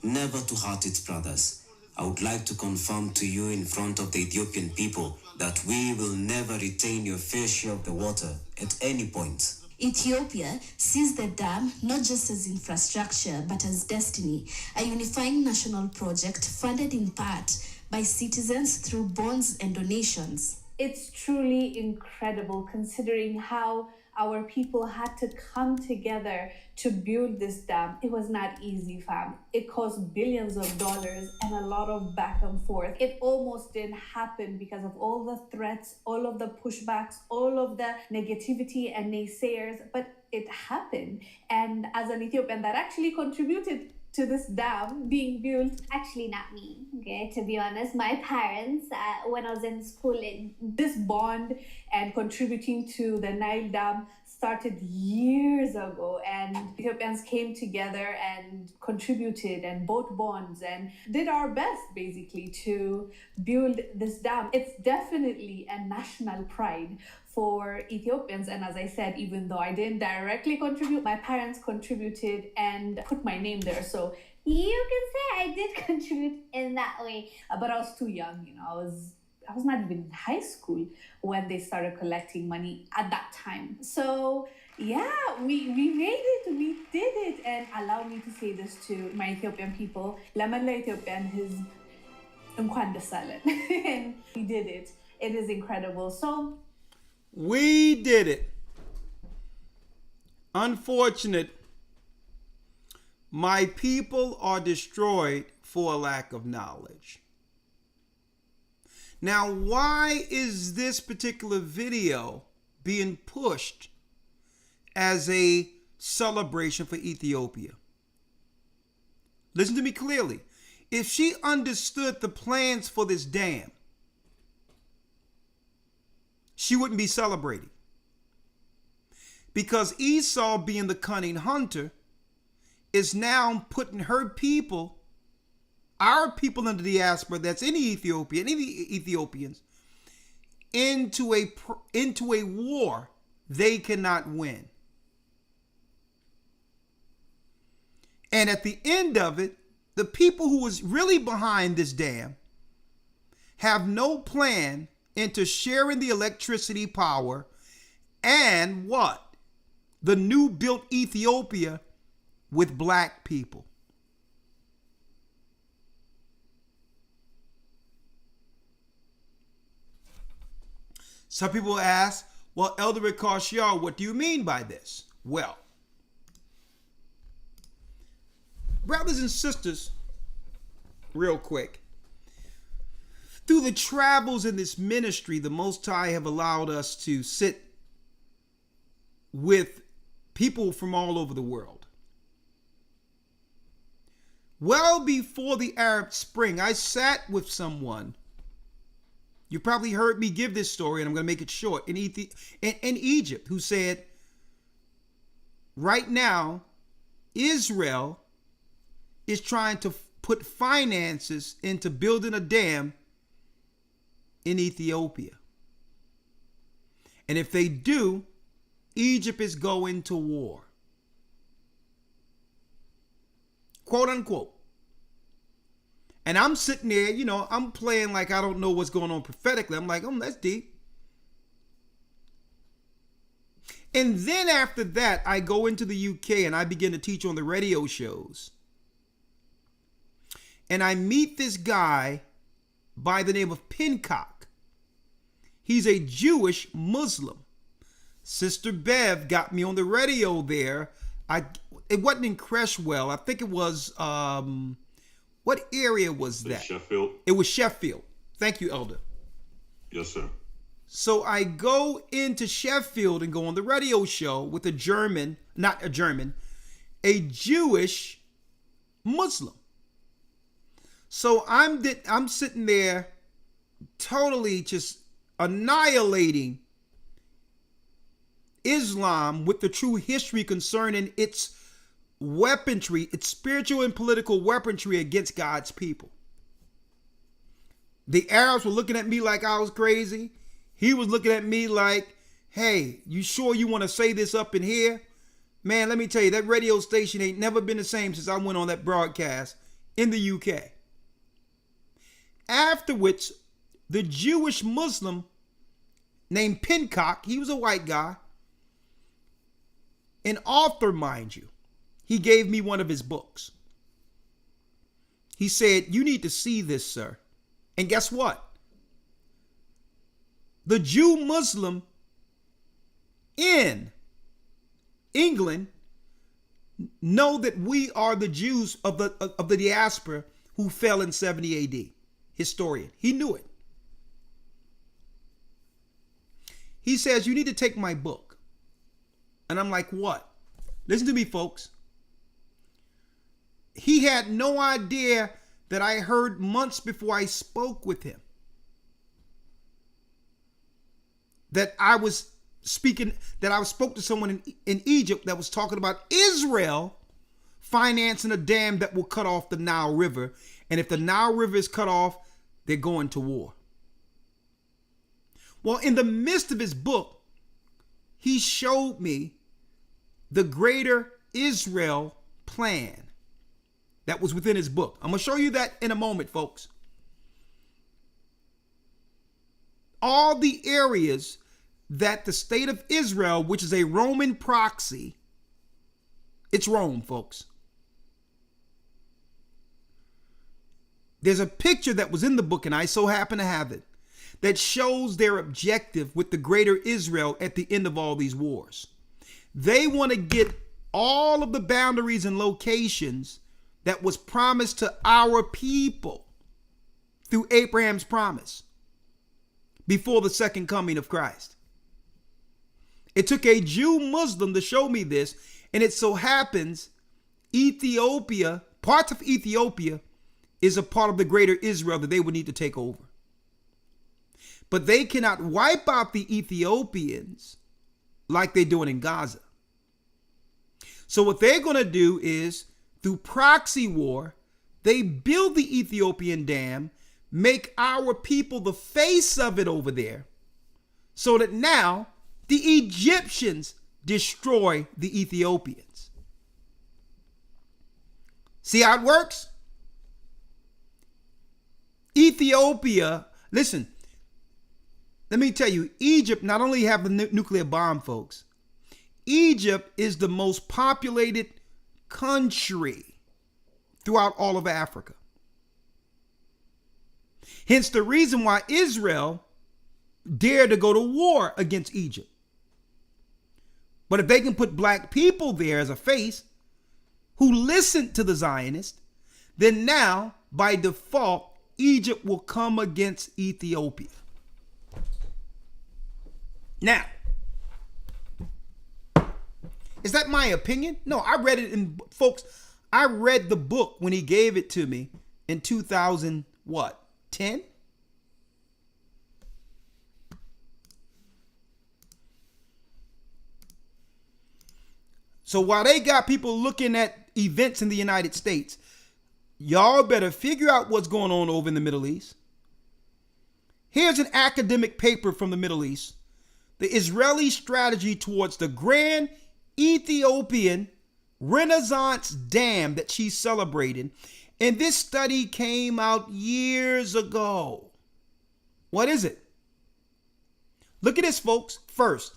never to hurt its brothers. I would like to confirm to you in front of the Ethiopian people that we will never retain your fair share of the water at any point. Ethiopia sees the dam not just as infrastructure but as destiny, a unifying national project funded in part by citizens through bonds and donations. It's truly incredible considering how our people had to come together to build this dam. It was not easy, fam. It cost billions of dollars and a lot of back and forth. It almost didn't happen because of all the threats, all of the pushbacks, all of the negativity and naysayers, but it happened. And as an Ethiopian that actually contributed to this dam being built. Actually, not me, okay, to be honest. My parents, when I was in school, This bond and contributing to the Nile Dam started years ago, and Ethiopians came together and contributed and bought bonds and did our best basically to build this dam. It's definitely a national pride for Ethiopians, and as I said, even though I didn't directly contribute, my parents contributed and put my name there, so you can say I did contribute in that way. but I was too young, I was not even in high school when they started collecting money at that time. So yeah, we made it, we did it. And allow me to say this to my Ethiopian people. Lamalla Ethiopian is እንኳን ደስ አለን. And we did it. It is incredible. So we did it. Unfortunate, my people are destroyed for a lack of knowledge. Now, why is this particular video being pushed as a celebration for Ethiopia? Listen to me clearly. If she understood the plans for this dam, she wouldn't be celebrating. Because Esau, being the cunning hunter, is now putting her people, our people in the diaspora that's in Ethiopia, any Ethiopians, into a war they cannot win. And at the end of it, the people who was really behind this dam have no plan into sharing the electricity power and what? The new built Ethiopia with black people. Some people ask, well, Elder Ricard, what do you mean by this? Well, brothers and sisters, real quick, through the travels in this ministry, the Most High have allowed us to sit with people from all over the world. Well before the Arab Spring, I sat with someone. You probably heard me give this story, and I'm going to make it short. In Egypt, who said, right now, Israel is trying to put finances into building a dam in Ethiopia. And if they do, Egypt is going to war. Quote unquote. And I'm sitting there, I'm playing like I don't know what's going on prophetically. I'm like, that's deep. And then after that, I go into the UK and I begin to teach on the radio shows. And I meet this guy by the name of Pincock. He's a Jewish Muslim. Sister Bev got me on the radio there. It wasn't in Creshwell. I think it was, what area was that? Sheffield. It was Sheffield. Thank you, Elder. Yes, sir. So I go into Sheffield and go on the radio show with a Jewish Muslim. So I'm sitting there totally just annihilating Islam with the true history concerning its weaponry, its spiritual and political weaponry against God's people. The Arabs were looking at me like I was crazy. He was looking at me like, hey, you sure you want to say this up in here? Man, let me tell you, that radio station ain't never been the same since I went on that broadcast in the UK. Afterwards, the Jewish Muslim named Pincock, he was a white guy, an author, mind you. He gave me one of his books. He said, you need to see this, sir. And guess what? The Jew Muslim in England know that we are the Jews of the diaspora who fell in 70 AD. Historian. He knew it. He says, you need to take my book. And I'm like, what? Listen to me, folks. He had no idea that I heard months before I spoke with him that I spoke to someone in Egypt that was talking about Israel financing a dam that will cut off the Nile River. And if the Nile River is cut off, they're going to war. Well, in the midst of his book, he showed me the greater Israel plan that was within his book. I'm going to show you that in a moment, folks. All the areas that the state of Israel, which is a Roman proxy, it's Rome, folks. There's a picture that was in the book, and I so happen to have it, that shows their objective with the greater Israel at the end of all these wars. They want to get all of the boundaries and locations that was promised to our people through Abraham's promise before the second coming of Christ. It took a Jew Muslim to show me this, and it so happens Ethiopia, parts of Ethiopia, is a part of the greater Israel that they would need to take over. But they cannot wipe out the Ethiopians like they're doing in Gaza. So what they're going to do is, through proxy war, they build the Ethiopian dam, make our people the face of it over there, so that now the Egyptians destroy the Ethiopians. See how it works? Ethiopia, listen, let me tell you, Egypt not only have the nuclear bomb, folks, Egypt is the most populated country throughout all of Africa. Hence the reason why Israel dared to go to war against Egypt. But if they can put black people there as a face who listen to the Zionists, then now, by default, Egypt will come against Ethiopia. Now, is that my opinion? No, I read it in, folks, I read the book when he gave it to me in 2000, what, 10? So while they got people looking at events in the United States, y'all better figure out what's going on over in the Middle East. Here's an academic paper from the Middle East the Israeli strategy towards the grand Ethiopian Renaissance dam that she's celebrating. And this study came out years ago. What is it? Look at this, folks. First,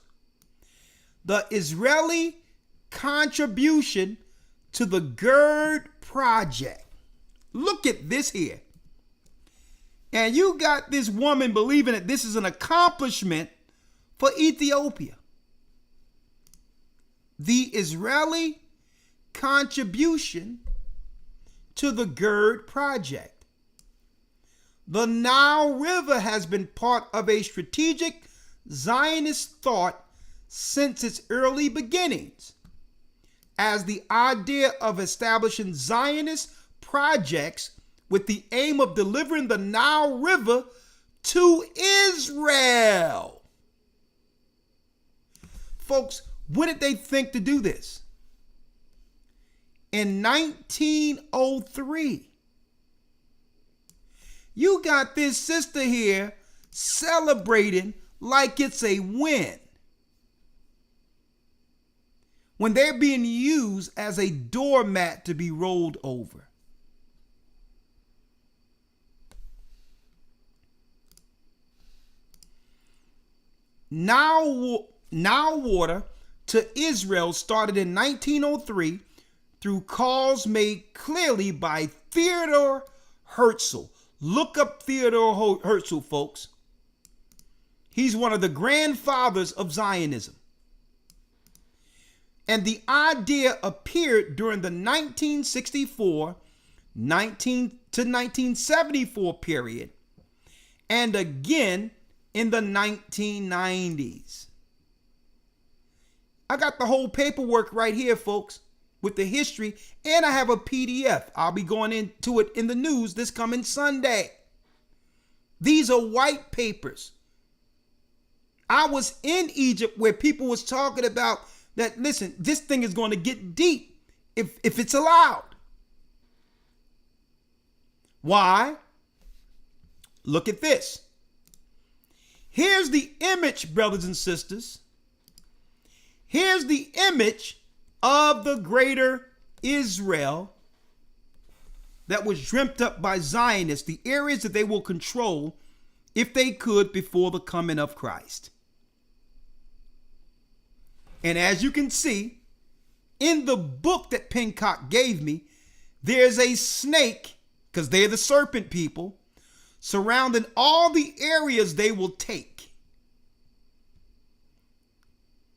the Israeli contribution to the GERD project. Look at this here. And you got this woman believing that this is an accomplishment for Ethiopia. The Israeli contribution to the GERD project. The Nile River has been part of a strategic Zionist thought since its early beginnings, as the idea of establishing Zionist projects with the aim of delivering the Nile River to Israel. Folks, when did they think to do this? In 1903. You got this sister here celebrating like it's a win, when they're being used as a doormat to be rolled over. Nile water to Israel started in 1903 through calls made clearly by Theodor Herzl. Look up Theodor Herzl, folks. He's one of the grandfathers of Zionism. And the idea appeared during the 1964 to 1974 period, and again in the 1990s. I got the whole paperwork right here, folks, with the history, and I have a PDF. I'll be going into it in the news this coming Sunday. These are white papers. I was in Egypt where people was talking about that, listen, this thing is going to get deep if it's allowed. Why? Look at this. Here's the image, brothers and sisters. Here's the image of the greater Israel that was dreamt up by Zionists, the areas that they will control if they could before the coming of Christ. And as you can see, in the book that Pincock gave me, there's a snake, because they're the serpent people, surrounding all the areas they will take.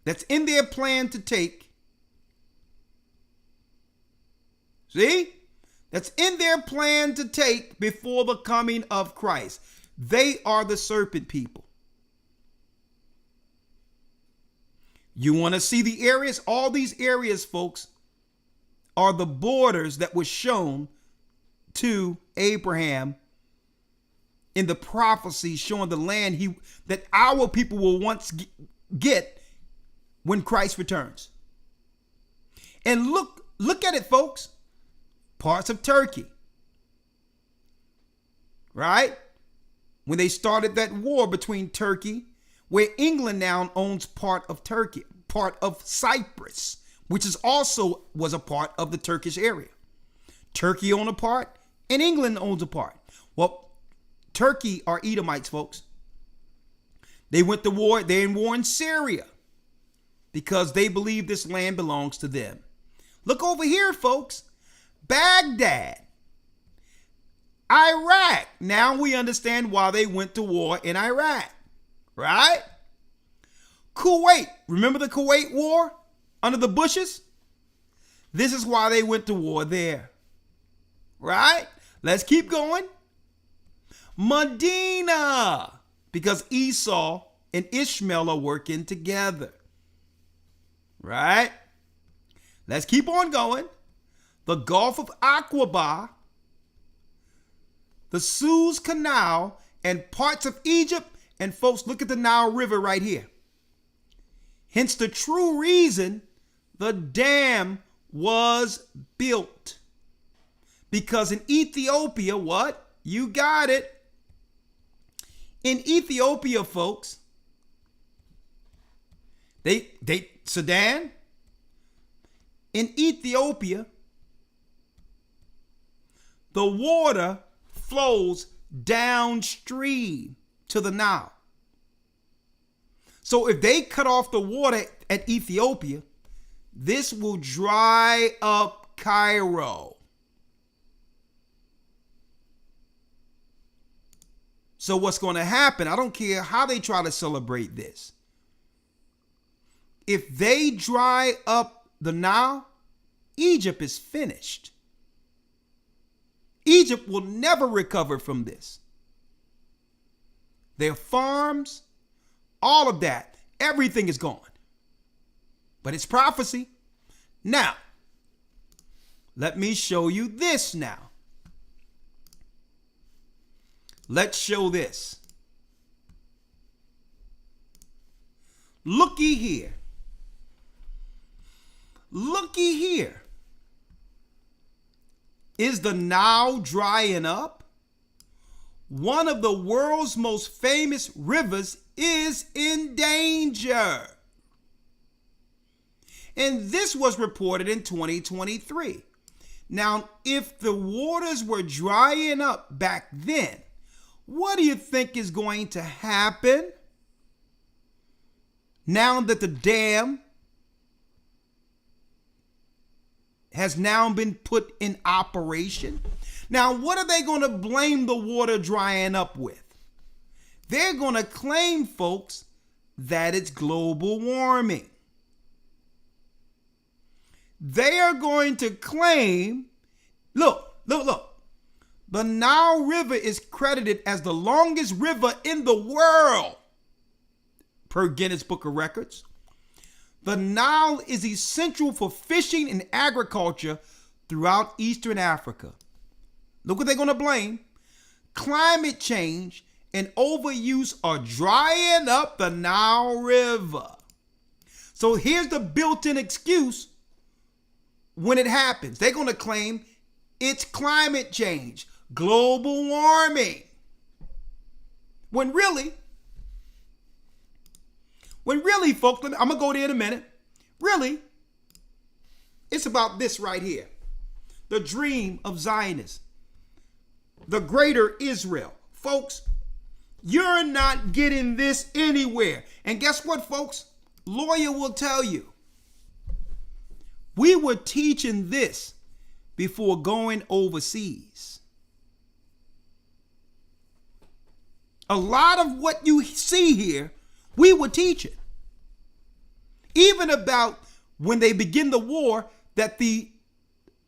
That's in their plan to take. See? That's in their plan to take before the coming of Christ. They are the serpent people. You want to see the areas? All these areas, folks, are the borders that were shown to Abraham in the prophecy showing the land that our people will once get when Christ returns. And look at it, folks. Parts of Turkey. Right? When they started that war between Turkey, where England now owns part of Turkey, part of Cyprus, which is also was a part of the Turkish area. Turkey owned a part and England owns a part. Well, Turkey are Edomites, folks. They went to war. They're in war in Syria because they believe this land belongs to them. Look over here, folks. Baghdad, Iraq. Now we understand why they went to war in Iraq, right? Kuwait. Remember the Kuwait war under the Bushes? This is why they went to war there, right? Let's keep going. Medina, because Esau and Ishmael are working together, right? Let's keep on going. The Gulf of Aqaba, the Suez Canal, and parts of Egypt. And folks, look at the Nile River right here. Hence the true reason the dam was built. Because in Ethiopia, what? You got it. In Ethiopia, folks, Sudan, in Ethiopia, the water flows downstream to the Nile. So if they cut off the water at Ethiopia, this will dry up Cairo. So what's going to happen? I don't care how they try to celebrate this. If they dry up the Nile, Egypt is finished. Egypt will never recover from this. Their farms, all of that, everything is gone. But it's prophecy. Now, let me show you this now. Let's show this. Looky here. Looky here. Is the Nile drying up? One of the world's most famous rivers is in danger. And this was reported in 2023. Now, if the waters were drying up back then, what do you think is going to happen now that the dam has now been put in operation? Now, what are they going to blame the water drying up with? They're going to claim, folks, that it's global warming. They are going to claim, look. The Nile River is credited as the longest river in the world, per Guinness Book of Records. The Nile is essential for fishing and agriculture throughout Eastern Africa. Look what they're going to blame. Climate change and overuse are drying up the Nile River. So here's the built-in excuse when it happens. They're going to claim it's climate change, global warming. When really, folks, I'm going to go there in a minute. Really, it's about this right here. The dream of Zionists. The greater Israel. Folks, you're not getting this anywhere. And guess what, folks? Lawyer will tell you. We were teaching this before going overseas. A lot of what you see here, we were teaching. Even about when they begin the war, that the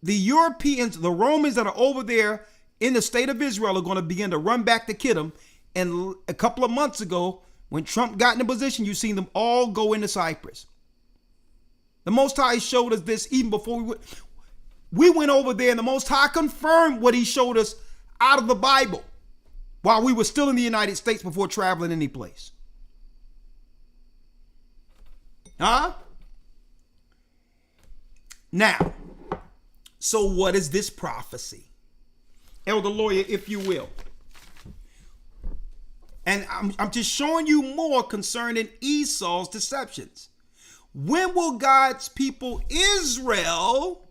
Europeans, the Romans that are over there in the state of Israel are going to begin to run back to Kittim. And a couple of months ago, when Trump got in a position, you've seen them all go into Cyprus. The Most High showed us this even before we went over there, and the Most High confirmed what he showed us out of the Bible while we were still in the United States before traveling any place. Huh? Now, so what is this prophecy? Elder Lawyer, if you will. And I'm just showing you more concerning Esau's deceptions. When will God's people Israel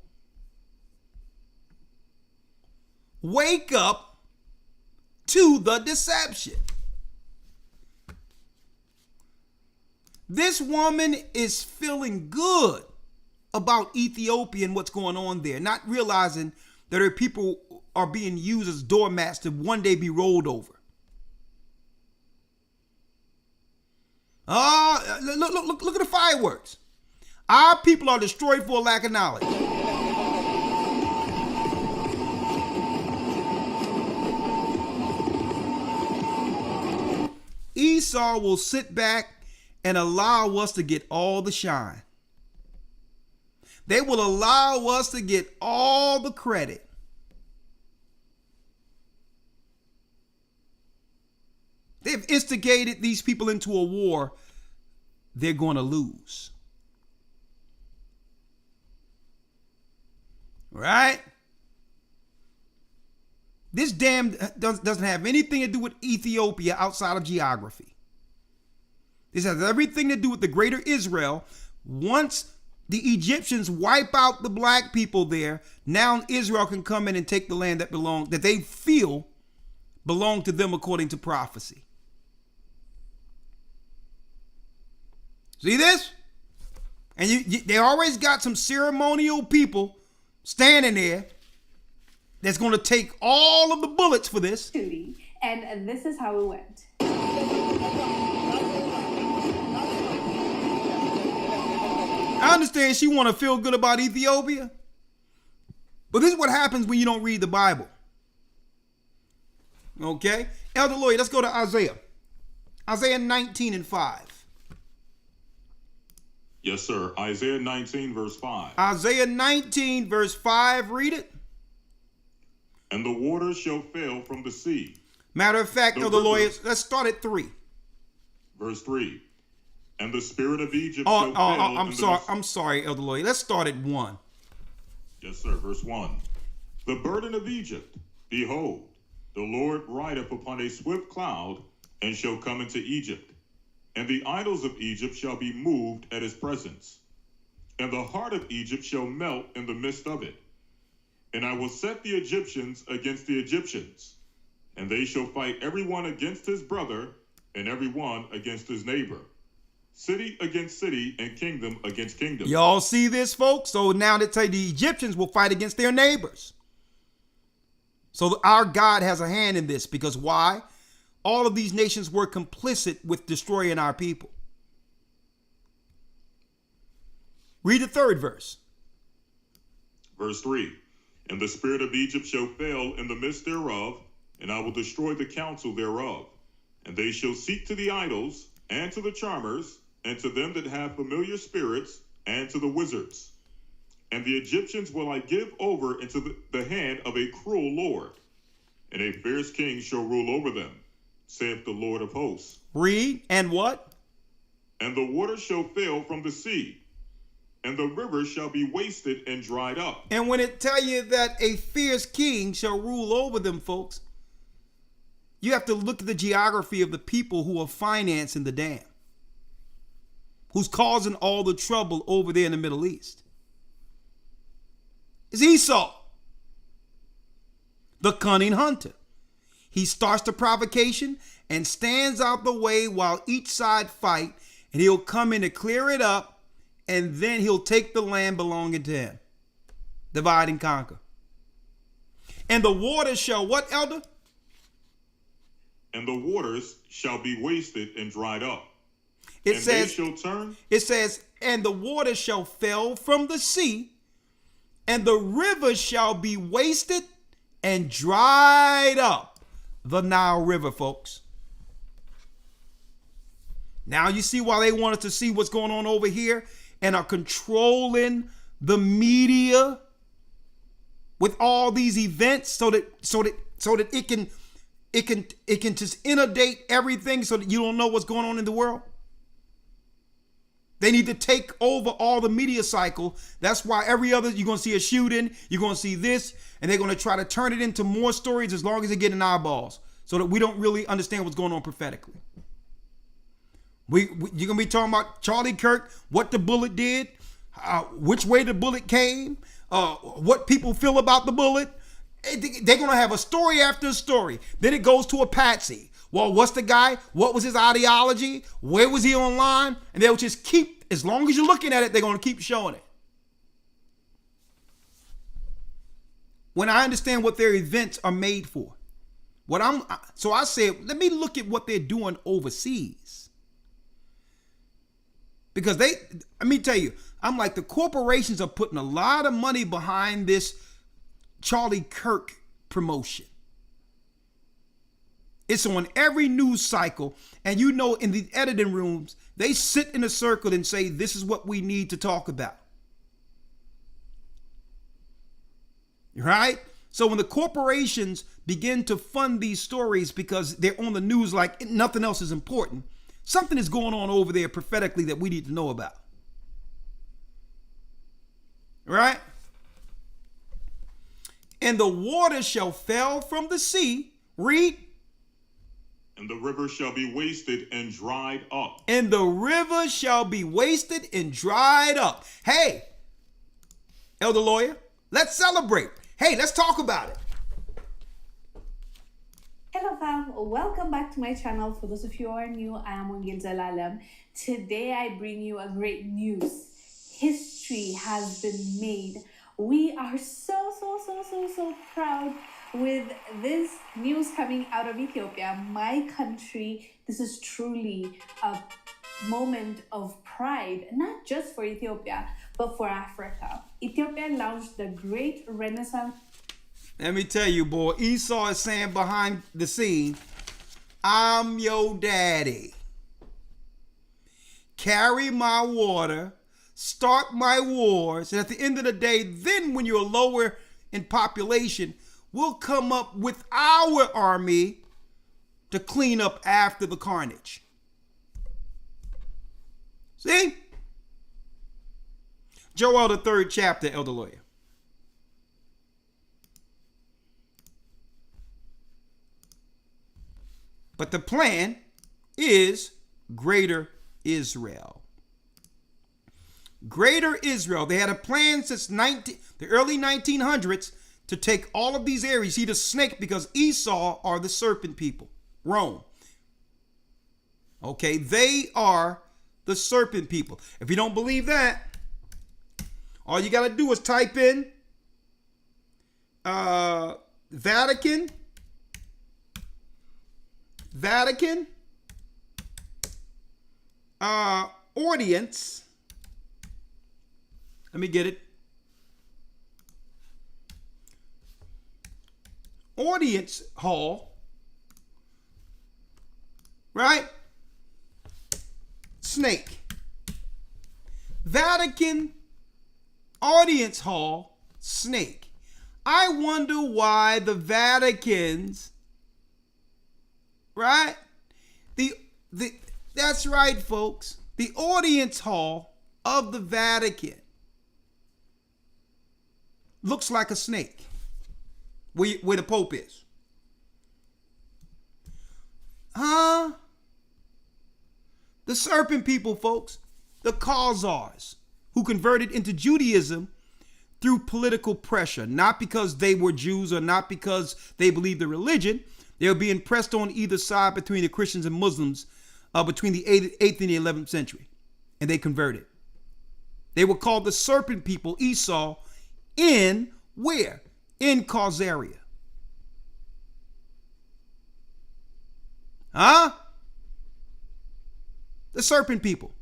wake up to the deception? This woman is feeling good about Ethiopia and what's going on there, not realizing that her people are being used as doormats to one day be rolled over. Look at the fireworks. Our people are destroyed for a lack of knowledge. Esau will sit back and allow us to get all the shine. They will allow us to get all the credit. They've instigated these people into a war they're going to lose. Right? This dam doesn't have anything to do with Ethiopia outside of geography. This has everything to do with the greater Israel. Once the Egyptians wipe out the black people there, now Israel can come in and take the land that they feel belong to them according to prophecy. See this? And they always got some ceremonial people standing there that's going to take all of the bullets for this. And this is how it went. I understand she want to feel good about Ethiopia, but this is what happens when you don't read the Bible. Okay? Elder Lloyd, let's go to Isaiah. Isaiah 19:5. Yes, sir. Isaiah 19, verse 5. Isaiah 19, verse 5. Read it. And the waters shall fail from the sea. Matter of fact, Elder Lloyd, let's start at 3. Verse 3. And the spirit of Egypt shall fail. I'm sorry, Elder Lloyd. Let's start at 1. Yes, sir. Verse 1. The burden of Egypt, behold, the Lord rideth upon a swift cloud, and shall come into Egypt. And the idols of Egypt shall be moved at his presence. And the heart of Egypt shall melt in the midst of it. And I will set the Egyptians against the Egyptians, and they shall fight every one against his brother, and every one against his neighbor. City against city, and kingdom against kingdom. Y'all see this, folks? So now they say the Egyptians will fight against their neighbors. So our God has a hand in this, because why? All of these nations were complicit with destroying our people. Read the 3rd verse. Verse 3. And the spirit of Egypt shall fail in the midst thereof, and I will destroy the counsel thereof. And they shall seek to the idols, and to the charmers, and to them that have familiar spirits, and to the wizards. And the Egyptians will I give over into the hand of a cruel lord, and a fierce king shall rule over them, saith the Lord of hosts. Read, and what? And the water shall fail from the sea, and the rivers shall be wasted and dried up. And when it tell you that a fierce king shall rule over them, folks, you have to look at the geography of the people who are financing the dam, who's causing all the trouble over there in the Middle East. It's Esau, the cunning hunter. He starts the provocation and stands out the way while each side fight, and he'll come in to clear it up, and then he'll take the land belonging to him. Divide and conquer. And the waters shall what, Elder? And the waters shall be wasted and dried up. It and says, they shall turn. It says, and the waters shall fail from the sea, and the rivers shall be wasted and dried up. The Nile River, folks. Now you see why they wanted to see what's going on over here and are controlling the media with all these events so that it can just inundate everything so that you don't know what's going on in the world. They need to take over all the media cycle. That's why every other, you're going to see a shooting, you're going to see this, and they're going to try to turn it into more stories as long as they're getting eyeballs so that we don't really understand what's going on prophetically. You're going to be talking about Charlie Kirk, what the bullet did, which way the bullet came, what people feel about the bullet. They're going to have a story after a story. Then it goes to a patsy. Well, what's the guy? What was his ideology? Where was he online? And they'll just keep, as long as you're looking at it, they're going to keep showing it. When I understand what their events are made for. So I said, let me look at what they're doing overseas. Because let me tell you, I'm like, the corporations are putting a lot of money behind this Charlie Kirk promotion. It's on every news cycle. And you know, in the editing rooms, they sit in a circle and say, this is what we need to talk about. Right? So when the corporations begin to fund these stories because they're on the news like nothing else is important, something is going on over there prophetically that we need to know about. Right? And the water shall fail from the sea. Read. And the river shall be wasted and dried up. And the river shall be wasted and dried up. Hey, Elder Lawyer, let's celebrate. Hey, let's talk about it. Hello fam, welcome back to my channel. For those of you who are new, I am Wangil Zalalam. Today I bring you a great news. History has been made. We are so proud with this news coming out of Ethiopia, my country. This is truly a moment of pride, not just for Ethiopia, but for Africa. Ethiopia launched the Great Renaissance. Let me tell you, boy, Esau is saying behind the scene, I'm your daddy. Carry my water, start my wars, and at the end of the day, then when you're lower in population, we'll come up with our army to clean up after the carnage. See? Joel, the 3rd chapter, Elder Lawyer. But the plan is Greater Israel. Greater Israel. They had a plan since the early 1900s to take all of these areas. See, the snake, because Esau are the serpent people. Rome. Okay, they are the serpent people. If you don't believe that, all you got to do is type in Vatican, audience. Let me get it. Audience hall. Right? Snake. Vatican audience hall, snake. I wonder why the Vaticans, right? That's right, folks. The audience hall of the Vatican looks like a snake where the Pope is. Huh? The serpent people, folks. The Khazars, who converted into Judaism through political pressure, not because they were Jews or not because they believed the religion. They were being pressed on either side between the Christians and Muslims between the 8th and the 11th century. And they converted. They were called the serpent people, Esau, in where? In Khazaria. Huh? The serpent people.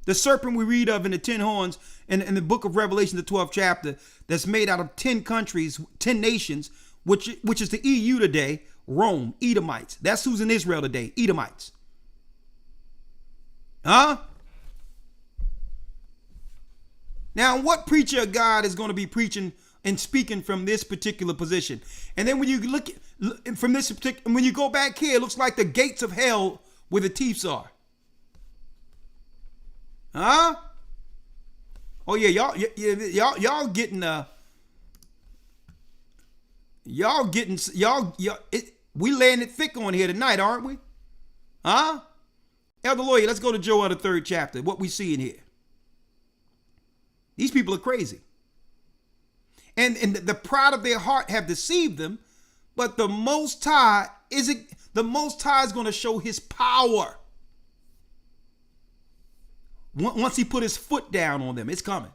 The serpent we read of in the 10 horns in the book of Revelation, the 12th chapter, that's made out of 10 countries, 10 nations, which is the EU today, Rome, Edomites. That's who's in Israel today, Edomites. Huh? Now, what preacher of God is going to be preaching and speaking from this particular position? And then when you look from this particular, when you go back here, it looks like the gates of hell where the thieves are. Huh? Oh yeah, y'all getting we laying it thick on here tonight, aren't we? Huh? Elder Lawyer, let's go to Joel, the 3rd chapter. What we see in here. These people are crazy. And the pride of their heart have deceived them, but the Most High is going to show his power. Once he put his foot down on them, it's coming.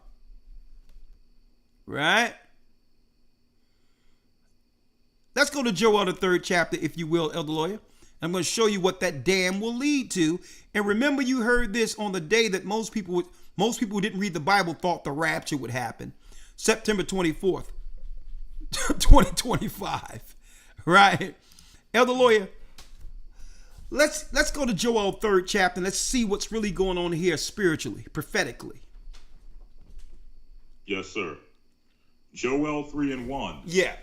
Right? Let's go to Joel, the 3rd chapter, if you will, Elder Lawyer. I'm going to show you what that dam will lead to. And remember, you heard this on the day that most people who didn't read the Bible thought the rapture would happen. September 24th, 2025. Right? Elder Lawyer, let's go to Joel 3rd chapter and let's see what's really going on here spiritually, prophetically. Yes, sir. Joel 3:1. Yeah.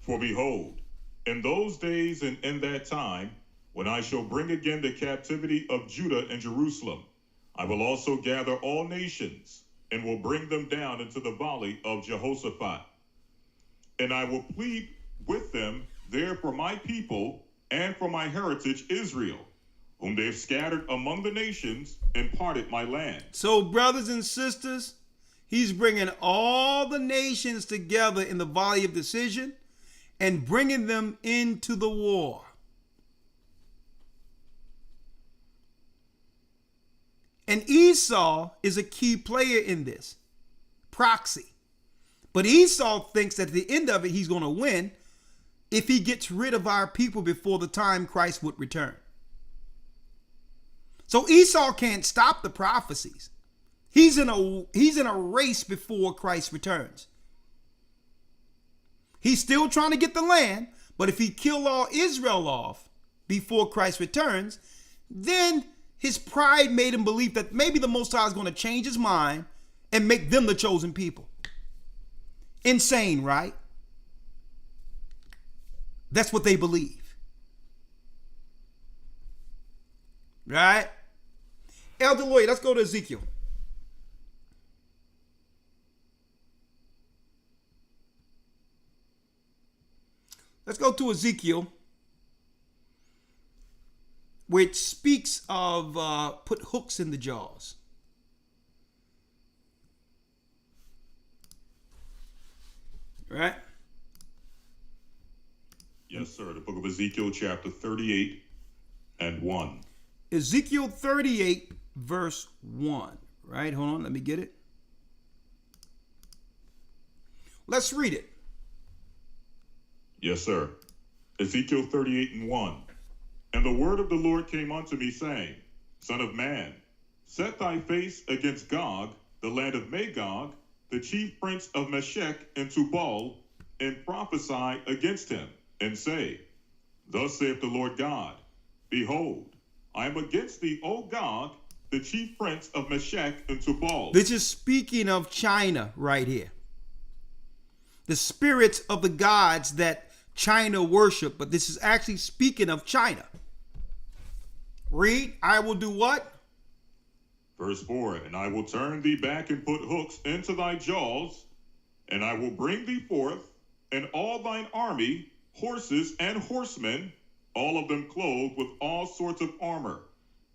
For behold, in those days and in that time, when I shall bring again the captivity of Judah and Jerusalem, I will also gather all nations and will bring them down into the valley of Jehoshaphat. And I will plead with them there for my people and for my heritage Israel, whom they have scattered among the nations and parted my land. So, brothers and sisters, he's bringing all the nations together in the valley of decision and bringing them into the war. And Esau is a key player in this proxy. But Esau thinks that at the end of it, he's going to win if he gets rid of our people before the time Christ would return. So Esau can't stop the prophecies. He's in a race before Christ returns. He's still trying to get the land, but if he kill all Israel off before Christ returns, then his pride made him believe that maybe the Most High is going to change his mind and make them the chosen people. Insane, right? That's what they believe. Right? Elder Lloyd, let's go to Ezekiel. Let's go to Ezekiel, which speaks of put hooks in the jaws. Right? Yes, sir. The book of Ezekiel, chapter 38 and 1. Ezekiel 38, verse 1. Right? Hold on. Let me get it. Let's read it. Yes, sir. Ezekiel 38 and 1. And the word of the Lord came unto me, saying, Son of man, set thy face against Gog, the land of Magog, the chief prince of Meshech and Tubal, and prophesy against him, and say, Thus saith the Lord God, Behold, I am against thee, O Gog, the chief prince of Meshech and Tubal. This is speaking of China right here. The spirits of the gods that China worship, but this is actually speaking of China. Read, I will do what? Verse 4, And I will turn thee back and put hooks into thy jaws, and I will bring thee forth, and all thine army, horses and horsemen, all of them clothed with all sorts of armor,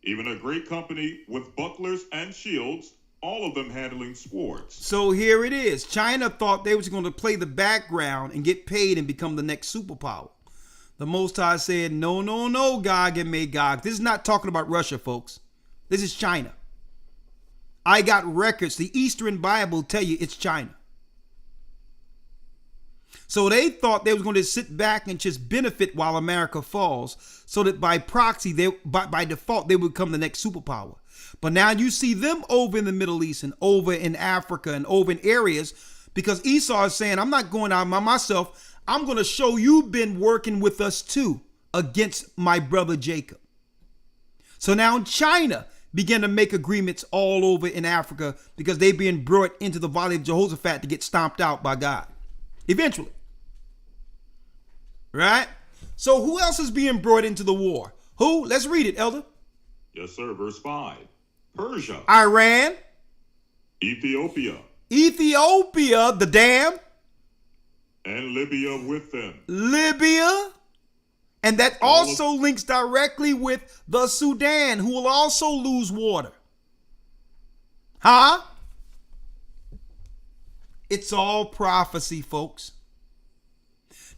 even a great company with bucklers and shields, all of them handling swords. So here it is. China thought they was going to play the background and get paid and become the next superpower. The Most High said, no, no, no, Gog and Magog. This is not talking about Russia, folks. This is China. I got records. The Eastern Bible tell you it's China. So they thought they was going to sit back and just benefit while America falls, so that by proxy, by default, they would become the next superpower. But now you see them over in the Middle East and over in Africa and over in areas, because Esau is saying, I'm not going out by myself. I'm going to show you've been working with us too against my brother Jacob. So now China began to make agreements all over in Africa because they're being brought into the valley of Jehoshaphat to get stomped out by God. Eventually. Right? So who else is being brought into the war? Who? Let's read it, Elder. Yes, sir. Verse 5. Persia. Iran. Ethiopia. Ethiopia, the dam. And Libya with them. Libya. And that also links directly with the Sudan, who will also lose water. Huh? It's all prophecy, folks.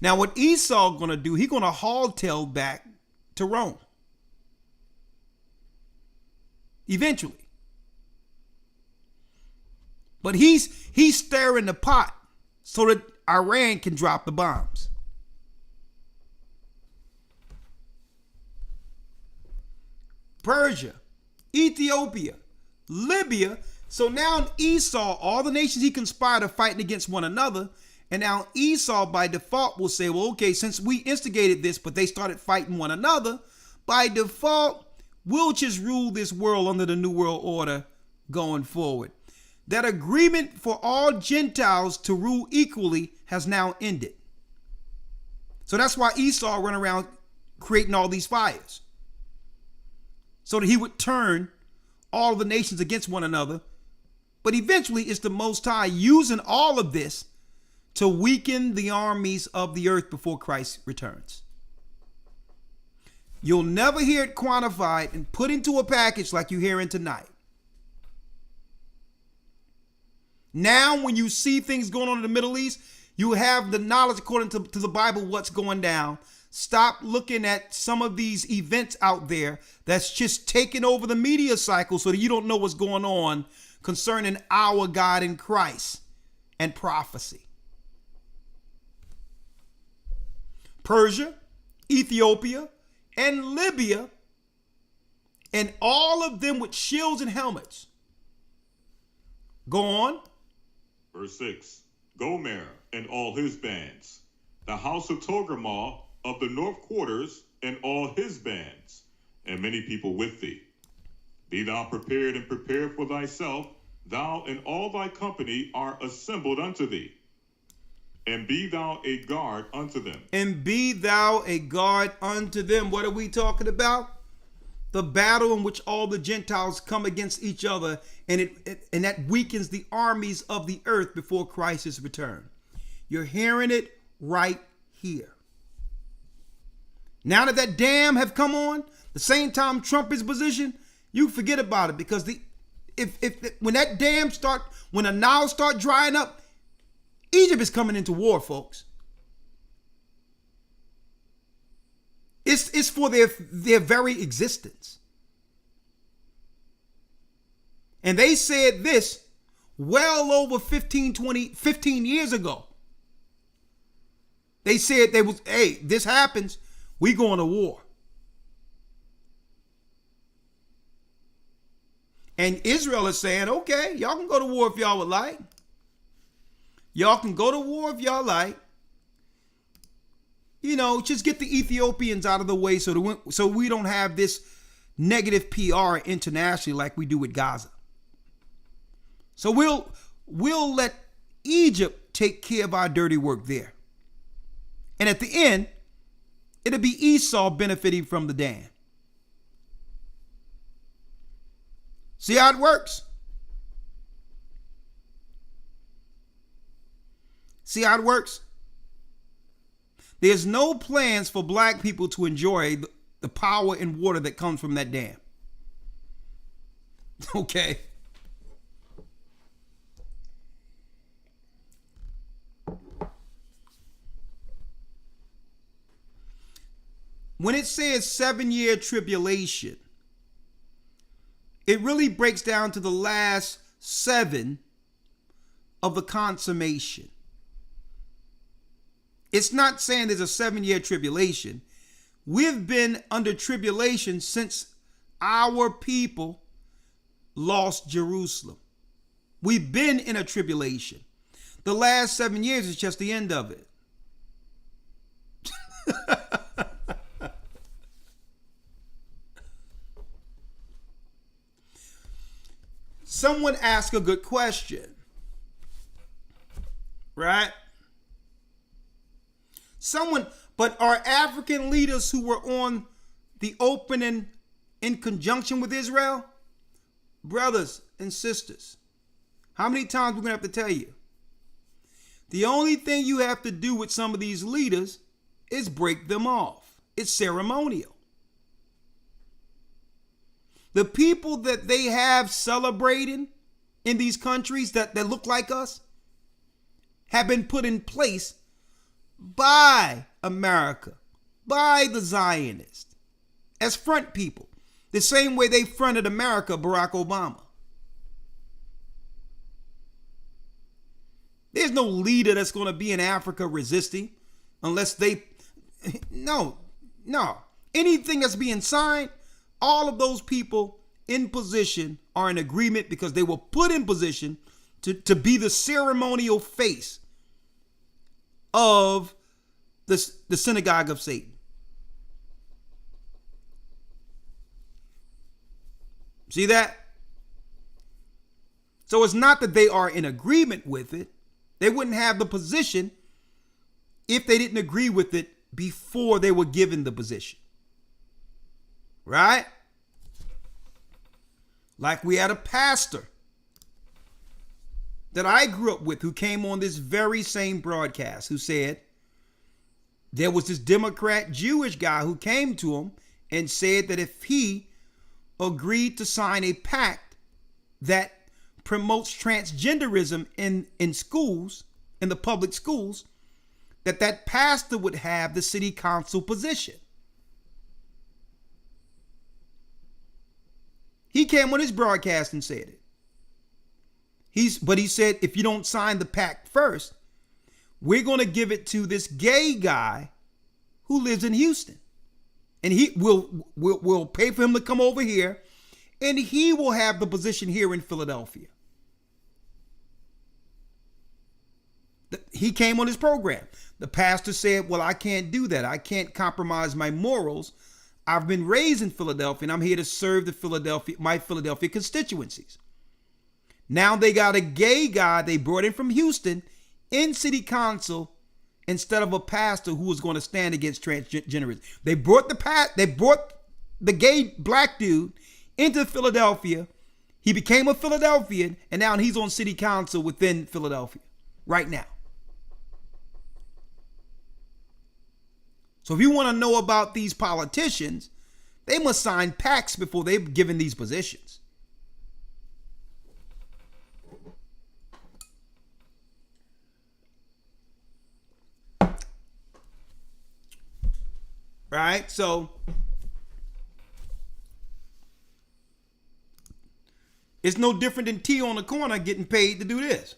Now, what Esau going to do, he's going to haul-tail back to Rome. Eventually. But he's stirring the pot so that Iran can drop the bombs. Persia, Ethiopia, Libya. So now Esau, all the nations he conspired are fighting against one another. And now Esau by default will say, well, okay, since we instigated this, but they started fighting one another, by default, we'll just rule this world under the New World Order going forward. That agreement for all Gentiles to rule equally has now ended. So that's why Esau ran around creating all these fires. So that he would turn all the nations against one another. But eventually it's the Most High using all of this to weaken the armies of the earth before Christ returns. You'll never hear it quantified and put into a package like you're hearing tonight. Now, when you see things going on in the Middle East, you have the knowledge according to the Bible what's going down. Stop looking at some of these events out there that's just taking over the media cycle so that you don't know what's going on concerning our God in Christ and prophecy. Persia, Ethiopia, and Libya, and all of them with shields and helmets. Go on. Verse 6. Gomer and all his bands. The house of Togarmah of the north quarters and all his bands, and many people with thee. Be thou prepared and prepare for thyself, thou and all thy company are assembled unto thee. And be thou a guard unto them. And be thou a guard unto them. What are we talking about? The battle in which all the Gentiles come against each other, and that weakens the armies of the earth before Christ's return. You're hearing it right here. Now that dam have come on, the same time Trump is positioned, you forget about it, because when that dam when the Nile start drying up, Egypt is coming into war, folks. It's for their very existence. And they said this well over 15 years ago. They said hey, this happens, we going to war. And Israel is saying, okay, y'all can go to war if y'all would like. Y'all can go to war if y'all like. You know, just get the Ethiopians out of the way so we don't have this negative PR internationally like we do with Gaza. So we'll let Egypt take care of our dirty work there. And at the end, it'll be Esau benefiting from the dam. See how it works? See how it works? There's no plans for black people to enjoy the power and water that comes from that dam. Okay. When it says 7-year tribulation, it really breaks down to the last 7 of the consummation. It's not saying there's a 7-year tribulation. We've been under tribulation since our people lost Jerusalem. We've been in a tribulation. The last 7 years is just the end of it. Someone asked a good question, right? But are African leaders who were on the opening in conjunction with Israel? Brothers and sisters, how many times we're going to have to tell you? The only thing you have to do with some of these leaders is break them off. It's ceremonial. The people that they have celebrating in these countries that look like us have been put in place by America, by the Zionists, as front people, the same way they fronted America, Barack Obama. There's no leader that's going to be in Africa resisting unless no. Anything that's being signed, all of those people in position are in agreement because they were put in position to be the ceremonial face of the synagogue of Satan. See that? So it's not that they are in agreement with it. They wouldn't have the position if they didn't agree with it before they were given the position. Right? Like we had a pastor that I grew up with who came on this very same broadcast who said there was this Democrat Jewish guy who came to him and said that if he agreed to sign a pact that promotes transgenderism in schools, in the public schools, that pastor would have the city council position. He came on his broadcast and said it. But he said, if you don't sign the pact first, we're going to give it to this gay guy who lives in Houston. And he will pay for him to come over here, and he will have the position here in Philadelphia. He came on his program. The pastor said, well, I can't do that. I can't compromise my morals. I've been raised in Philadelphia, and I'm here to serve my Philadelphia constituencies. Now they got a gay guy they brought in from Houston in city council instead of a pastor who was going to stand against transgenderism. They brought the gay black dude into Philadelphia. He became a Philadelphian, and now he's on city council within Philadelphia right now. So if you want to know about these politicians, they must sign pacts before they're given these positions. Right? So it's no different than T on the corner getting paid to do this.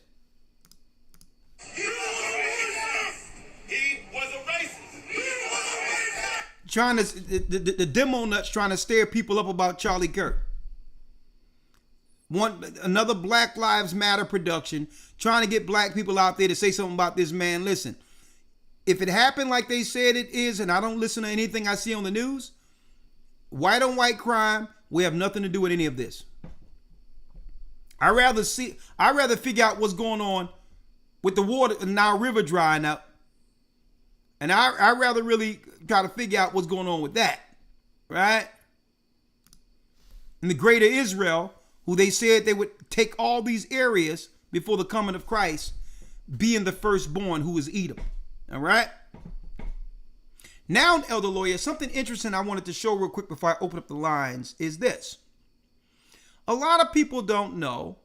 Trying to the demo nuts trying to stir people up about Charlie Kirk. Another Black Lives Matter production trying to get black people out there to say something about this man. Listen, if it happened like they said it is, and I don't listen to anything I see on the news, white on white crime, we have nothing to do with any of this. I'd rather figure out what's going on with the water, the Nile River drying up. And I'd rather really try to figure out what's going on with that, right? And the greater Israel, who they said they would take all these areas before the coming of Christ, being the firstborn, who is Edom, all right? Now, Elder Lawyer, something interesting I wanted to show real quick before I open up the lines is this. A lot of people don't know,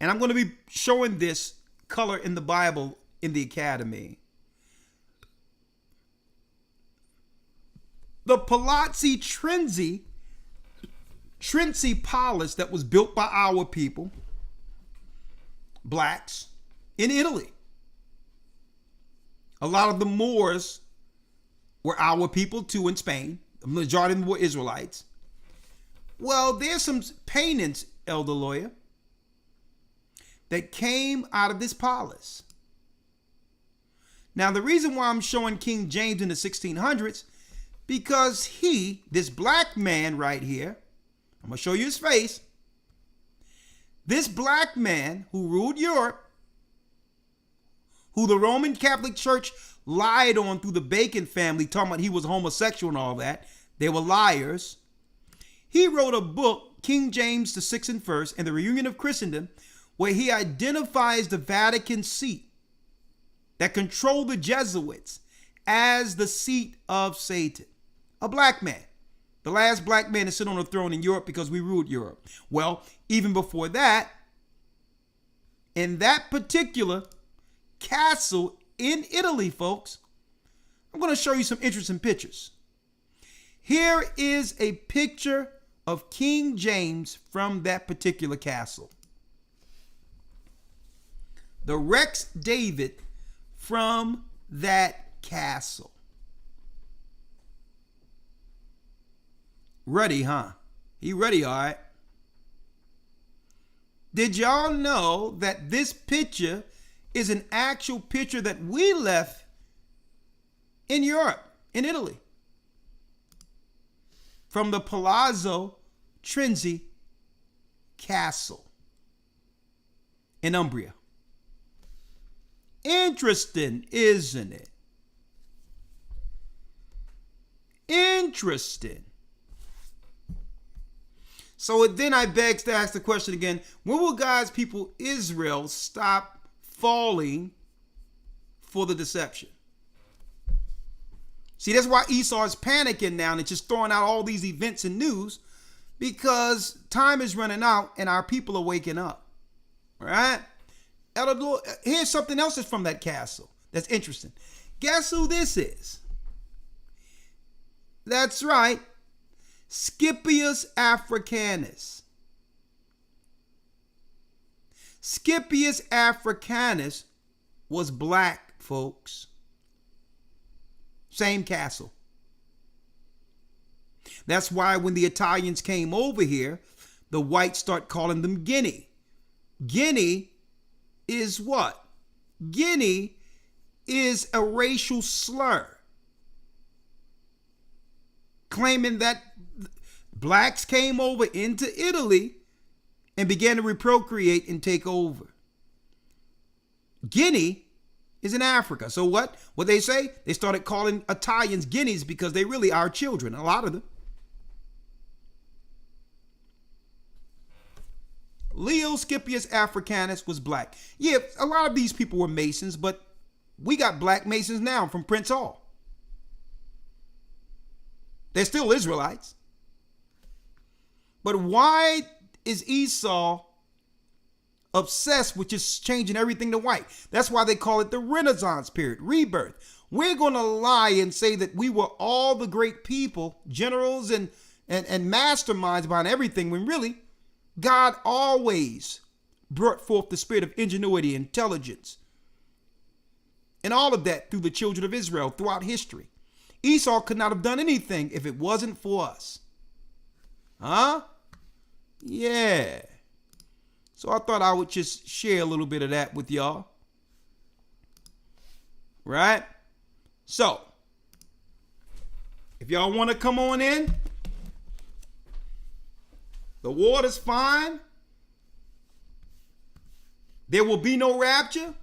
and I'm going to be showing this color in the Bible in the academy. The Palazzi Trinzi Palace that was built by our people, blacks, in Italy. A lot of the Moors were our people too in Spain. The majority of them were Israelites. Well, there's some paintings, Elder Lawyer, that came out of this palace. Now, the reason why I'm showing King James in the 1600s, because this black man right here, I'm going to show you his face. This black man who ruled Europe, who the Roman Catholic Church lied on through the Bacon family, talking about he was homosexual and all that. They were liars. He wrote a book, King James the Sixth and First, and the Reunion of Christendom, where he identifies the Vatican seat that controlled the Jesuits as the seat of Satan. A black man. The last black man to sit on the throne in Europe because we ruled Europe. Well, even before that, in that particular castle in Italy, folks, I'm going to show you some interesting pictures. Here is a picture of King James from that particular castle. The Rex David from that castle. Ready, huh? He ready, all right. Did y'all know that this picture is an actual picture that we left in Europe, in Italy? From the Palazzo Trinzi Castle in Umbria. Interesting, isn't it? Interesting. So then I begs to ask the question again, when will God's people Israel stop falling for the deception? See, that's why Esau is panicking now and it's just throwing out all these events and news, because time is running out and our people are waking up. All right? Here's something else that's from that castle that's interesting. Guess who this is? That's right. Scipius Africanus. Scipius Africanus was black, folks. Same castle. That's why when the Italians came over here, the whites start calling them Guinea. Guinea is what? Guinea is a racial slur, claiming that blacks came over into Italy and began to reprocreate and take over. Guinea is in Africa. So what they say? They started calling Italians Guineas because they really are children, a lot of them. Leo Scipius Africanus was black. Yeah, a lot of these people were Masons, but we got black Masons now from Prince Hall. They're still Israelites. But why is Esau obsessed with just changing everything to white? That's why they call it the Renaissance period, rebirth. We're going to lie and say that we were all the great people, generals and masterminds behind everything, when really God always brought forth the spirit of ingenuity, intelligence, and all of that through the children of Israel throughout history. Esau could not have done anything if it wasn't for us. Huh? Yeah. So I thought I would just share a little bit of that with y'all. Right? So, if y'all want to come on in, the water's fine. There will be no rapture.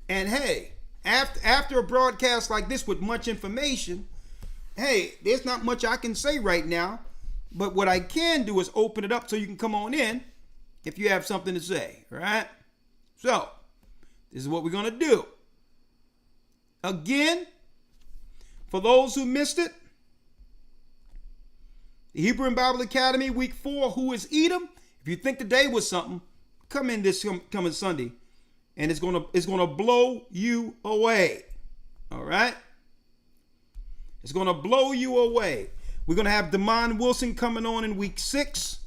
And hey, after a broadcast like this with much information, hey, there's not much I can say right now. But what I can do is open it up so you can come on in if you have something to say, right? So, this is what we're going to do. Again, for those who missed it, the Hebrew and Bible Academy, week 4, who is Edom? If you think today was something, come in this coming Sunday, and it's gonna blow you away. All right? It's gonna blow you away. We're gonna have Damon Wilson coming on in week 6.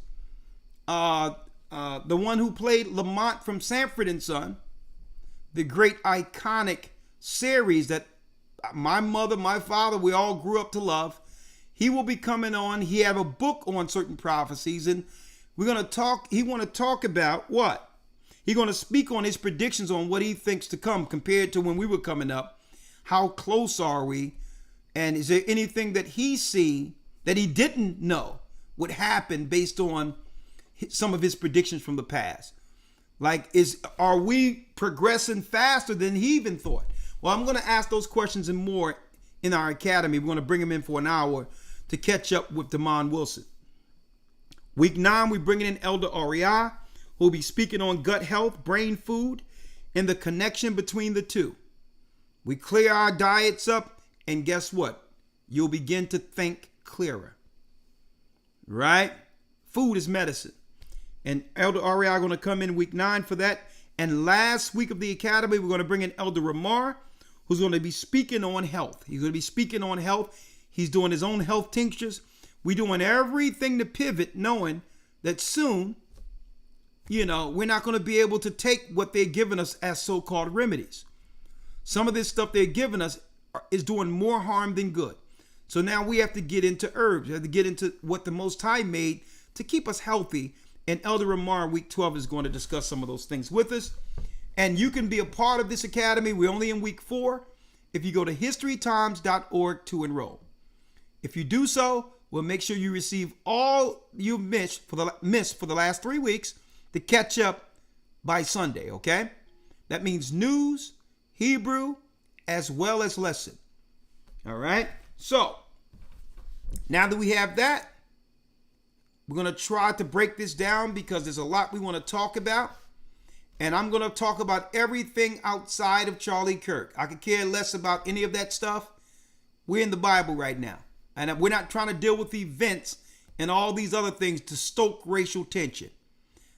The one who played Lamont from Sanford and Son, the great iconic series that my mother, my father, we all grew up to love. He will be coming on. He have a book on certain prophecies, and we're going to talk. He want to talk about what? He's going to speak on his predictions on what he thinks to come compared to when we were coming up. How close are we? And is there anything that he's seen that he didn't know would happen based on some of his predictions from the past? Like, are we progressing faster than he even thought? Well, I'm going to ask those questions and more in our academy. We're going to bring him in for an hour to catch up with Damon Wilson. Week 9, we're bringing in Elder Aurea, who will be speaking on gut health, brain food, and the connection between the two. We clear our diets up, and guess what? You'll begin to think clearer. Right? Food is medicine. And Elder Aurea are going to come in week 9 for that. And last week of the academy, we're going to bring in Elder Ramar, who's going to be speaking on health. He's going to be speaking on health. He's doing his own health tinctures. We're doing everything to pivot, knowing that soon, we're not going to be able to take what they're giving us as so-called remedies. Some of this stuff they're giving us is doing more harm than good. So now we have to get into herbs. We have to get into what the Most High made to keep us healthy. And Elder Ramar, week 12, is going to discuss some of those things with us. And you can be a part of this academy. We're only in week 4. If you go to historytimes.org to enroll. If you do so, we'll make sure you receive all you missed for the last 3 weeks to catch up by Sunday, okay? That means news, Hebrew, as well as lesson. All right? So, now that we have that, we're going to try to break this down because there's a lot we want to talk about. And I'm going to talk about everything outside of Charlie Kirk. I could care less about any of that stuff. We're in the Bible right now. And we're not trying to deal with events and all these other things to stoke racial tension.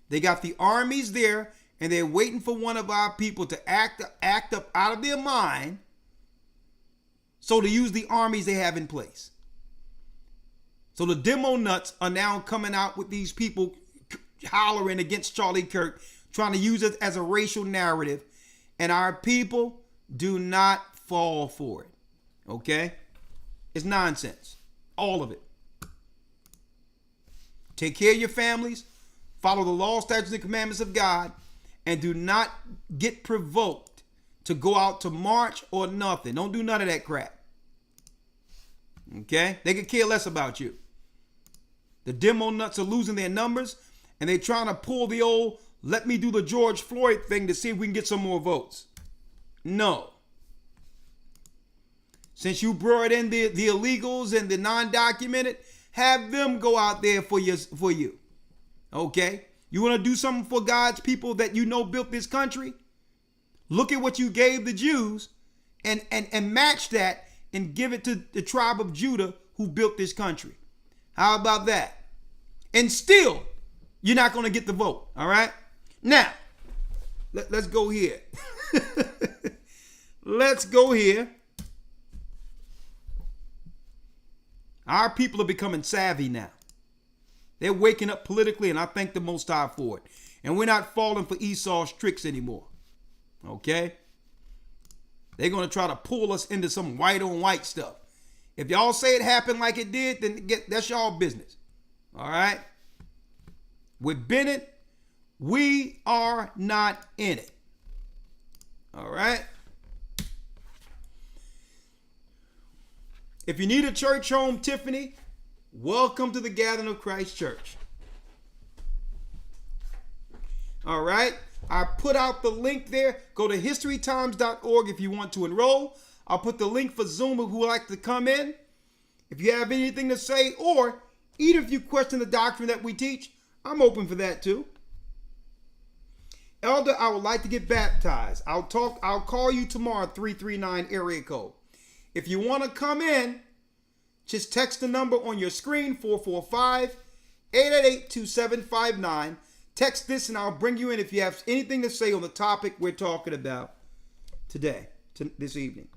They got the armies there, and they're waiting for one of our people to act up out of their mind, so to use the armies they have in place. So the demo nuts are now coming out with these people hollering against Charlie Kirk, trying to use it as a racial narrative, and our people do not fall for it. Okay? It's nonsense. All of it. Take care of your families, follow the law, statutes, and commandments of God, and do not get provoked to go out to march or nothing. Don't do none of that crap. Okay? They could care less about you. The demo nuts are losing their numbers, and they're trying to pull the old let me do the George Floyd thing to see if we can get some more votes. No. Since you brought in the illegals and the non-documented, have them go out there for you. Okay? You want to do something for God's people that you know built this country? Look at what you gave the Jews and match that and give it to the tribe of Judah who built this country. How about that? And still, you're not going to get the vote. All right? Now, let's go here. Let's go here. Our people are becoming savvy now. They're waking up politically, and I thank the Most High for it. And we're not falling for Esau's tricks anymore. Okay? They're going to try to pull us into some white on white stuff. If y'all say it happened like it did, then that's y'all business. All right? With Bennett, we are not in it. All right? If you need a church home, Tiffany, welcome to the Gathering of Christ Church. All right? I put out the link there. Go to historytimes.org if you want to enroll. I'll put the link for Zoom who would like to come in. If you have anything to say, or even if you question the doctrine that we teach, I'm open for that too. Elder, I would like to get baptized. I'll call you tomorrow, 339 area code. If you want to come in, just text the number on your screen, 445-888-2759. Text this and I'll bring you in if you have anything to say on the topic we're talking about today, this evening.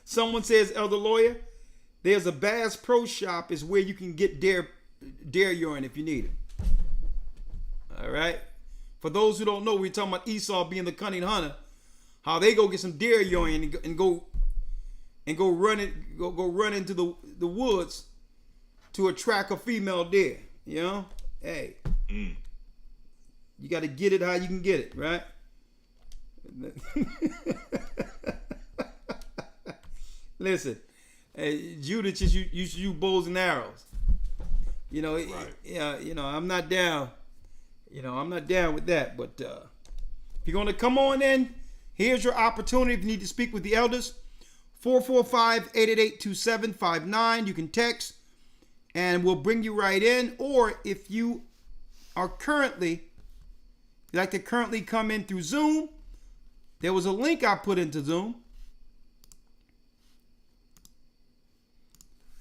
Someone says, Elder Lawyer, there's a Bass Pro Shop is where you can get dare urine if you need it. All right. For those who don't know, we're talking about Esau being the cunning hunter. How they go get some deer urine and go run into the woods to attract a female deer. You know, hey, you got to get it how you can get it, right? Listen, Judah just used to use bows and arrows. You know, right. Yeah. You know, I'm not down. You know, I'm not down with that. But if you're gonna come on in, here's your opportunity. If you need to speak with the elders, 445-888-2759. You can text, and we'll bring you right in. Or if you are like to currently come in through Zoom, there was a link I put into Zoom.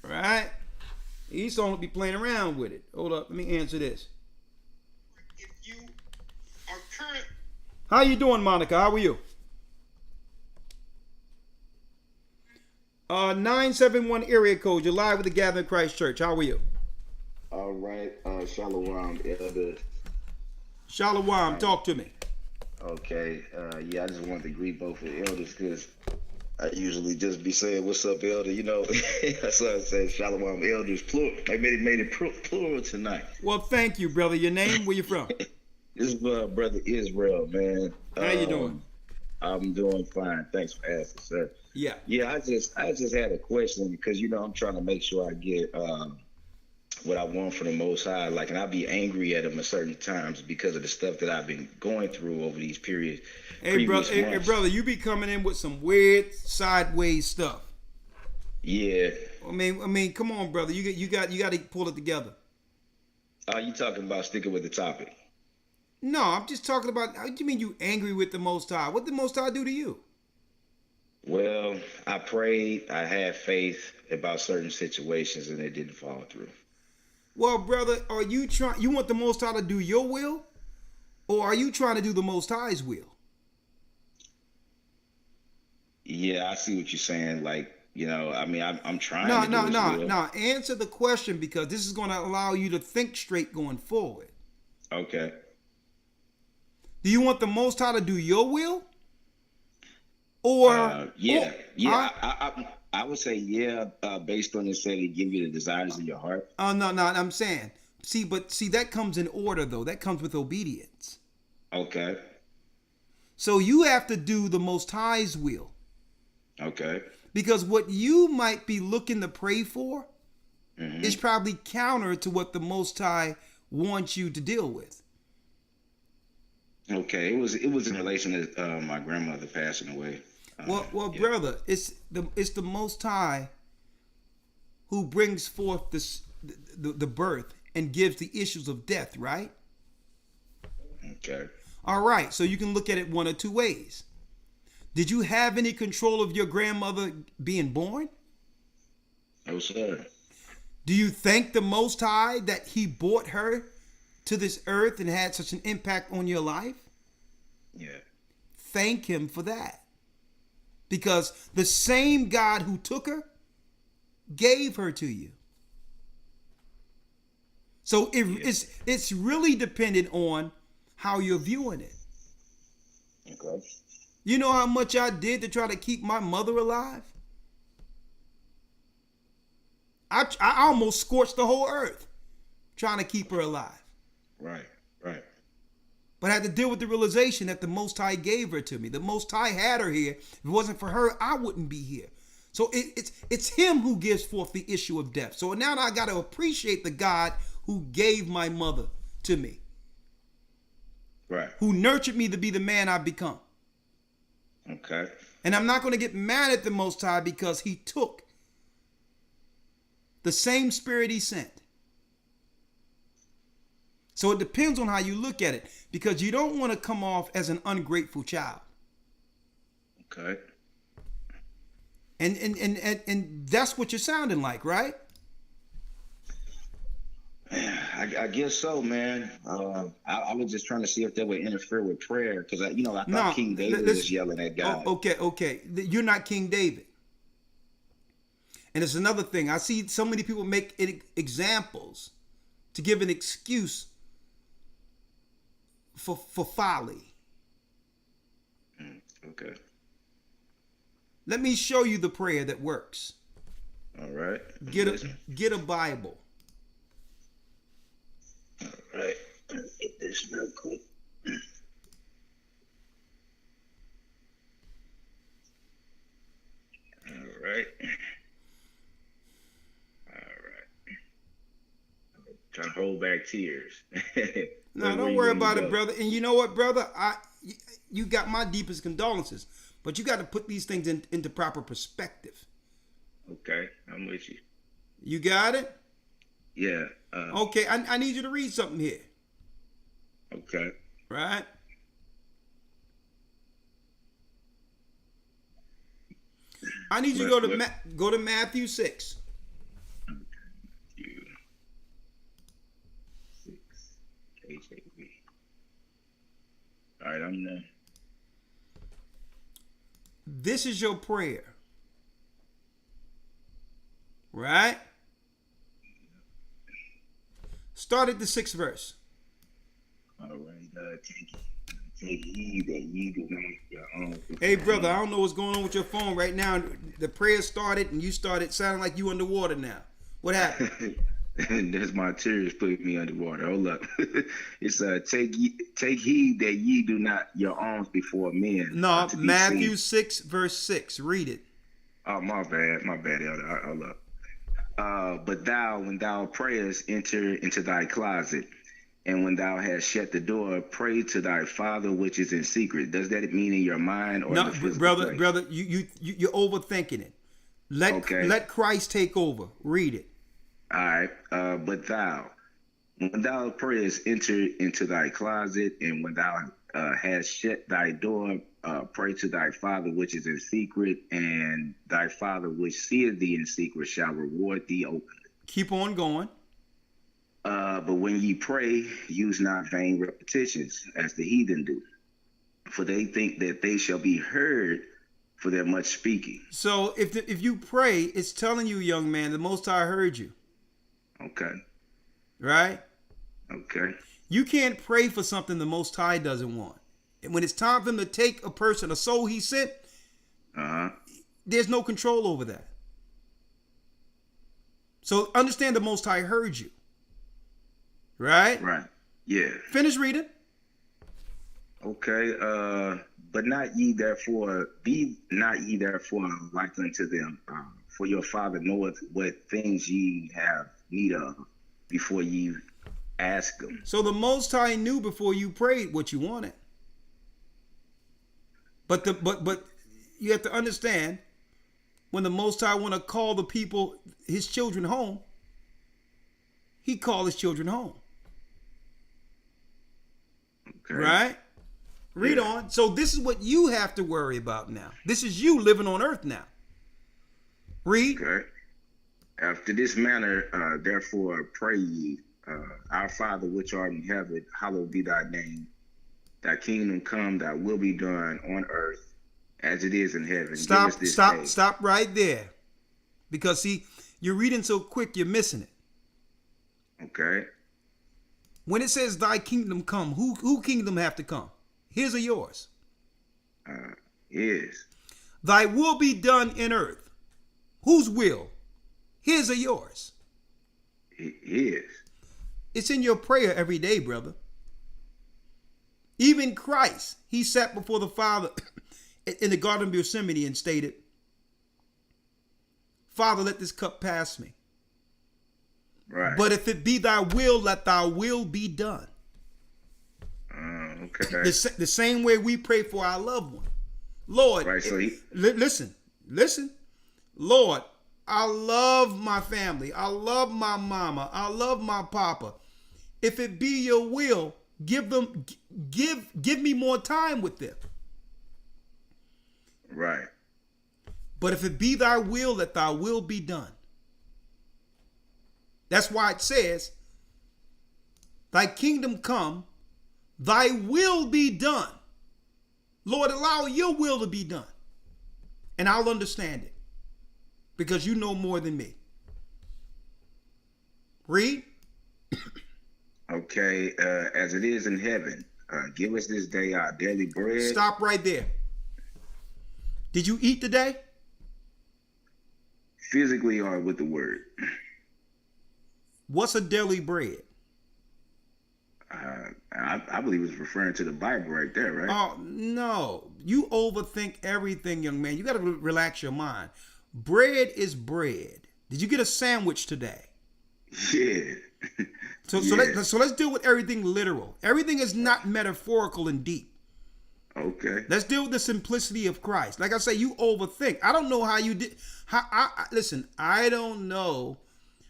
Right? Esau won't be playing around with it. Hold up, let me answer this. If you are current. How you doing, Monica? How are you? 971 area code. You're live with the Gathering Christ Church. How are you? All right. Shalom, Elder. Shalom. Talk to me. Okay. Yeah, I just wanted to greet both of the elders because I usually just be saying, "What's up, Elder?" You know, so I say Shalom, elders, plural. I made it plural tonight. Well, thank you, brother. Your name? Where you from? This is Brother Israel, man. How you doing? I'm doing fine. Thanks for asking, sir. Yeah. Yeah, I just had a question because, you know, I'm trying to make sure I get what I want from the Most High. Like, and I'll be angry at him at certain times because of the stuff that I've been going through over these periods. Hey, brother, you be coming in with some weird sideways stuff. Yeah. I mean, come on, brother. You got to pull it together. You talking about sticking with the topic? No, I'm just talking about. How do you mean you angry with the Most High? What did the Most High do to you? Well, I prayed, I had faith about certain situations, and it didn't fall through. Well, brother, are you trying? You want the Most High to do your will, or are you trying to do the Most High's will? Yeah, I see what you're saying. Like, I mean, I'm trying No, to do no, his no, will. no. Answer the question because this is going to allow you to think straight going forward. Okay. Do you want the Most High to do your will? Or yeah. I would say yeah, based on it said he give you the desires of your heart. Oh no, I'm saying. See, that comes in order though. That comes with obedience. Okay. So you have to do the Most High's will. Okay. Because what you might be looking to pray for is probably counter to what the Most High wants you to deal with. Okay, it was in relation to my grandmother passing away. Well, yeah. Brother, it's the Most High who brings forth the birth and gives the issues of death, right? Okay. All right, so you can look at it one of two ways. Did you have any control of your grandmother being born? No, sir. Do you thank the Most High that He brought her to this earth and had such an impact on your life? Yeah. Thank Him for that. Because the same God who took her gave her to you. So it's really dependent on how you're viewing it. Okay. You know how much I did to try to keep my mother alive? I almost scorched the whole earth trying to keep her alive. Right. But I had to deal with the realization that the Most High gave her to me. The Most High had her here. If it wasn't for her, I wouldn't be here. So it's Him who gives forth the issue of death. So now I got to appreciate the God who gave my mother to me. Right. Who nurtured me to be the man I've become. Okay. And I'm not going to get mad at the Most High because He took the same spirit He sent. So it depends on how you look at it, because you don't want to come off as an ungrateful child. Okay. And that's what you're sounding like, right? I guess so, man. I was just trying to see if that would interfere with prayer, because I thought King David was yelling at God. Okay. You're not King David. And it's another thing. I see so many people make examples to give an excuse for folly. Okay. Let me show you the prayer that works. All right. Get a Bible. All right. Let's get this real quick. All right. Trying to hold back tears. No, don't worry about it, brother. And you know what, brother? You got my deepest condolences. But you got to put these things into proper perspective. Okay, I'm with you. You got it? Yeah. Okay, I need you to read something here. Okay. Right? I need you to go to Matthew 6. Matthew 6, KJV. All right, I'm there. This is your prayer. Right? Start at the 6th verse. All right, take heed that ye do not your own. Hey, brother, I don't know what's going on with your phone right now. The prayer started and you started sounding like you underwater now. What happened? That's my tears putting me underwater. Hold up. It's take heed that ye do not your alms before men. No, Matthew 6 verse 6. Read it. Oh, my bad, Elder. Hold up. But thou, when thou prayest, enter into thy closet, and when thou hast shut the door, pray to thy Father which is in secret. Does that mean in your mind or no, in the physical brother? place? Brother, you're overthinking it. Let Christ take over. Read it. All right. But thou, When thou prayest, enter into thy closet, and when thou hast shut thy door, pray to thy Father which is in secret, and thy Father which seeth thee in secret shall reward thee openly. Keep on going. But when ye pray, use not vain repetitions, as the heathen do, for they think that they shall be heard for their much speaking. So if you pray, it's telling you, young man, the Most High heard you. Okay. Right? Okay. You can't pray for something the Most High doesn't want. And when it's time for him to take a person, a soul he sent, there's no control over that. So understand the Most High heard you. Right? Right. Yeah. Finish reading. Okay. But not ye therefore, be not ye therefore like unto them, for your Father knoweth what things ye have need of before ye ask him. So the Most High knew before you prayed what you wanted. But you have to understand, when the Most High want to call the people, his children, home, he called his children home. Okay. Right? Read on. So this is what you have to worry about now. This is you living on earth now. Read. Okay. After this manner, therefore pray ye, our Father which art in heaven, hallowed be thy name. Thy kingdom come, thy will be done on earth as it is in heaven. Stop right there. Because see, you're reading so quick, you're missing it. Okay. When it says thy kingdom come, who kingdom have to come? His or yours? His. Thy will be done in earth. Whose will? His or yours? His. It's in your prayer every day, brother. Even Christ, he sat before the Father in the Garden of Gethsemane and stated, Father, let this cup pass me. Right. But if it be thy will, let thy will be done. Okay. The same way we pray for our loved one. Lord, right, so listen. Lord, I love my family. I love my mama. I love my papa. If it be your will, give me more time with them. Right. But if it be thy will, let thy will be done. That's why it says, thy kingdom come, thy will be done. Lord, allow your will to be done. And I'll understand it. Because you know more than me. Read. Okay, as it is in heaven, give us this day our daily bread. Stop right there. Did you eat today? Physically or with the word? What's a daily bread? I believe it's referring to the Bible right there, right? Oh, no. You overthink everything, young man. You got to relax your mind. Bread is bread. Did you get a sandwich today? Yeah. So let's deal with everything literal. Everything is not metaphorical and deep. Okay. Let's deal with the simplicity of Christ. Like I say, you overthink. I don't know how you did. Listen, I don't know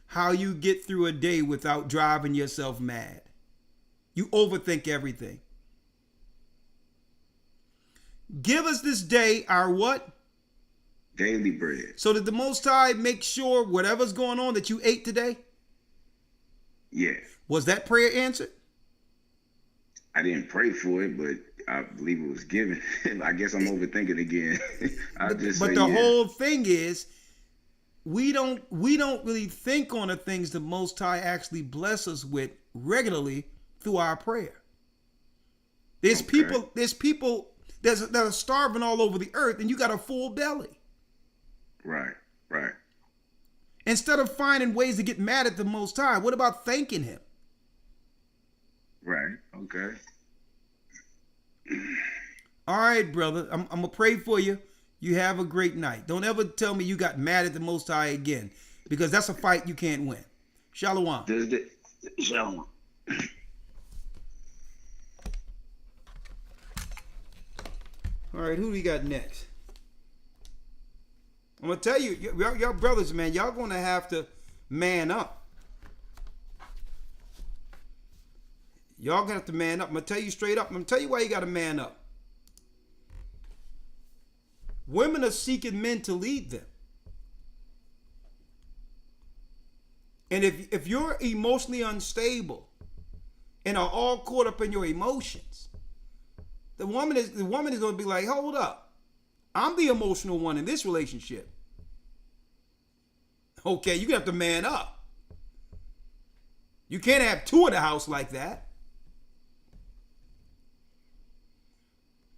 how you get through a day without driving yourself mad. You overthink everything. Give us this day our what? Daily bread. So did the Most High make sure whatever's going on that you ate today? Yeah. Was that prayer answered? I didn't pray for it, but I believe it was given. I guess I'm overthinking again. But the whole thing is, we don't really think on the things the Most High actually bless us with regularly through our prayer. There's people that are starving all over the earth, and you got a full belly. Right. Instead of finding ways to get mad at the Most High, what about thanking him? Right. Okay. All right, brother. I'm going to pray for you. You have a great night. Don't ever tell me you got mad at the Most High again, because that's a fight you can't win. Shalom. Shalom. All right, who do we got next? I'm going to tell you, y'all brothers, man, y'all going to have to man up. Y'all gonna have to man up. I'm gonna tell you straight up. I'm gonna tell you why you gotta man up. Women are seeking men to lead them. And if you're emotionally unstable and are all caught up in your emotions, the woman is going to be like, hold up, I'm the emotional one in this relationship. Okay, you're going to have to man up. You can't have two in the house like that.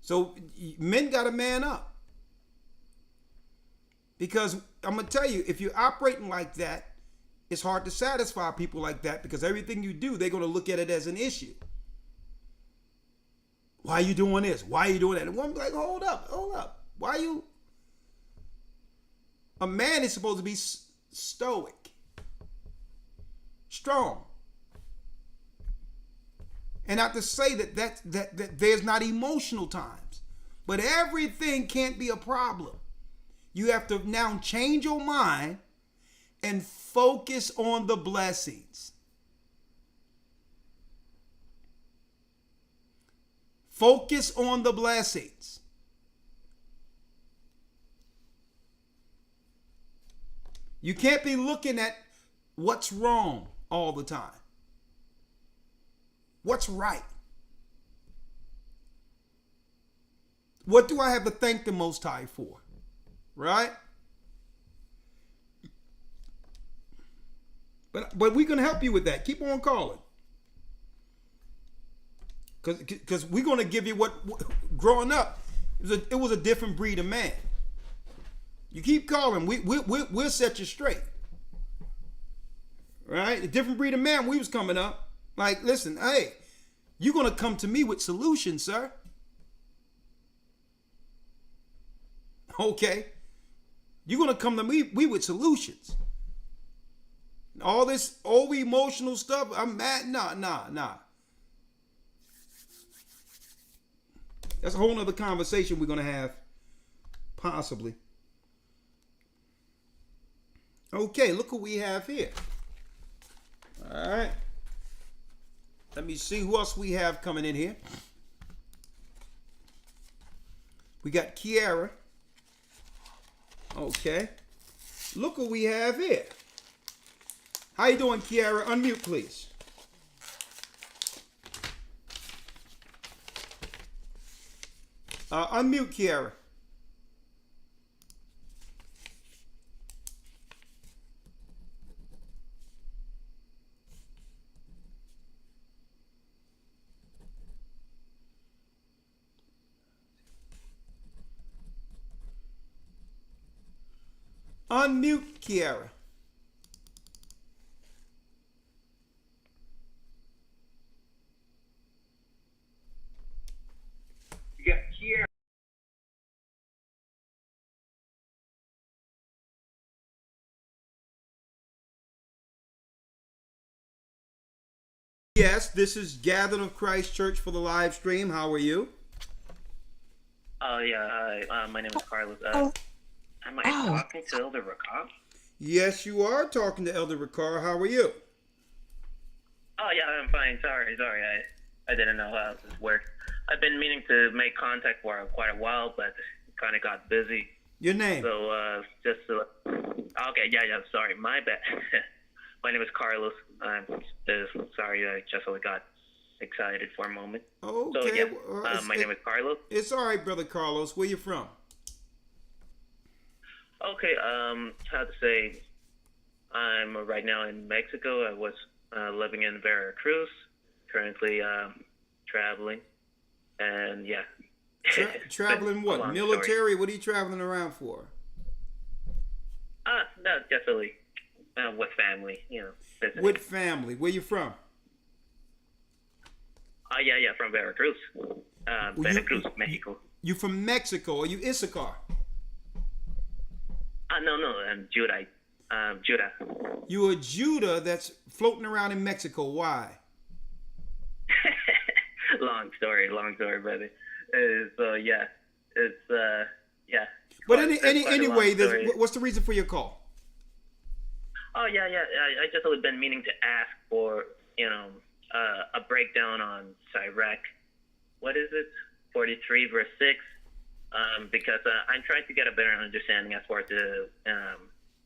So men got to man up. Because I'm going to tell you, if you're operating like that, it's hard to satisfy people like that, because everything you do, they're going to look at it as an issue. Why are you doing this? Why are you doing that? And one be like, hold up. Why are you? A man is supposed to be stoic, strong. And not to say that there's not emotional times, but everything can't be a problem. You have to now change your mind and focus on the blessings. Focus on the blessings. You can't be looking at what's wrong all the time. What's right? What do I have to thank the Most High for? Right? But we're going to help you with that. Keep on calling. Because we're going to give you what growing up, it was a different breed of man. You keep calling, we'll set you straight. Right? A different breed of man, we was coming up. Like, listen, hey, you're going to come to me with solutions, sir. Okay? You're going to come to me with solutions. All this old emotional stuff, I'm mad. Nah. That's a whole nother conversation we're going to have, possibly. Okay, look what we have here. All right. Let me see who else we have coming in here. We got Kiara. Okay. Look what we have here. How you doing, Kiara? Unmute, please. Unmute, Kiara. Unmute, Kiara. You got Kiara. Yes, this is Gathering of Christ Church for the live stream. How are you? Oh, yeah. Hi. My name is Carlos. Am I talking to Elder Rakam? Yes, you are talking to Elder Ricard. How are you? Oh, yeah, I'm fine. Sorry. I didn't know how this worked. I've been meaning to make contact for quite a while, but kind of got busy. Your name? So, okay, yeah, sorry. My bad. My name is Carlos. I'm sorry, I just got excited for a moment. Okay. So, yeah, my name is Carlos. It's all right, Brother Carlos. Where you from? Okay, how to say, I'm right now in Mexico. I was living in Veracruz, currently traveling, and yeah. Traveling what? Military? Story. What are you traveling around for? No, definitely with family, visiting. With family. Where you from? Yeah, from Veracruz. Veracruz, Mexico. You from Mexico? Are you Issachar? No, I'm Judah. Judah. You a Judah that's floating around in Mexico. Why? Long story, brother. So yeah, it's yeah. But anyway, what's the reason for your call? Oh yeah. I just have been meaning to ask for a breakdown on Sirach. What is it? 43 verse 6. Because I'm trying to get a better understanding as far as the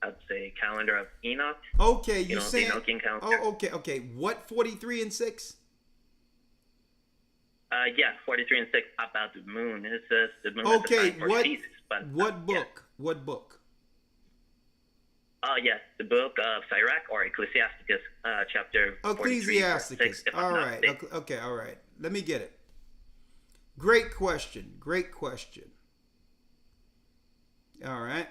I'd say calendar of Enoch. Okay, you know, saying, the Enochian calendar. Oh, okay. What 43 and 6? Yeah, 43 and 6 about the moon. It says the moon is a Okay, sign for what seasons, but what book? What book? Yes, the book of Sirach or Ecclesiasticus, chapter 43, verse 6. Ecclesiasticus. If I'm All not right. mistaken. Okay, all right. Let me get it. Great question. Great question. All right.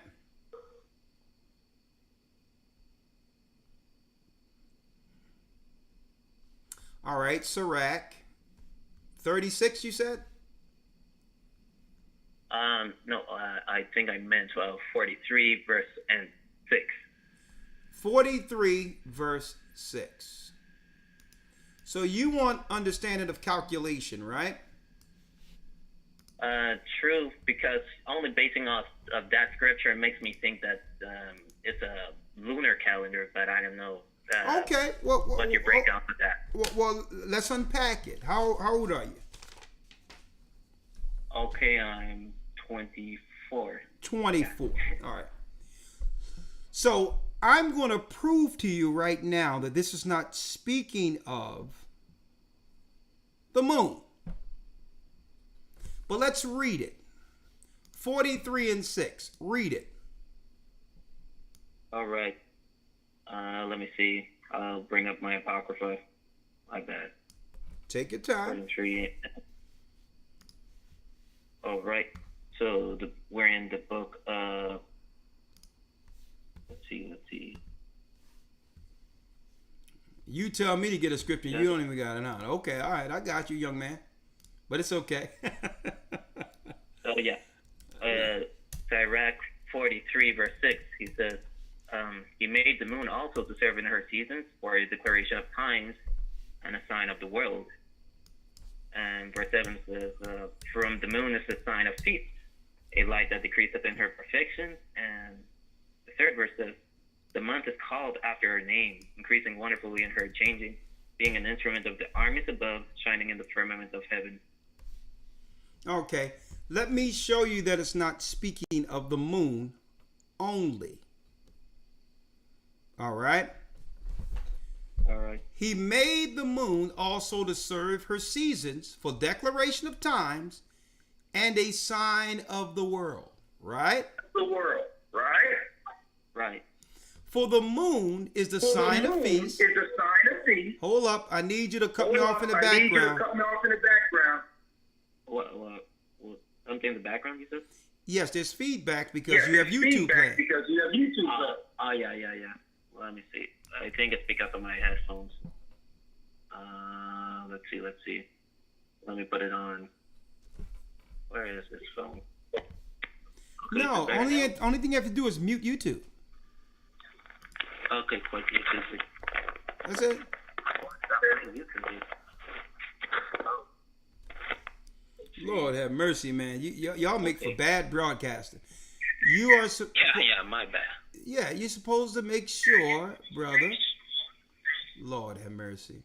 All right, Sirach. 36, you said? No, I think I meant 43 verse and 6. 43 verse 6. So you want understanding of calculation, right? True, because only basing off of that scripture makes me think that it's a lunar calendar, but I don't know. Okay. Well, what's your breakdown of that? Well, let's unpack it. How old are you? Okay, I'm 24. 24. All right. So I'm going to prove to you right now that this is not speaking of the moon. But let's read it. 43 and 6. Read it. All right. Let me see. I'll bring up my Apocrypha. My bad. Take your time. 43. All right. So we're in the book of... Let's see. You tell me to get a scripture, you don't even got it on. Okay, all right. I got you, young man. But it's okay. Oh, yeah. Sirach 43, verse 6, he says, he made the moon also to serve in her seasons for a declaration of times and a sign of the world. And verse 7 says, from the moon is the sign of feast, a light that decreaseth in her perfection. And the third verse says, the month is called after her name, increasing wonderfully in her changing, being an instrument of the armies above, shining in the firmament of heaven. Okay, let me show you that it's not speaking of the moon only. All right. All right. He made the moon also to serve her seasons for declaration of times and a sign of the world. Right? The world, right? Right. For the moon is the sign of feast. Is the sign of feast. Hold up. I need you to cut me off in the background. What? Something in the background, you said? Yes, there's feedback because you have YouTube playing. Yeah. Let me see. I think it's because of my headphones. Let's see. Let me put it on. Where is this phone? No, only thing you have to do is mute YouTube. Okay, quick. That's it. Lord have mercy, man. Y'all make for bad broadcasting. You are yeah, my bad. Yeah, you're supposed to make sure, brother. Lord have mercy.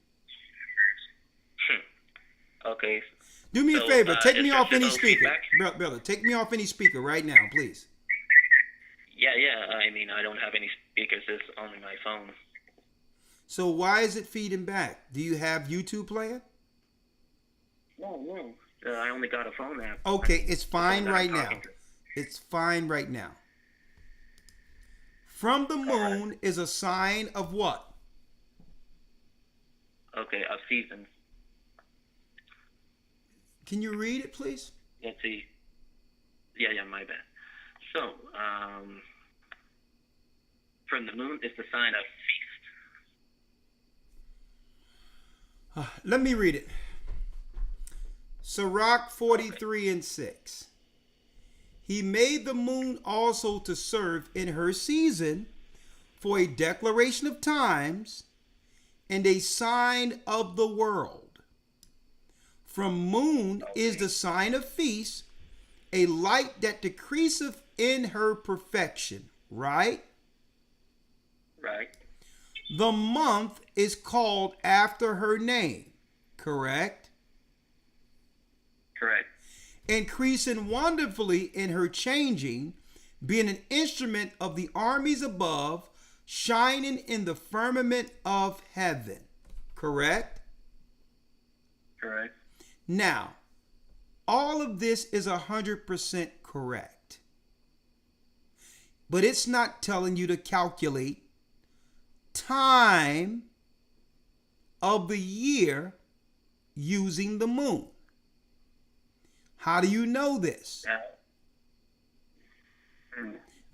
Okay. Do me a favor. Take me off any speaker, brother. Take me off any speaker right now, please. Yeah. I mean, I don't have any speakers. It's only my phone. So why is it feeding back? Do you have YouTube playing? No. I only got a phone app. Okay, it's fine right now. It's fine right now. From the moon is a sign of what? Okay, of seasons. Can you read it, please? Let's see. Yeah, my bad. So, from the moon is the sign of feast. Let me read it. Sirach 43 and 6. He made the moon also to serve in her season for a declaration of times and a sign of the world. From moon is the sign of feast, a light that decreaseth in her perfection. Right? Right. The month is called after her name, correct? Correct. Increasing wonderfully in her changing, being an instrument of the armies above, shining in the firmament of heaven, correct? Correct. Now, all of this is 100% correct. But it's not telling you to calculate time of the year using the moon. How do you know this?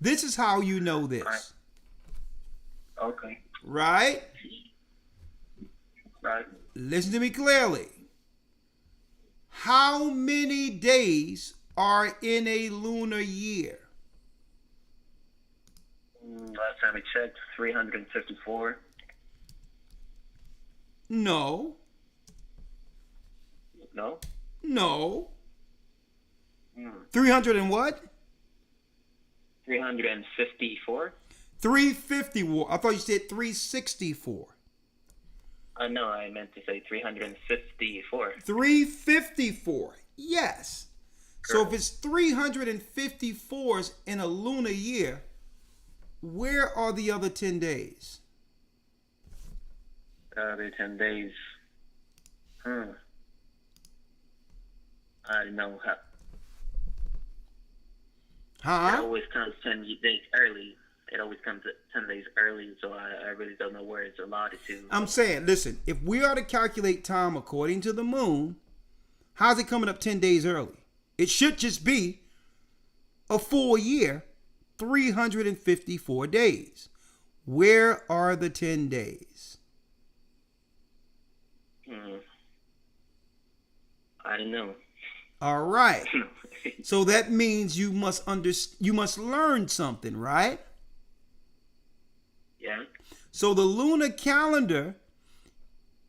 This is how you know this. Okay. Right? Right. Listen to me clearly. How many days are in a lunar year? Last time we checked, 354. No. No? No. 300 and what? 354? 354. I thought you said 364. No, I meant to say 354. 354. Yes. So if it's 354s in a lunar year, where are the other 10 days? Other 10 days. I don't know how. Huh? It always comes 10 days early. It always comes 10 days early, so I really don't know where it's allotted to. I'm saying, listen, if we are to calculate time according to the moon, how's it coming up 10 days early? It should just be a full year, 354 days. Where are the 10 days? I don't know. All right. So that means you must learn something, right? Yeah. So the lunar calendar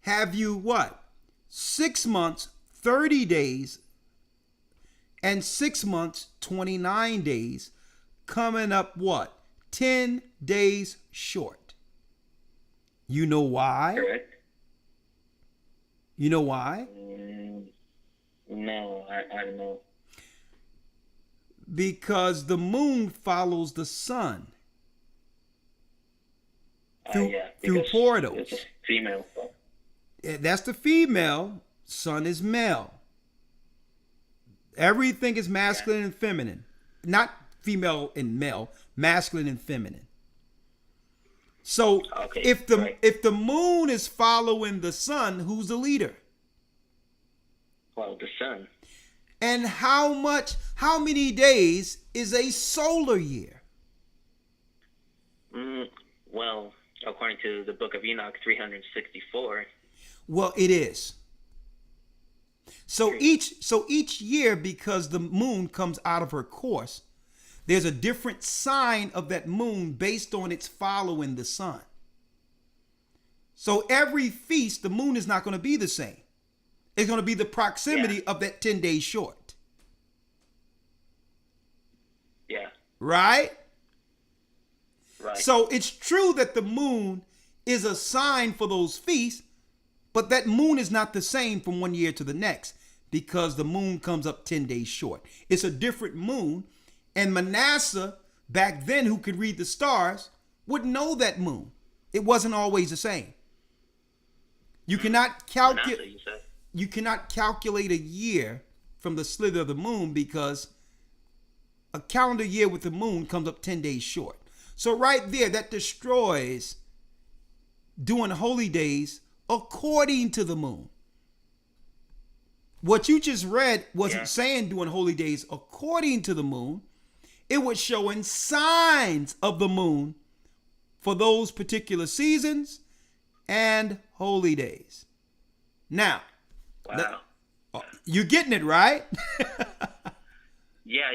have you what? 6 months, 30 days, and 6 months, 29 days, coming up what? 10 days short. You know why? Correct. You know why? No, I don't know. Because the moon follows the sun through portals. It's a female. That's the female. Sun is male. Everything is masculine and feminine. Not female and male, masculine and feminine. So if the moon is following the sun, who's the leader? Well, the sun. And how many days is a solar year? Well, according to the book of Enoch, 364. Well, it is. So each year, because the moon comes out of her course, there's a different sign of that moon based on its following the sun. So every feast, the moon is not going to be the same. It's going to be the proximity of that 10 days short. Yeah. Right? Right. So it's true that the moon is a sign for those feasts, but that moon is not the same from one year to the next because the moon comes up 10 days short. It's a different moon. And Manasseh, back then, who could read the stars, would know that moon. It wasn't always the same. You cannot calculate. You cannot calculate a year from the slither of the moon because a calendar year with the moon comes up 10 days short. So right there, that destroys doing holy days according to the moon. What you just read wasn't saying doing holy days according to the moon. It was showing signs of the moon for those particular seasons and holy days. Now, you getting it, right? Yeah.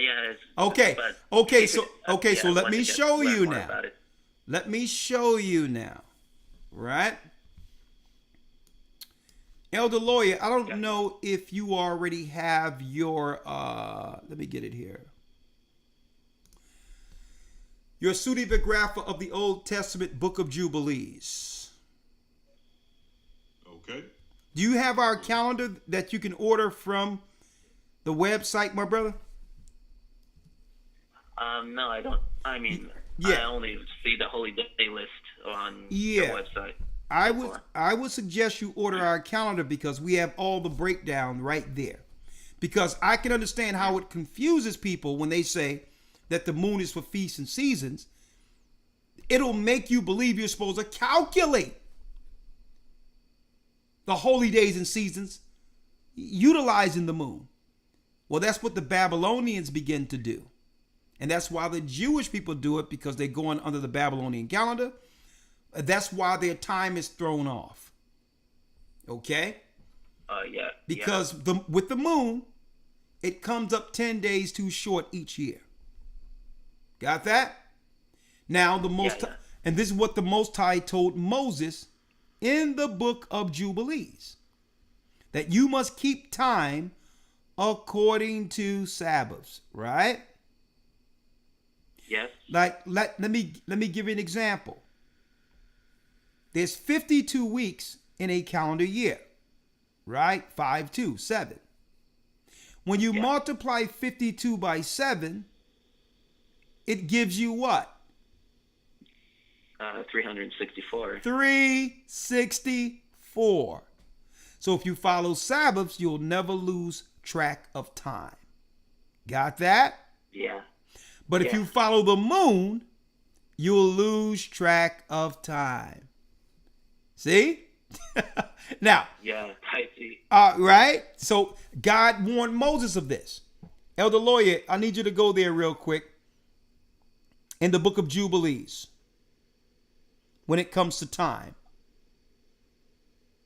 Okay. So let me show you now. Let me show you now. Right? Elder Lawyer, I don't know if you already have your, let me get it here. Your pseudepigrapha of the Old Testament Book of Jubilees. Do you have our calendar that you can order from the website, my brother? No, I don't. I mean, I only see the holy day list on the website. I would suggest you order our calendar because we have all the breakdown right there. Because I can understand how it confuses people when they say that the moon is for feasts and seasons. It'll make you believe you're supposed to calculate the holy days and seasons utilizing the moon. Well, that's what the Babylonians begin to do. And that's why the Jewish people do it, because they're going under the Babylonian calendar. That's why their time is thrown off. Okay? Yeah. Because with the moon, it comes up 10 days too short each year. Got that? Now, and this is what the Most High told Moses in the book of Jubilees, that you must keep time according to Sabbaths, right? Yes. Like, let me give you an example. There's 52 weeks in a calendar year, right? 5, 2, 7. When you multiply 52 by 7, it gives you what? 364. 364. So if you follow Sabbaths, you'll never lose track of time. Got that? Yeah. But if you follow the moon, you'll lose track of time. See? Now. Yeah, I see. Right? So God warned Moses of this. Elder Lawyer, I need you to go there real quick. In the book of Jubilees. When it comes to time.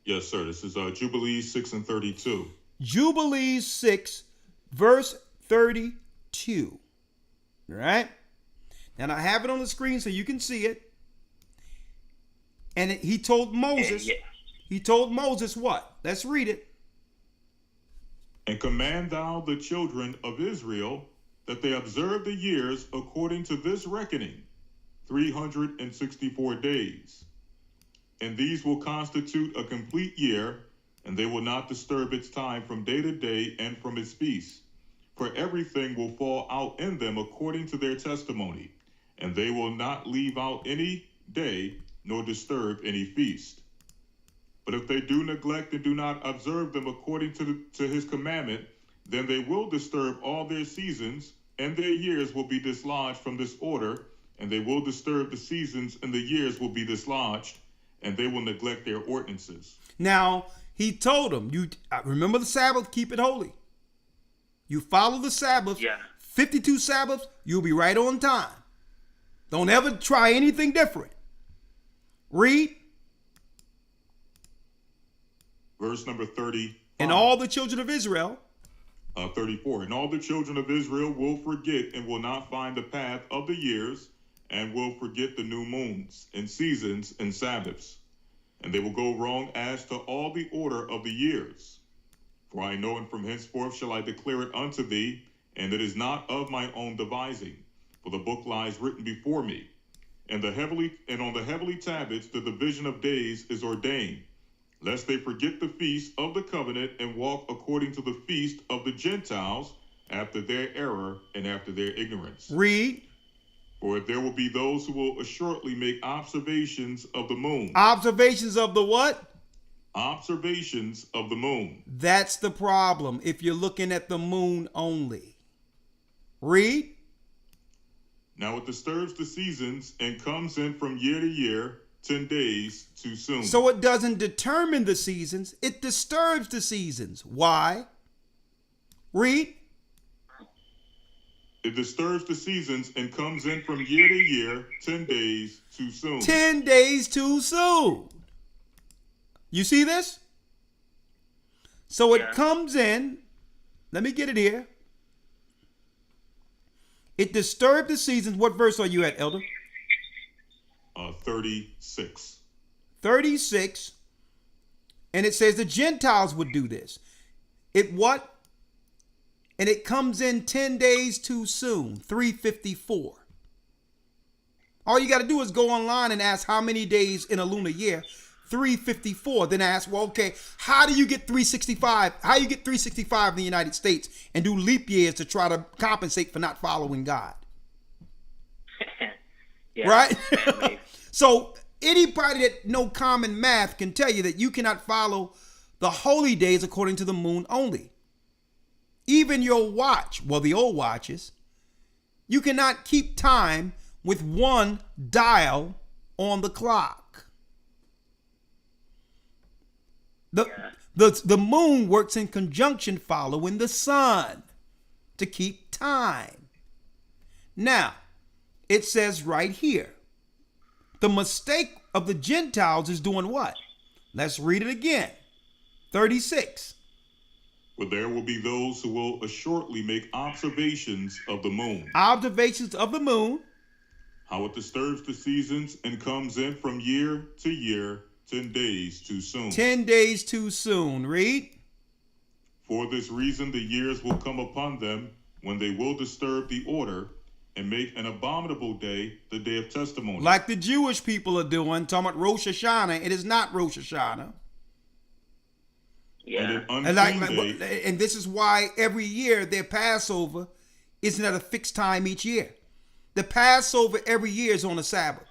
Yes, sir. This is Jubilees 6 and 32. Jubilees 6, verse 32. Right? And I have it on the screen so you can see it. And he told Moses, he told Moses what? Let's read it. And command thou the children of Israel that they observe the years according to this reckoning, 364 days. And these will constitute a complete year, and they will not disturb its time from day to day and from its feasts. For everything will fall out in them according to their testimony, and they will not leave out any day, nor disturb any feast. But if they do neglect and do not observe them according to his commandment, then they will disturb all their seasons, and their years will be dislodged from this order, and they will disturb the seasons, and the years will be dislodged, and they will neglect their ordinances. Now, he told them, you remember the Sabbath, keep it holy. You follow the Sabbath, 52 Sabbaths, you'll be right on time. Don't ever try anything different. Read. Verse number 30. And all the children of Israel. 34. And all the children of Israel will forget and will not find the path of the years, and will forget the new moons and seasons and Sabbaths. And they will go wrong as to all the order of the years. For I know, and from henceforth shall I declare it unto thee, and it is not of my own devising, for the book lies written before me. And on the heavenly tablets the division of days is ordained, lest they forget the feast of the covenant and walk according to the feast of the Gentiles, after their error and after their ignorance. Read. For if there will be those who will assuredly make observations of the moon. Observations of the what? Observations of the moon. That's the problem if you're looking at the moon only. Read. Now it disturbs the seasons and comes in from year to year, 10 days too soon. So it doesn't determine the seasons, it disturbs the seasons. Why? Read. It disturbs the seasons and comes in from year to year, 10 days too soon. 10 days too soon. You see this? So it comes in. Let me get it here. It disturbed the seasons. What verse are you at, Elder? 36. 36. And it says the Gentiles would do this. It what? And it comes in 10 days too soon. 354. All you got to do is go online and ask how many days in a lunar year. 354. Then I ask, well, okay, how do you get 365? How you get 365 in the United States and do leap years to try to compensate for not following God? Yeah, right? So anybody that know common math can tell you that you cannot follow the holy days according to the moon only. Even your watch, well, the old watches, you cannot keep time with one dial on the clock. The moon works in conjunction following the sun to keep time. Now, it says right here, the mistake of the Gentiles is doing what? Let's read it again. 36. For there will be those who will assuredly make observations of the moon. Observations of the moon. How it disturbs the seasons and comes in from year to year, 10 days too soon. 10 days too soon. Read. For this reason the years will come upon them when they will disturb the order and make an abominable day the day of testimony. Like the Jewish people are doing, talking about Rosh Hashanah. It is not Rosh Hashanah. Yeah. And this is why every year their Passover isn't at a fixed time each year. The Passover every year is on a Sabbath,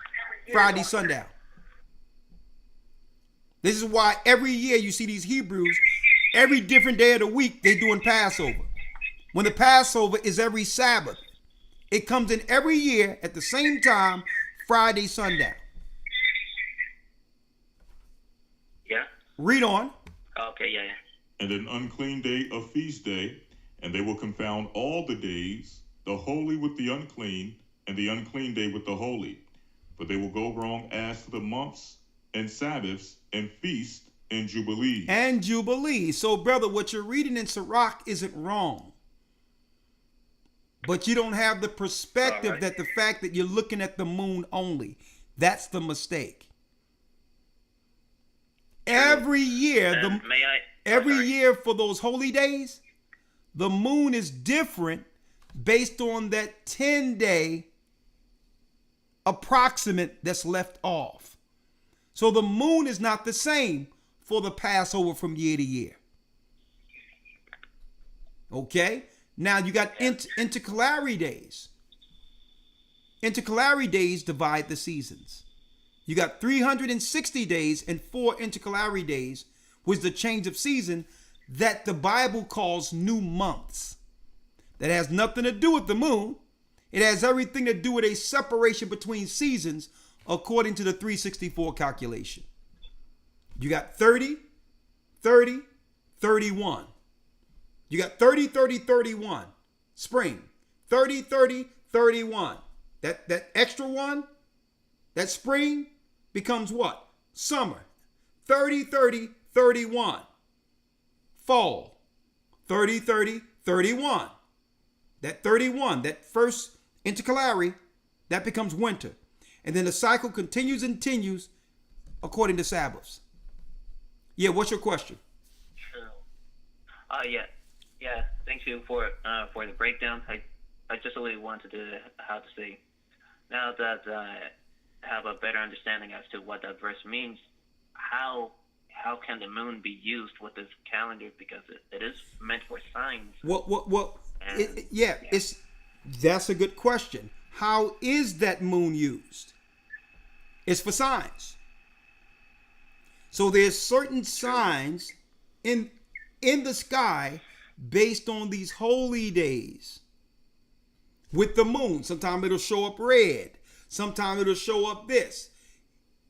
Friday sundown. This is why every year you see these Hebrews, every different day of the week, they doing Passover. When the Passover is every Sabbath, it comes in every year at the same time, Friday sundown. Yeah. Read on. Okay, yeah. And an unclean day of feast day, and they will confound all the days, the holy with the unclean, and the unclean day with the holy. For they will go wrong as to the months and Sabbaths and feasts and jubilees. And jubilees. So, brother, what you're reading in Sirach isn't wrong. But you don't have the perspective that the fact that you're looking at the moon only. That's the mistake. Every year, year for those holy days, the moon is different based on that 10-day approximate that's left off. So the moon is not the same for the Passover from year to year. Okay? Now you got intercalary days. Intercalary days divide the seasons. You got 360 days and 4 intercalary days, which is the change of season that the Bible calls new months. That has nothing to do with the moon. It has everything to do with a separation between seasons according to the 364 calculation. You got 30, 30, 31. You got 30, 30, 31. Spring. 30, 30, 31. That extra one, that spring becomes what? Summer. 30, 30, 31. Fall. 30, 30, 31. That 31, that first intercalary, that becomes winter. And then the cycle continues and continues according to Sabbaths. Yeah, what's your question? Yeah. Thank you for the breakdown. I just really wanted to say, now that I have a better understanding as to what that verse means, how can the moon be used with this calendar? Because it is meant for signs. That's a good question. How is that moon used? It's for signs. So there's certain signs in the sky based on these holy days with the moon. Sometimes it'll show up red. Sometimes it'll show up this.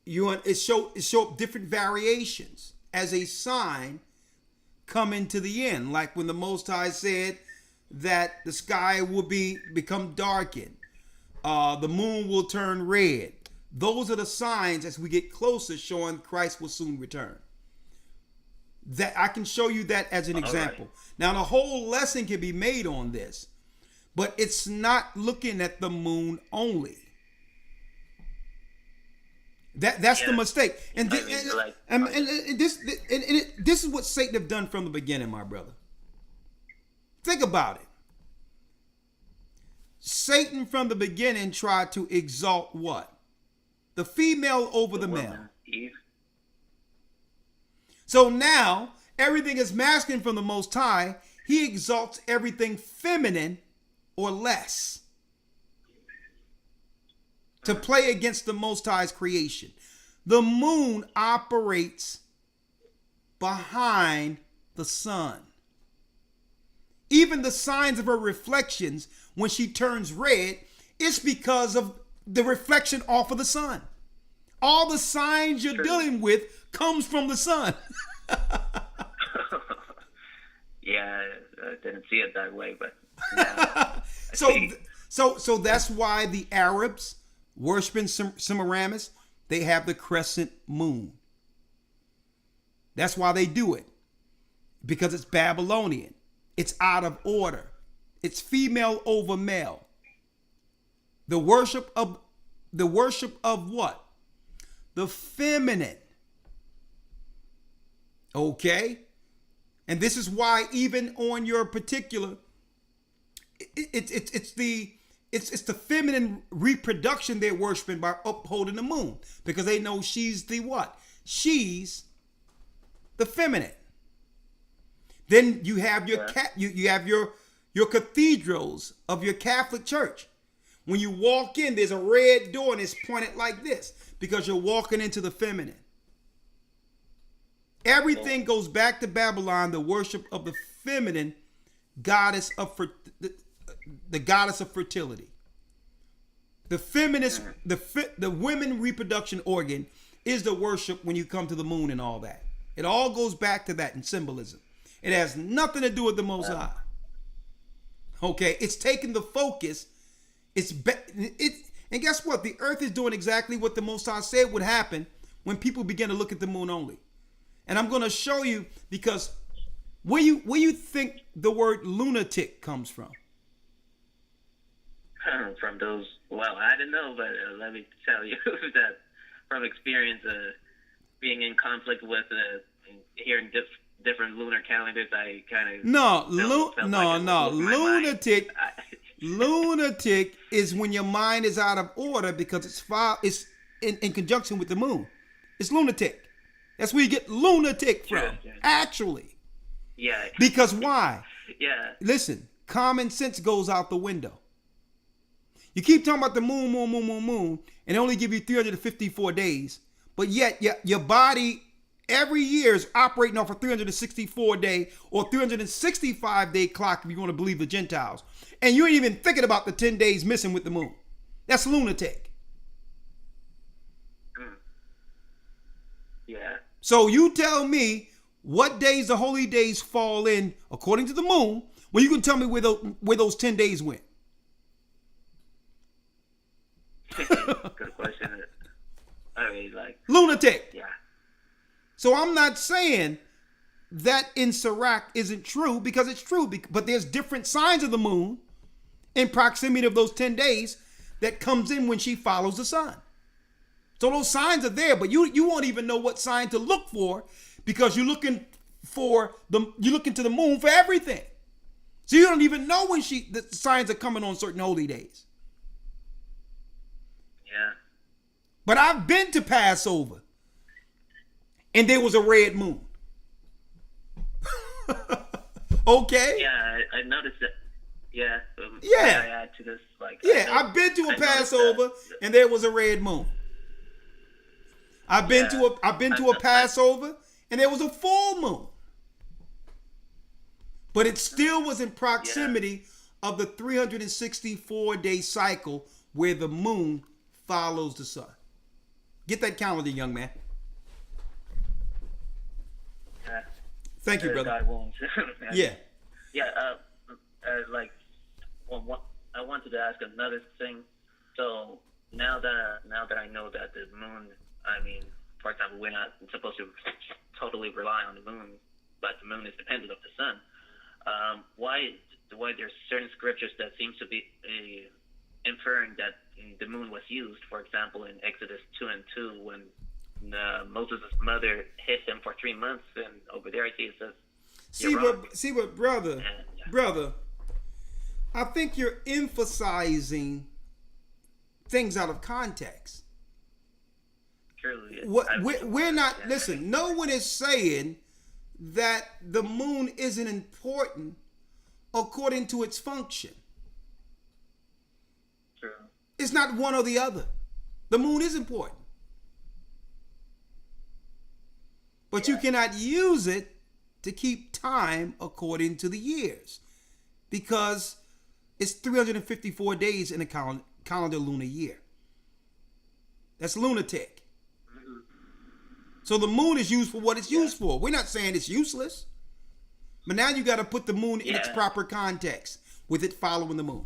It show up different variations as a sign coming to the end. Like when the Most High said that the sky will become darkened. The moon will turn red. Those are the signs as we get closer showing Christ will soon return. That I can show you that as an example. Right. Now the whole lesson can be made on this, but it's not looking at the moon only. That's the mistake. And this is what Satan have done from the beginning, my brother. Think about it. Satan from the beginning tried to exalt what? The female over the male. Eve. So now everything is masculine from the Most High. He exalts everything feminine or less to play against the Most High's creation. The moon operates behind the sun. Even the signs of her reflections when she turns red, it's because of the reflection off of the sun. All the signs you're dealing with comes from the sun. Yeah, I didn't see it that way, but yeah. So that's why the Arabs worshiping Semiramis, they have the crescent moon. That's why they do it, because it's Babylonian. It's out of order. It's female over male. The worship of what? The feminine. Okay? And this is why even on your particular, it's the feminine reproduction they're worshiping by upholding the moon, because they know she's the what? She's the feminine. Then you have your you have your cathedrals of your Catholic Church. When you walk in, there's a red door and it's pointed like this because you're walking into the feminine. Everything goes back to Babylon, the worship of the feminine goddess of the goddess of fertility. The feminist, the women reproduction organ is the worship when you come to the moon and all that. It all goes back to that in symbolism. It has nothing to do with the Most High. Okay, it's taking the focus. And guess what? The earth is doing exactly what the Most High said would happen when people begin to look at the moon only. And I'm going to show you, because where you think the word lunatic comes from? From those, well, I don't know, but let me tell you that from experience, being in conflict with hearing different lunar calendars, I kind of lunatic. Lunatic is when your mind is out of order because it's in conjunction with the moon. It's lunatic. That's where you get lunatic from. Yeah. Actually. Yeah. Because why? Yeah. Listen, common sense goes out the window. You keep talking about the moon, and they only give you 354 days, but yet your body every year is operating off a 364-day or 365-day clock, if you want to believe the Gentiles. And you ain't even thinking about the 10 days missing with the moon. That's lunatic. Yeah. So you tell me what days the holy days fall in according to the moon, when you can tell me where those 10 days went. Good question. I mean, like, lunatic. Yeah. So I'm not saying that in Sirach isn't true, because it's true, but there's different signs of the moon in proximity of those 10 days that comes in when she follows the sun. So those signs are there, but you won't even know what sign to look for, because you're looking to the moon for everything. So you don't even know when the signs are coming on certain holy days. Yeah. But I've been to Passover, and there was a red moon. Okay. Yeah, I noticed that. Yeah. Yeah. I add to this, I've been to a Passover, and there was a red moon. I've been to a Passover, and there was a full moon. But it still was in proximity of the 364-day cycle where the moon follows the sun. Get that calendar, young man. Thank you, brother. God willing. Yeah. Yeah. I wanted to ask another thing. So now that I know that the moon, I mean, for example, we're not supposed to totally rely on the moon, but the moon is dependent of the sun. Why there's certain scriptures that seems to be inferring that the moon was used? For example, in Exodus 2:2, when Moses' mother hid him for 3 months, and over there it says, see what, brother, I think you're emphasizing things out of context. Truly. We're not, listen, no one is saying that the moon isn't important according to its function. True. It's not one or the other. The moon is important. But you cannot use it to keep time according to the years, because it's 354 days in a calendar lunar year. That's lunatic. So the moon is used for what it's used for. We're not saying it's useless. But now you got to put the moon in its proper context with it following the moon.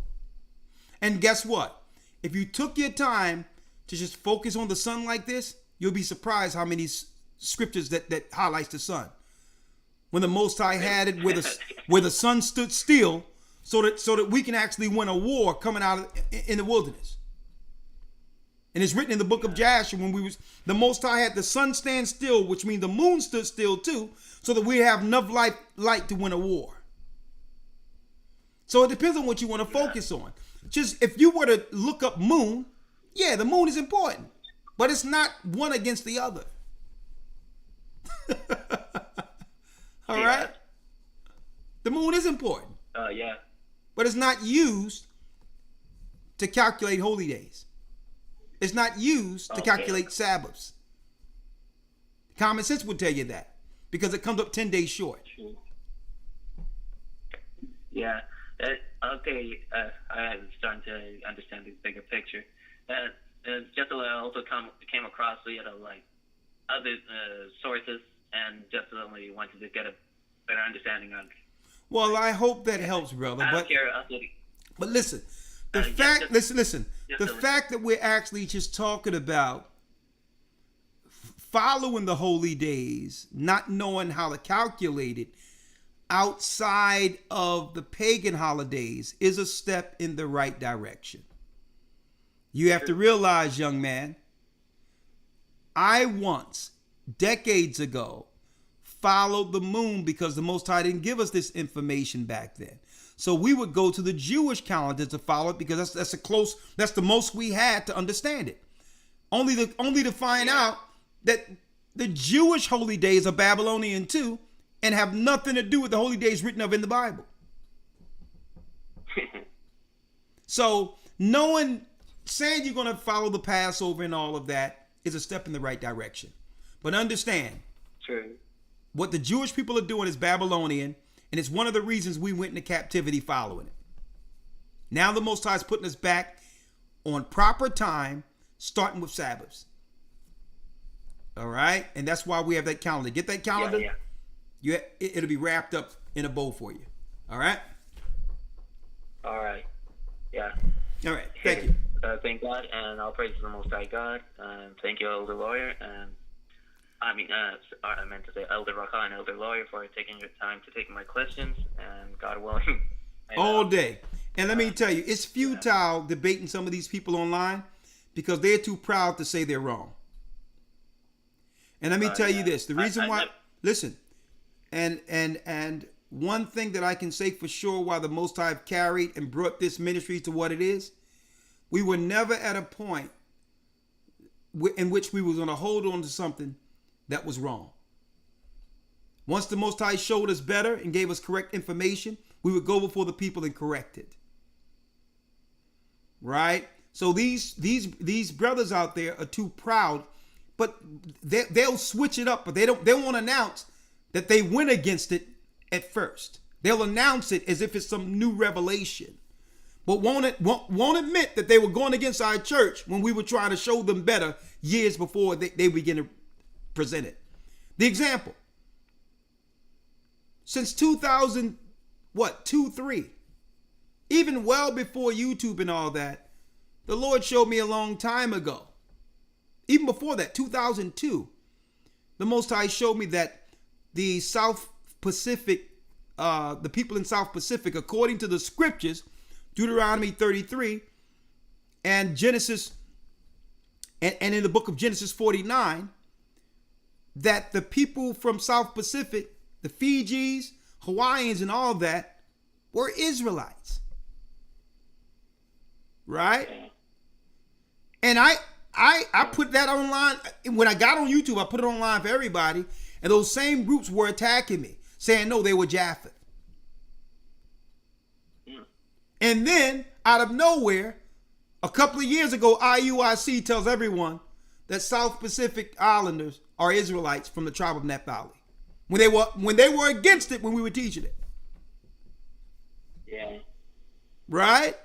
And guess what? If you took your time to just focus on the sun like this, you'll be surprised how many scriptures that highlights the sun. When the Most High had it where the sun stood still so that we can actually win a war coming out in the wilderness. And it's written in the book of Joshua when the Most High had the sun stand still, which means the moon stood still too, so that we have enough light to win a war. So it depends on what you want to focus on. Just if you were to look up moon, yeah, the moon is important, but it's not one against the other. All right? The moon is important. Yeah. But it's not used to calculate holy days. It's not used to calculate Sabbaths. Common sense would tell you that, because it comes up 10 days short. Yeah. Okay. I'm starting to understand the bigger picture. Just I also came across like other sources, and just only wanted to get a better understanding on. Well, I hope that helps, brother. I don't care. But listen, the fact that we're actually just talking about following the holy days, not knowing how to calculate it outside of the pagan holidays, is a step in the right direction. You have to realize, young man, I once, decades ago, followed the moon because the Most High didn't give us this information back then. So we would go to the Jewish calendar to follow it, because that's the most we had to understand it. Only to find out that the Jewish holy days are Babylonian too, and have nothing to do with the holy days written of in the Bible. So saying you're going to follow the Passover and all of that is a step in the right direction. But understand, what the Jewish people are doing is Babylonian, and it's one of the reasons we went into captivity following it. Now the Most High is putting us back on proper time, starting with Sabbaths. All right? And that's why we have that calendar. Get that calendar. Yeah. It'll be wrapped up in a bow for you. All right? All right. Yeah. All right. Thank you. Thank God, and I'll praise the Most High God. Thank you, Elder Lawyer. And I meant to say Elder Raka and Elder Lawyer, for taking your time to take my questions, and God willing. All day. And let me tell you, it's futile debating some of these people online, because they're too proud to say they're wrong. And let me tell you this, the reason why, listen, and one thing that I can say for sure why the Most High have carried and brought this ministry to what it is, we were never at a point in which we were going to hold on to something that was wrong. Once the Most High showed us better and gave us correct information, we would go before the people and correct it. Right? So these brothers out there are too proud, but they'll switch it up, but they won't announce that they went against it at first. They'll announce it as if it's some new revelation, but won't admit that they were going against our church when we were trying to show them better years before they begin to present it. The example, since 2000, 2-3, even well before YouTube and all that, the Lord showed me a long time ago. Even before that, 2002, the Most High showed me that the South Pacific, the people in South Pacific, according to the scriptures, Deuteronomy 33 and Genesis, and in the book of Genesis 49, that the people from South Pacific, the Fijis, Hawaiians, and all that, were Israelites. Right? And I put that online. When I got on YouTube, I put it online for everybody. And those same groups were attacking me, saying, no, they were Japheth. And then, out of nowhere, a couple of years ago, IUIC tells everyone that South Pacific Islanders are Israelites from the tribe of Naphtali. When they were against it when we were teaching it. Yeah. Right?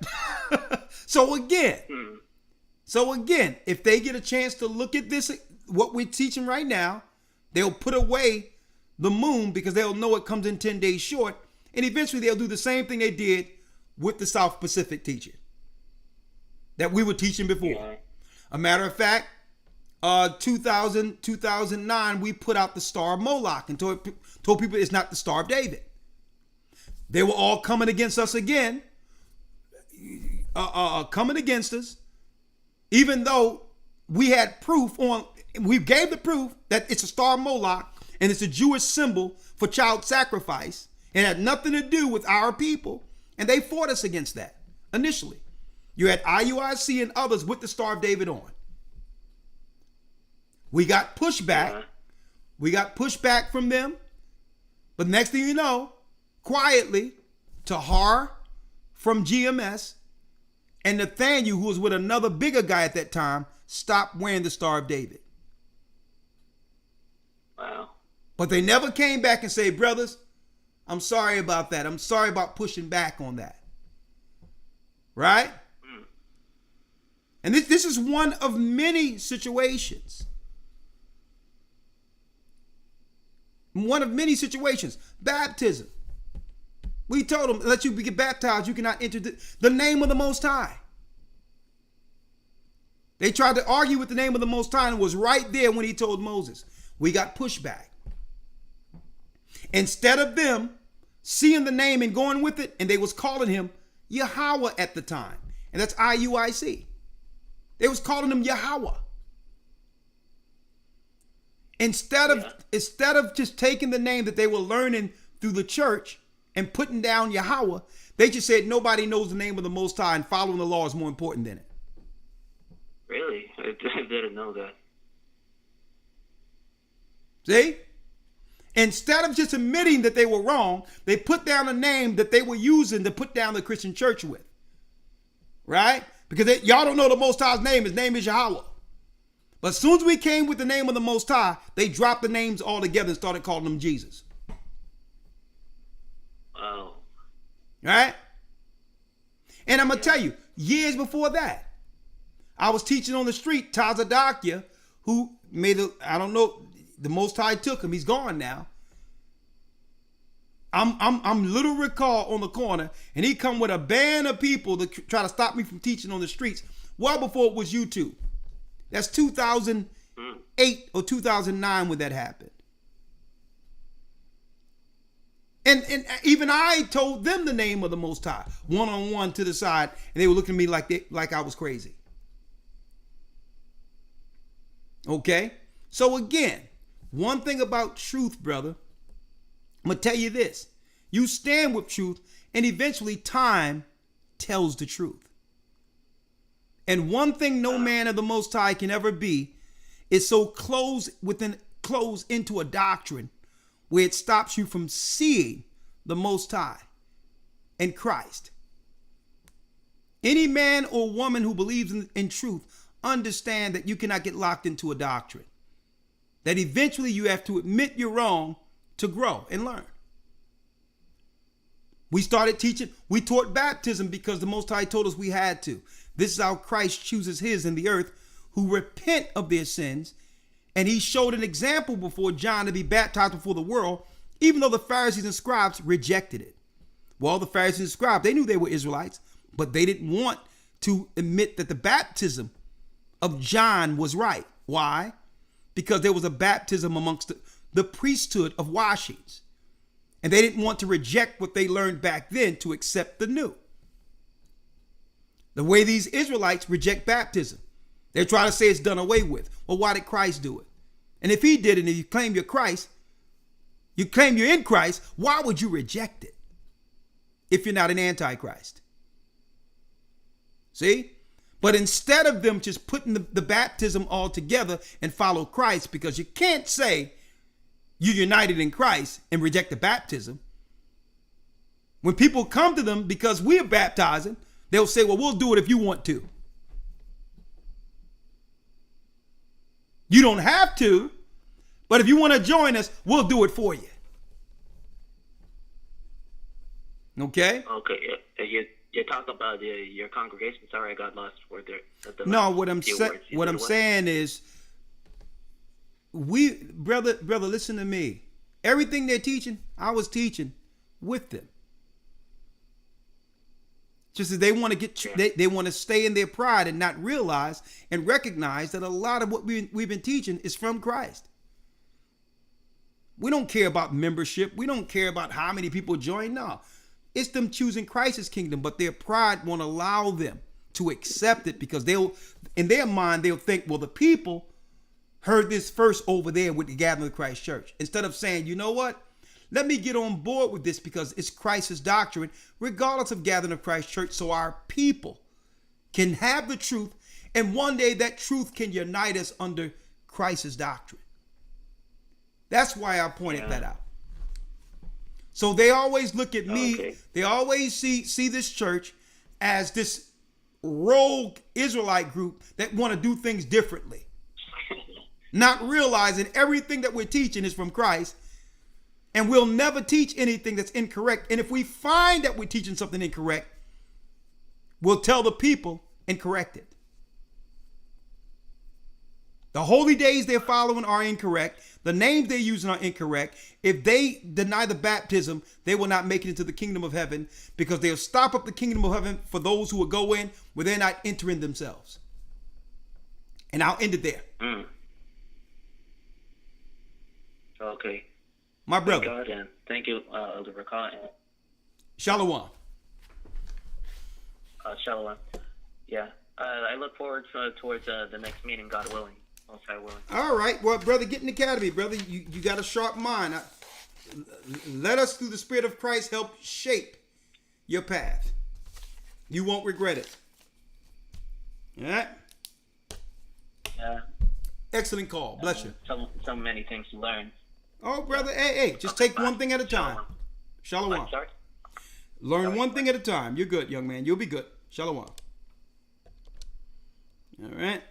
So again, if they get a chance to look at this, what we're teaching right now, they'll put away the moon because they'll know it comes in 10 days short. And eventually they'll do the same thing they did with the South Pacific teaching that we were teaching before. Yeah. A matter of fact, 2009, we put out the Star of Moloch and told people it's not the Star of David. They were all coming against us again, coming against us, even though we had proof we gave the proof that it's a Star of Moloch and it's a Jewish symbol for child sacrifice. It had nothing to do with our people, and they fought us against that initially. You had IUIC and others with the Star of David on. We got pushback. Yeah. We got pushback from them. But next thing you know, quietly, Tahar from GMS and Nathaniel, who was with another bigger guy at that time, stopped wearing the Star of David. Wow. But they never came back and said, brothers, I'm sorry about that. I'm sorry about pushing back on that. Right? Mm. And this is one of many situations. One of many situations. Baptism. We told them, unless you get baptized, you cannot enter the name of the Most High. They tried to argue with the name of the Most High and was right there when he told Moses. We got pushback. Instead of them seeing the name and going with it, and they was calling him Yahweh at the time. And that's IUIC. They was calling him Yahweh. Instead of just taking the name that they were learning through the church and putting down Yahweh, they just said nobody knows the name of the Most High and following the law is more important than it. Really? I didn't know that. See? Instead of just admitting that they were wrong, they put down a name that they were using to put down the Christian church with. Right? Because y'all don't know the Most High's name. His name is Yahweh. But as soon as we came with the name of the Most High, they dropped the names altogether and started calling them Jesus. Wow. Right? And I'm going to tell you, years before that, I was teaching on the street, Tazadakia, who made I don't know, the Most High took him. He's gone now. I'm Little Recall on the corner, and he come with a band of people to try to stop me from teaching on the streets well before it was YouTube. That's 2008 or 2009 when that happened. And even I told them the name of the Most High, one-on-one to the side, and they were looking at me like I was crazy. Okay? So again, one thing about truth, brother, I'm going to tell you this. You stand with truth, and eventually time tells the truth. And one thing no man of the Most High can ever be is so close into a doctrine where it stops you from seeing the Most High and Christ. Any man or woman who believes in truth understand that you cannot get locked into a doctrine. That eventually you have to admit you're wrong to grow and learn. We started teaching, we taught baptism because the Most High told us we had to. This is how Christ chooses his in the earth who repent of their sins. And he showed an example before John to be baptized before the world, even though the Pharisees and scribes rejected it. Well, the Pharisees and scribes, they knew they were Israelites, but they didn't want to admit that the baptism of John was right. Why? Because there was a baptism amongst the priesthood of washings. And they didn't want to reject what they learned back then to accept the new. The way these Israelites reject baptism. They're trying to say it's done away with. Well, why did Christ do it? And if he did it, and if you claim you're Christ, you claim you're in Christ, why would you reject it if you're not an antichrist? See? But instead of them just putting the baptism all together and follow Christ, because you can't say you're united in Christ and reject the baptism. When people come to them because we're baptizing, they'll say, well, we'll do it if you want to. You don't have to, but if you want to join us, we'll do it for you. Okay? Okay. You talk about your congregation. Sorry, I got lost for the No, what I'm saying is, brother, listen to me. Everything they're teaching, I was teaching with them. Just as they want to they want to stay in their pride and not realize and recognize that a lot of what we've been teaching is from Christ. We don't care about membership. We don't care about how many people join. No, it's them choosing Christ's kingdom, but their pride won't allow them to accept it because in their mind, they'll think, well, the people heard this first over there with the Gathering of Christ Church. Instead of saying, you know what? Let me get on board with this because it's Christ's doctrine, regardless of Gathering of Christ Church, so our people can have the truth, and one day that truth can unite us under Christ's doctrine. That's why I pointed that out. So they always look at me, they always see this church as this rogue Israelite group that want to do things differently. Not realizing everything that we're teaching is from Christ. And we'll never teach anything that's incorrect. And if we find that we're teaching something incorrect, we'll tell the people and correct it. The holy days they're following are incorrect. The names they're using are incorrect. If they deny the baptism, they will not make it into the kingdom of heaven because they'll stop up the kingdom of heaven for those who will go in where they're not entering themselves. And I'll end it there. Okay. My brother. Thank God and thank you, Elder Rakah. Shalom. Shalom. Yeah. I look forward towards the next meeting, God willing. Most High willing. All right. Well, brother, get in the academy, brother. You got a sharp mind. Let us, through the Spirit of Christ, help shape your path. You won't regret it. All right? Yeah. Excellent call. Bless you. So many things to learn. Oh, brother, hey, just take one thing at a time. Shalom. Learn one thing at a time. You're good, young man. You'll be good. Shalom. All right.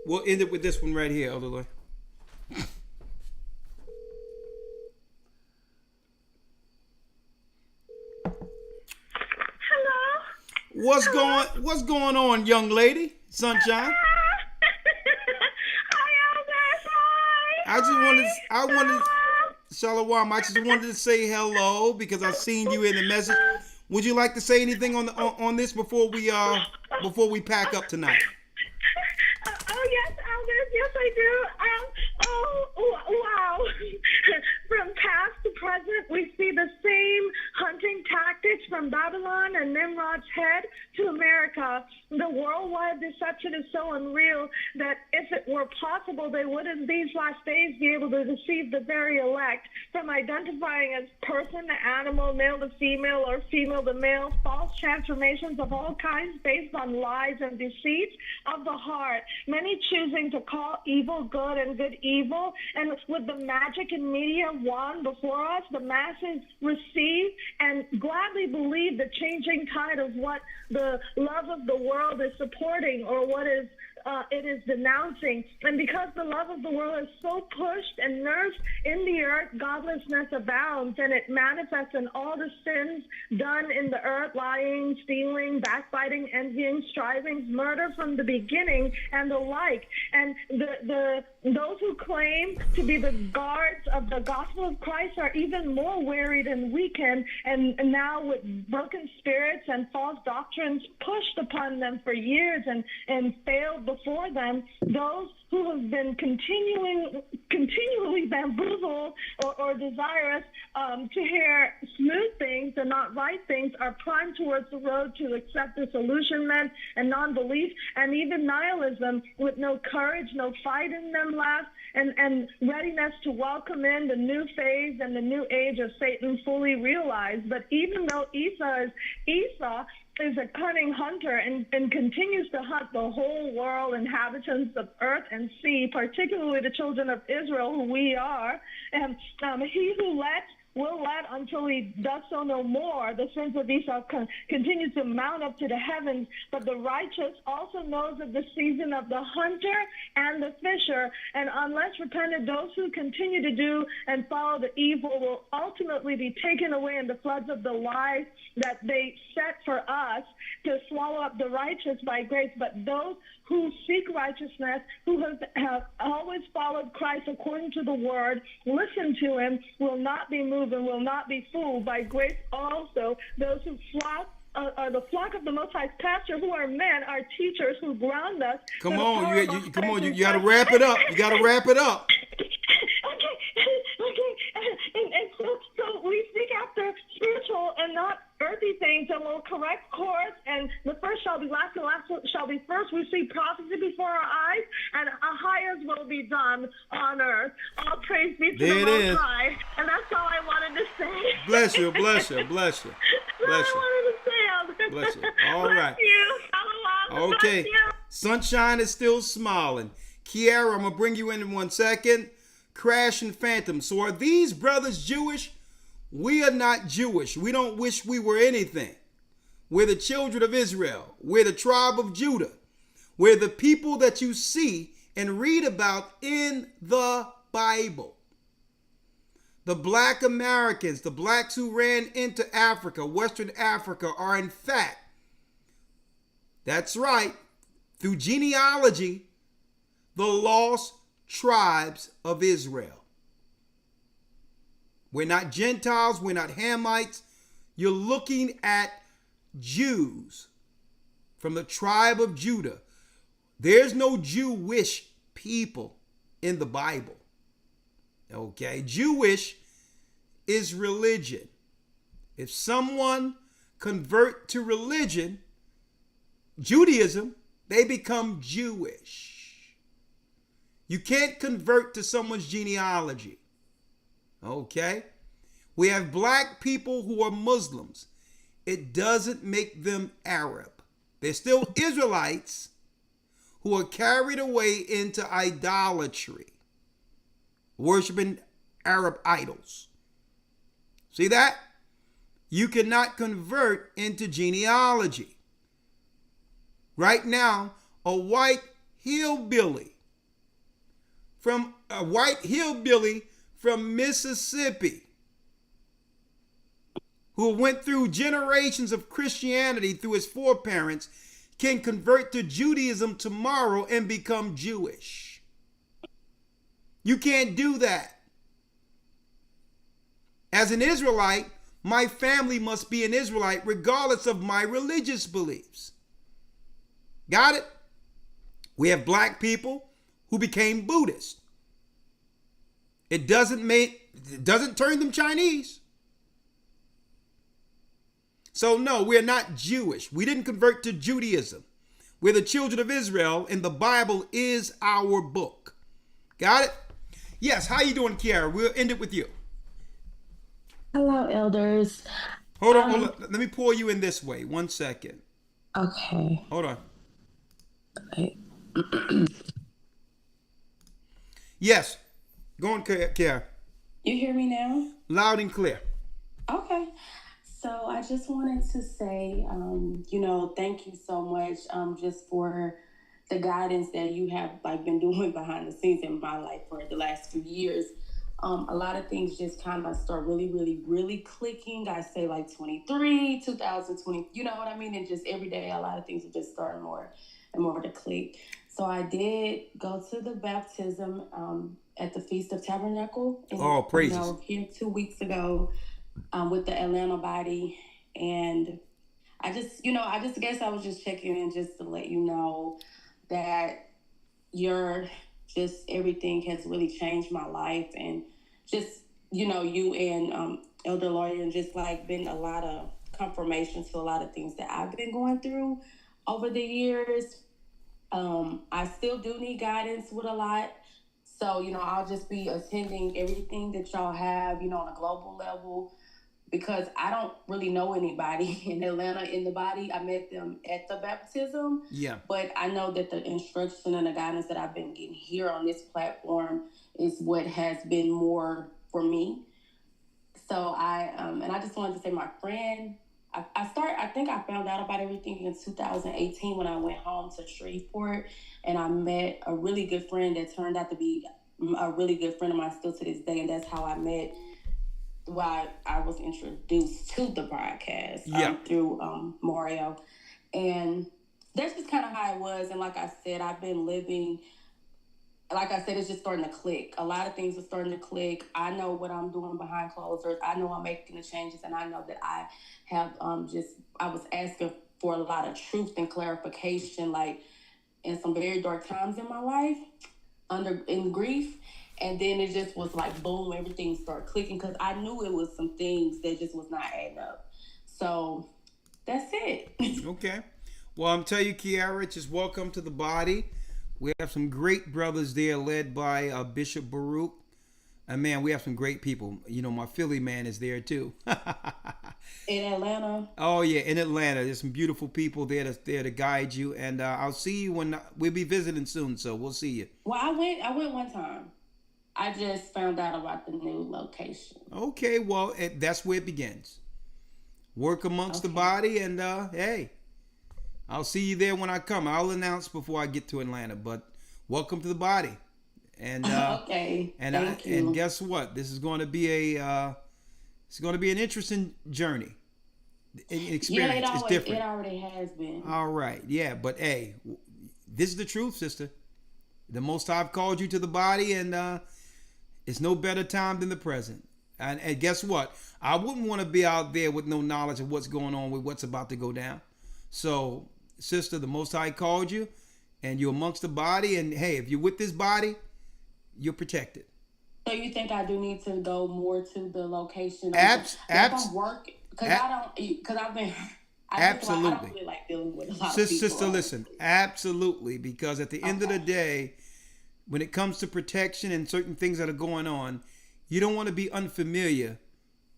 We'll end it with this one right here, Elder Lloyd. Hello. What's going on, young lady? Sunshine. I wanted Shalom. I just wanted to say hello because I've seen you in the message. Would you like to say anything on this before we pack up tonight? Oh yes, elders, yes I do. Wow. From past to present, we see the same hunting tactics from Babylon and Nimrod's head to America. The worldwide deception is so unreal that if it were possible, they would in these last days be able to deceive the very elect, from identifying as person to animal, male to female, or female to male, false transformations of all kinds based on lies and deceit of the heart, many choosing to call evil good and good evil, and with the magic and media wand before us, the masses receive and gladly believe the changing tide of what the love of the world is supporting, or what is it is denouncing. And because the love of the world is so pushed and nursed in the earth, godlessness abounds, and it manifests in all the sins done in the earth: lying, stealing, backbiting, envying, striving, murder from the beginning, and the like. And those who claim to be the guards of the gospel of Christ are even more wearied and weakened, and now with broken spirits and false doctrines pushed upon them for years and failed before them. Those who have been continually bamboozled or desirous to hear smooth things and not right things are primed towards the road to accept disillusionment and non-belief and even nihilism, with no courage, no fight in them left, and readiness to welcome in the new phase and the new age of Satan fully realized. But even though Esau is a cunning hunter and continues to hunt the whole world, inhabitants of earth and sea, particularly the children of Israel, who we are, and he who lets will let until he does so no more. The sins of Esau continue to mount up to the heavens, but the righteous also knows of the season of the hunter and the fisher, and unless repented, those who continue to do and follow the evil will ultimately be taken away in the floods of the lies that they set for us to swallow up the righteous by grace. But those who seek righteousness, who have always followed Christ according to the word, listen to him, will not be moved and will not be fooled. By grace also, those who flock are the flock of the Most High's pasture, who are men, are teachers who ground us. Come on, you got to wrap it up. You got to wrap it up. And so we seek after spiritual and not earthly things, and will correct course, and the first shall be last, and the last shall be first. We see prophecy before our eyes, and a highest will be done on earth. All praise be to the Most High. And that's all I wanted to say. Bless you, bless you, bless you. Bless you. All I wanted to say. Bless you. All right. Bless you. Shalom. Okay. Bless you. Sunshine is still smiling. Kiara, I'm going to bring you in 1 second. Crash and Phantom. So are these brothers Jewish? We are not Jewish. We don't wish we were anything. We're the children of Israel. We're the tribe of Judah. We're the people that you see and read about in the Bible. The black Americans, the blacks who ran into Africa, Western Africa, are in fact, that's right, through genealogy, the lost tribes of Israel. We're not Gentiles. We're not Hamites. You're looking at Jews from the tribe of Judah. There's no Jewish people in the Bible. Okay? Jewish is religion. If someone convert to religion, Judaism, they become Jewish. You can't convert to someone's genealogy. Okay? We have black people who are Muslims. It doesn't make them Arab. They're still Israelites who are carried away into idolatry, worshiping Arab idols. See that? You cannot convert into genealogy. Right now, a white hillbilly from Mississippi, who went through generations of Christianity through his foreparents, can convert to Judaism tomorrow and become Jewish. You can't do that. As an Israelite, my family must be an Israelite regardless of my religious beliefs. Got it? We have black people who became Buddhist. It doesn't turn them Chinese. So no, we're not Jewish. We didn't convert to Judaism. We're the children of Israel, and the Bible is our book. Got it? Yes, how you doing, Kiara? We'll end it with you. Hello, elders. Hold on. Let me pull you in this way. 1 second. Okay. Hold on. Yes. Go on, Kiara. You hear me now? Loud and clear. Okay. So I just wanted to say, thank you so much just for, the guidance that you have like been doing behind the scenes in my life for the last few years. A lot of things just kind of start really, really, really clicking. I say like 23, 2020, you know what I mean? And just every day, a lot of things are just starting more and more to click. So I did go to the baptism at the Feast of Tabernacle. And, praises. Here 2 weeks ago with the Atlanta body. And I just guess I was just checking in just to let you know that everything has really changed my life, and just, you and Elder Lawyer, and just like been a lot of confirmation to a lot of things that I've been going through over the years. I still do need guidance with a lot. So, I'll just be attending everything that y'all have, on a global level, because I don't really know anybody in Atlanta in the body. I met them at the baptism. Yeah. But I know that the instruction and the guidance that I've been getting here on this platform is what has been more for me. So I just wanted to say, my friend, I think I found out about everything in 2018 when I went home to Shreveport, and I met a really good friend that turned out to be a really good friend of mine still to this day. And that's how I met, why I was introduced to the broadcast through Mario. And that's just kind of how it was. And like I said, I've been living, like I said, it's just starting to click. A lot of things are starting to click. I know what I'm doing behind closed doors. I know I'm making the changes, and I know that I have I was asking for a lot of truth and clarification, like in some very dark times in my life, in grief. And then it just was like, boom, everything started clicking, because I knew it was some things that just was not adding up. So that's it. Okay. Well, I'm telling you, Kiara, just welcome to the body. We have some great brothers there led by Bishop Baruch. And man, we have some great people. My Philly man is there too. In Atlanta? Oh, yeah, in Atlanta. There's some beautiful people there to guide you. And I'll see you when we'll be visiting soon, so we'll see you. Well, I went one time. I just found out about the new location. Okay, well, that's where it begins. Work amongst the body, and hey, I'll see you there when I come. I'll announce before I get to Atlanta, but welcome to the body. And okay, thank you. And guess what? This is going to be an interesting journey. Experience. It's different. It already has been. All right, yeah, but hey, this is the truth, sister. The Most High called you to the body, and it's no better time than the present. And guess what? I wouldn't want to be out there with no knowledge of what's going on with what's about to go down. So, sister, the Most High called you, and you're amongst the body. And hey, if you're with this body, you're protected. So you think I do need to go more to the location? Absolutely. Because I've been. Absolutely. I don't really like dealing with a lot of people. Sister, listen. Absolutely. Because at the end of the day, when it comes to protection and certain things that are going on, you don't want to be unfamiliar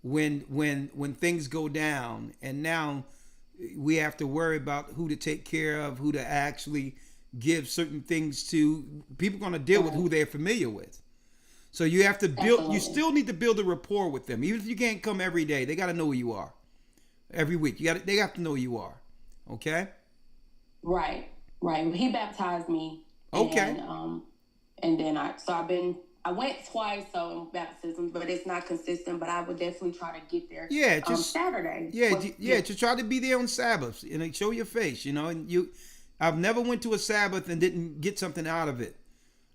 when things go down. And now we have to worry about who to take care of, who to actually give certain things to. People are going to deal with who they're familiar with. So you have to build. Absolutely. You still need to build a rapport with them, even if you can't come every day. They got to know who you are. Every week, they have to know who you are. Okay. Right. He baptized me. Okay. And then I went twice in baptisms, but it's not consistent. But I would definitely try to get there. Yeah, Saturday. Just try to be there on Sabbaths and show your face. And I've never went to a Sabbath and didn't get something out of it.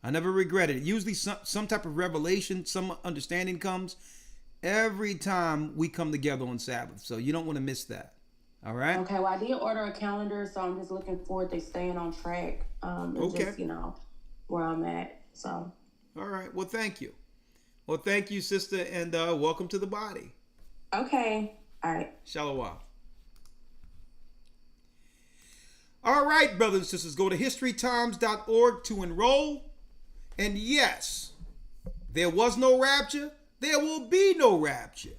I never regretted it. Usually some type of revelation, some understanding comes every time we come together on Sabbath. So you don't want to miss that. All right? Okay, well, I did order a calendar, so I'm just looking forward to staying on track. Okay. Just, where I'm at. So. All right. Well, thank you. Well, thank you, sister, and welcome to the body. Okay. All right. Shalom. All right, brothers and sisters, go to historytimes.org to enroll. And yes, there was no rapture. There will be no rapture.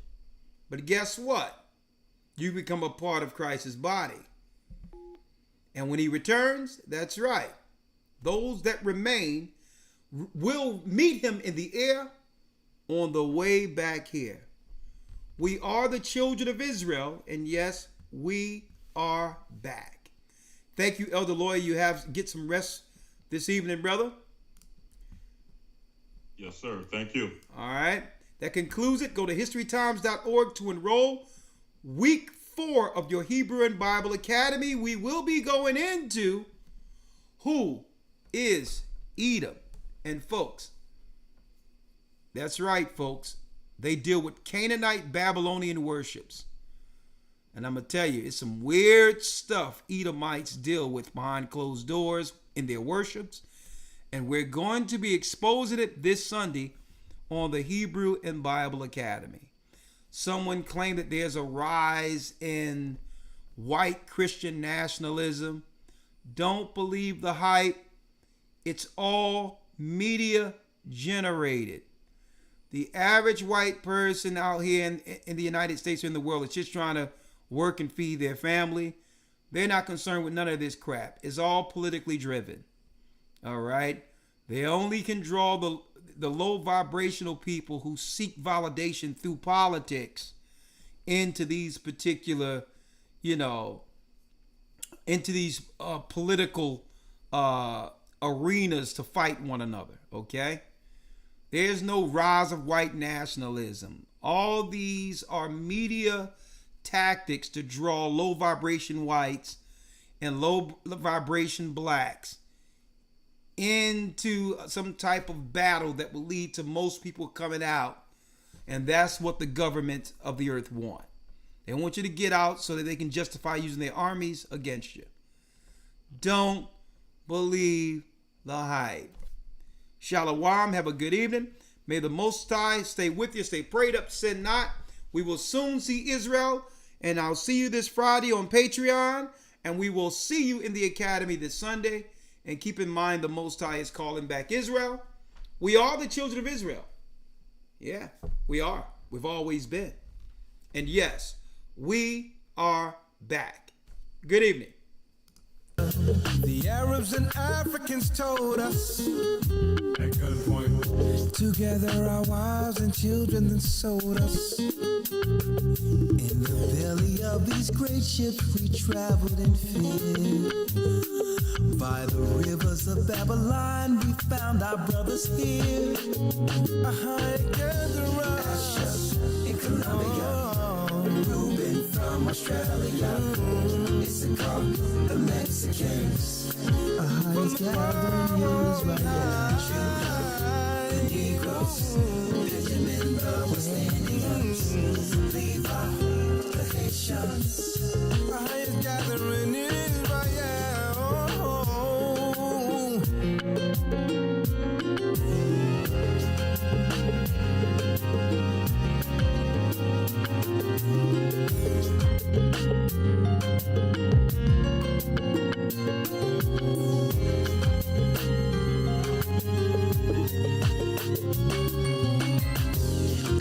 But guess what? You become a part of Christ's body. And when he returns, that's right, those that remain will meet him in the air on the way back here. We are the children of Israel, and yes, we are back. Thank you, Elder Lawyer. You get some rest this evening, brother. Yes, sir. Thank you. All right. That concludes it. Go to historytimes.org to enroll. Week 4 of your Hebrew and Bible Academy. We will be going into who is Edom. And folks, that's right, folks. They deal with Canaanite Babylonian worships. And I'm going to tell you, it's some weird stuff Edomites deal with behind closed doors in their worships. And we're going to be exposing it this Sunday on the Hebrew and Bible Academy. Someone claimed that there's a rise in white Christian nationalism. Don't believe the hype. It's all media generated. The average white person out here in the United States or in the world is just trying to work and feed their family. They're not concerned with none of this crap. It's all politically driven. All right? They only can draw the low vibrational people who seek validation through politics into these particular, into these political arenas to fight one another, okay? There's no rise of white nationalism. All these are media tactics to draw low vibration whites and low vibration blacks into some type of battle that will lead to most people coming out. And that's what the government of the earth want. They want you to get out so that they can justify using their armies against you. Don't believe the hype. Shalom. Have a good evening. May the Most High stay with you. Stay prayed up. Sin not. We will soon see Israel. And I'll see you this Friday on Patreon. And we will see you in the academy this Sunday. And keep in mind, the Most High is calling back Israel. We are the children of Israel. Yeah, we are. We've always been. And yes, we are back. Good evening. The Arabs and Africans told us, at gunpoint, together our wives and children then sold us. In the belly of these great ships we traveled in fear. By the rivers of Babylon we found our brothers here. Together us in Colombia, Reuben from Australia, Issachar, the Mexicans, from Israel, the Negroes, Benjamin, the West Indians, Levi, the Haitians, our highest gathering in Israel.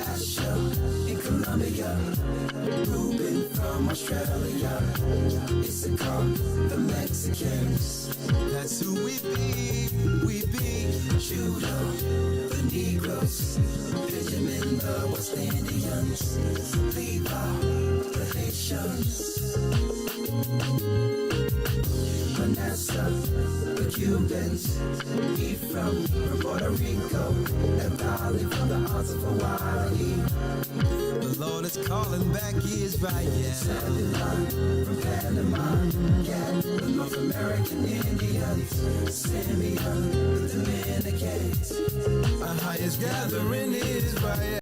Asher in Colombia, Reuben from Australia, Issachar, the Mexicans. That's who we be. We be Judah, the Negroes, Benjamin, the West Indians, Levi, the Haitians, Manasseh, the Cubans, Ephraim from Puerto Rico, Naphtali from the Isles of Hawaii. The Lord is calling back Israel. Zebulon from Panama, Gad, the North American Indians, Simeon, the Dominicans. Our highest gathering is Israel.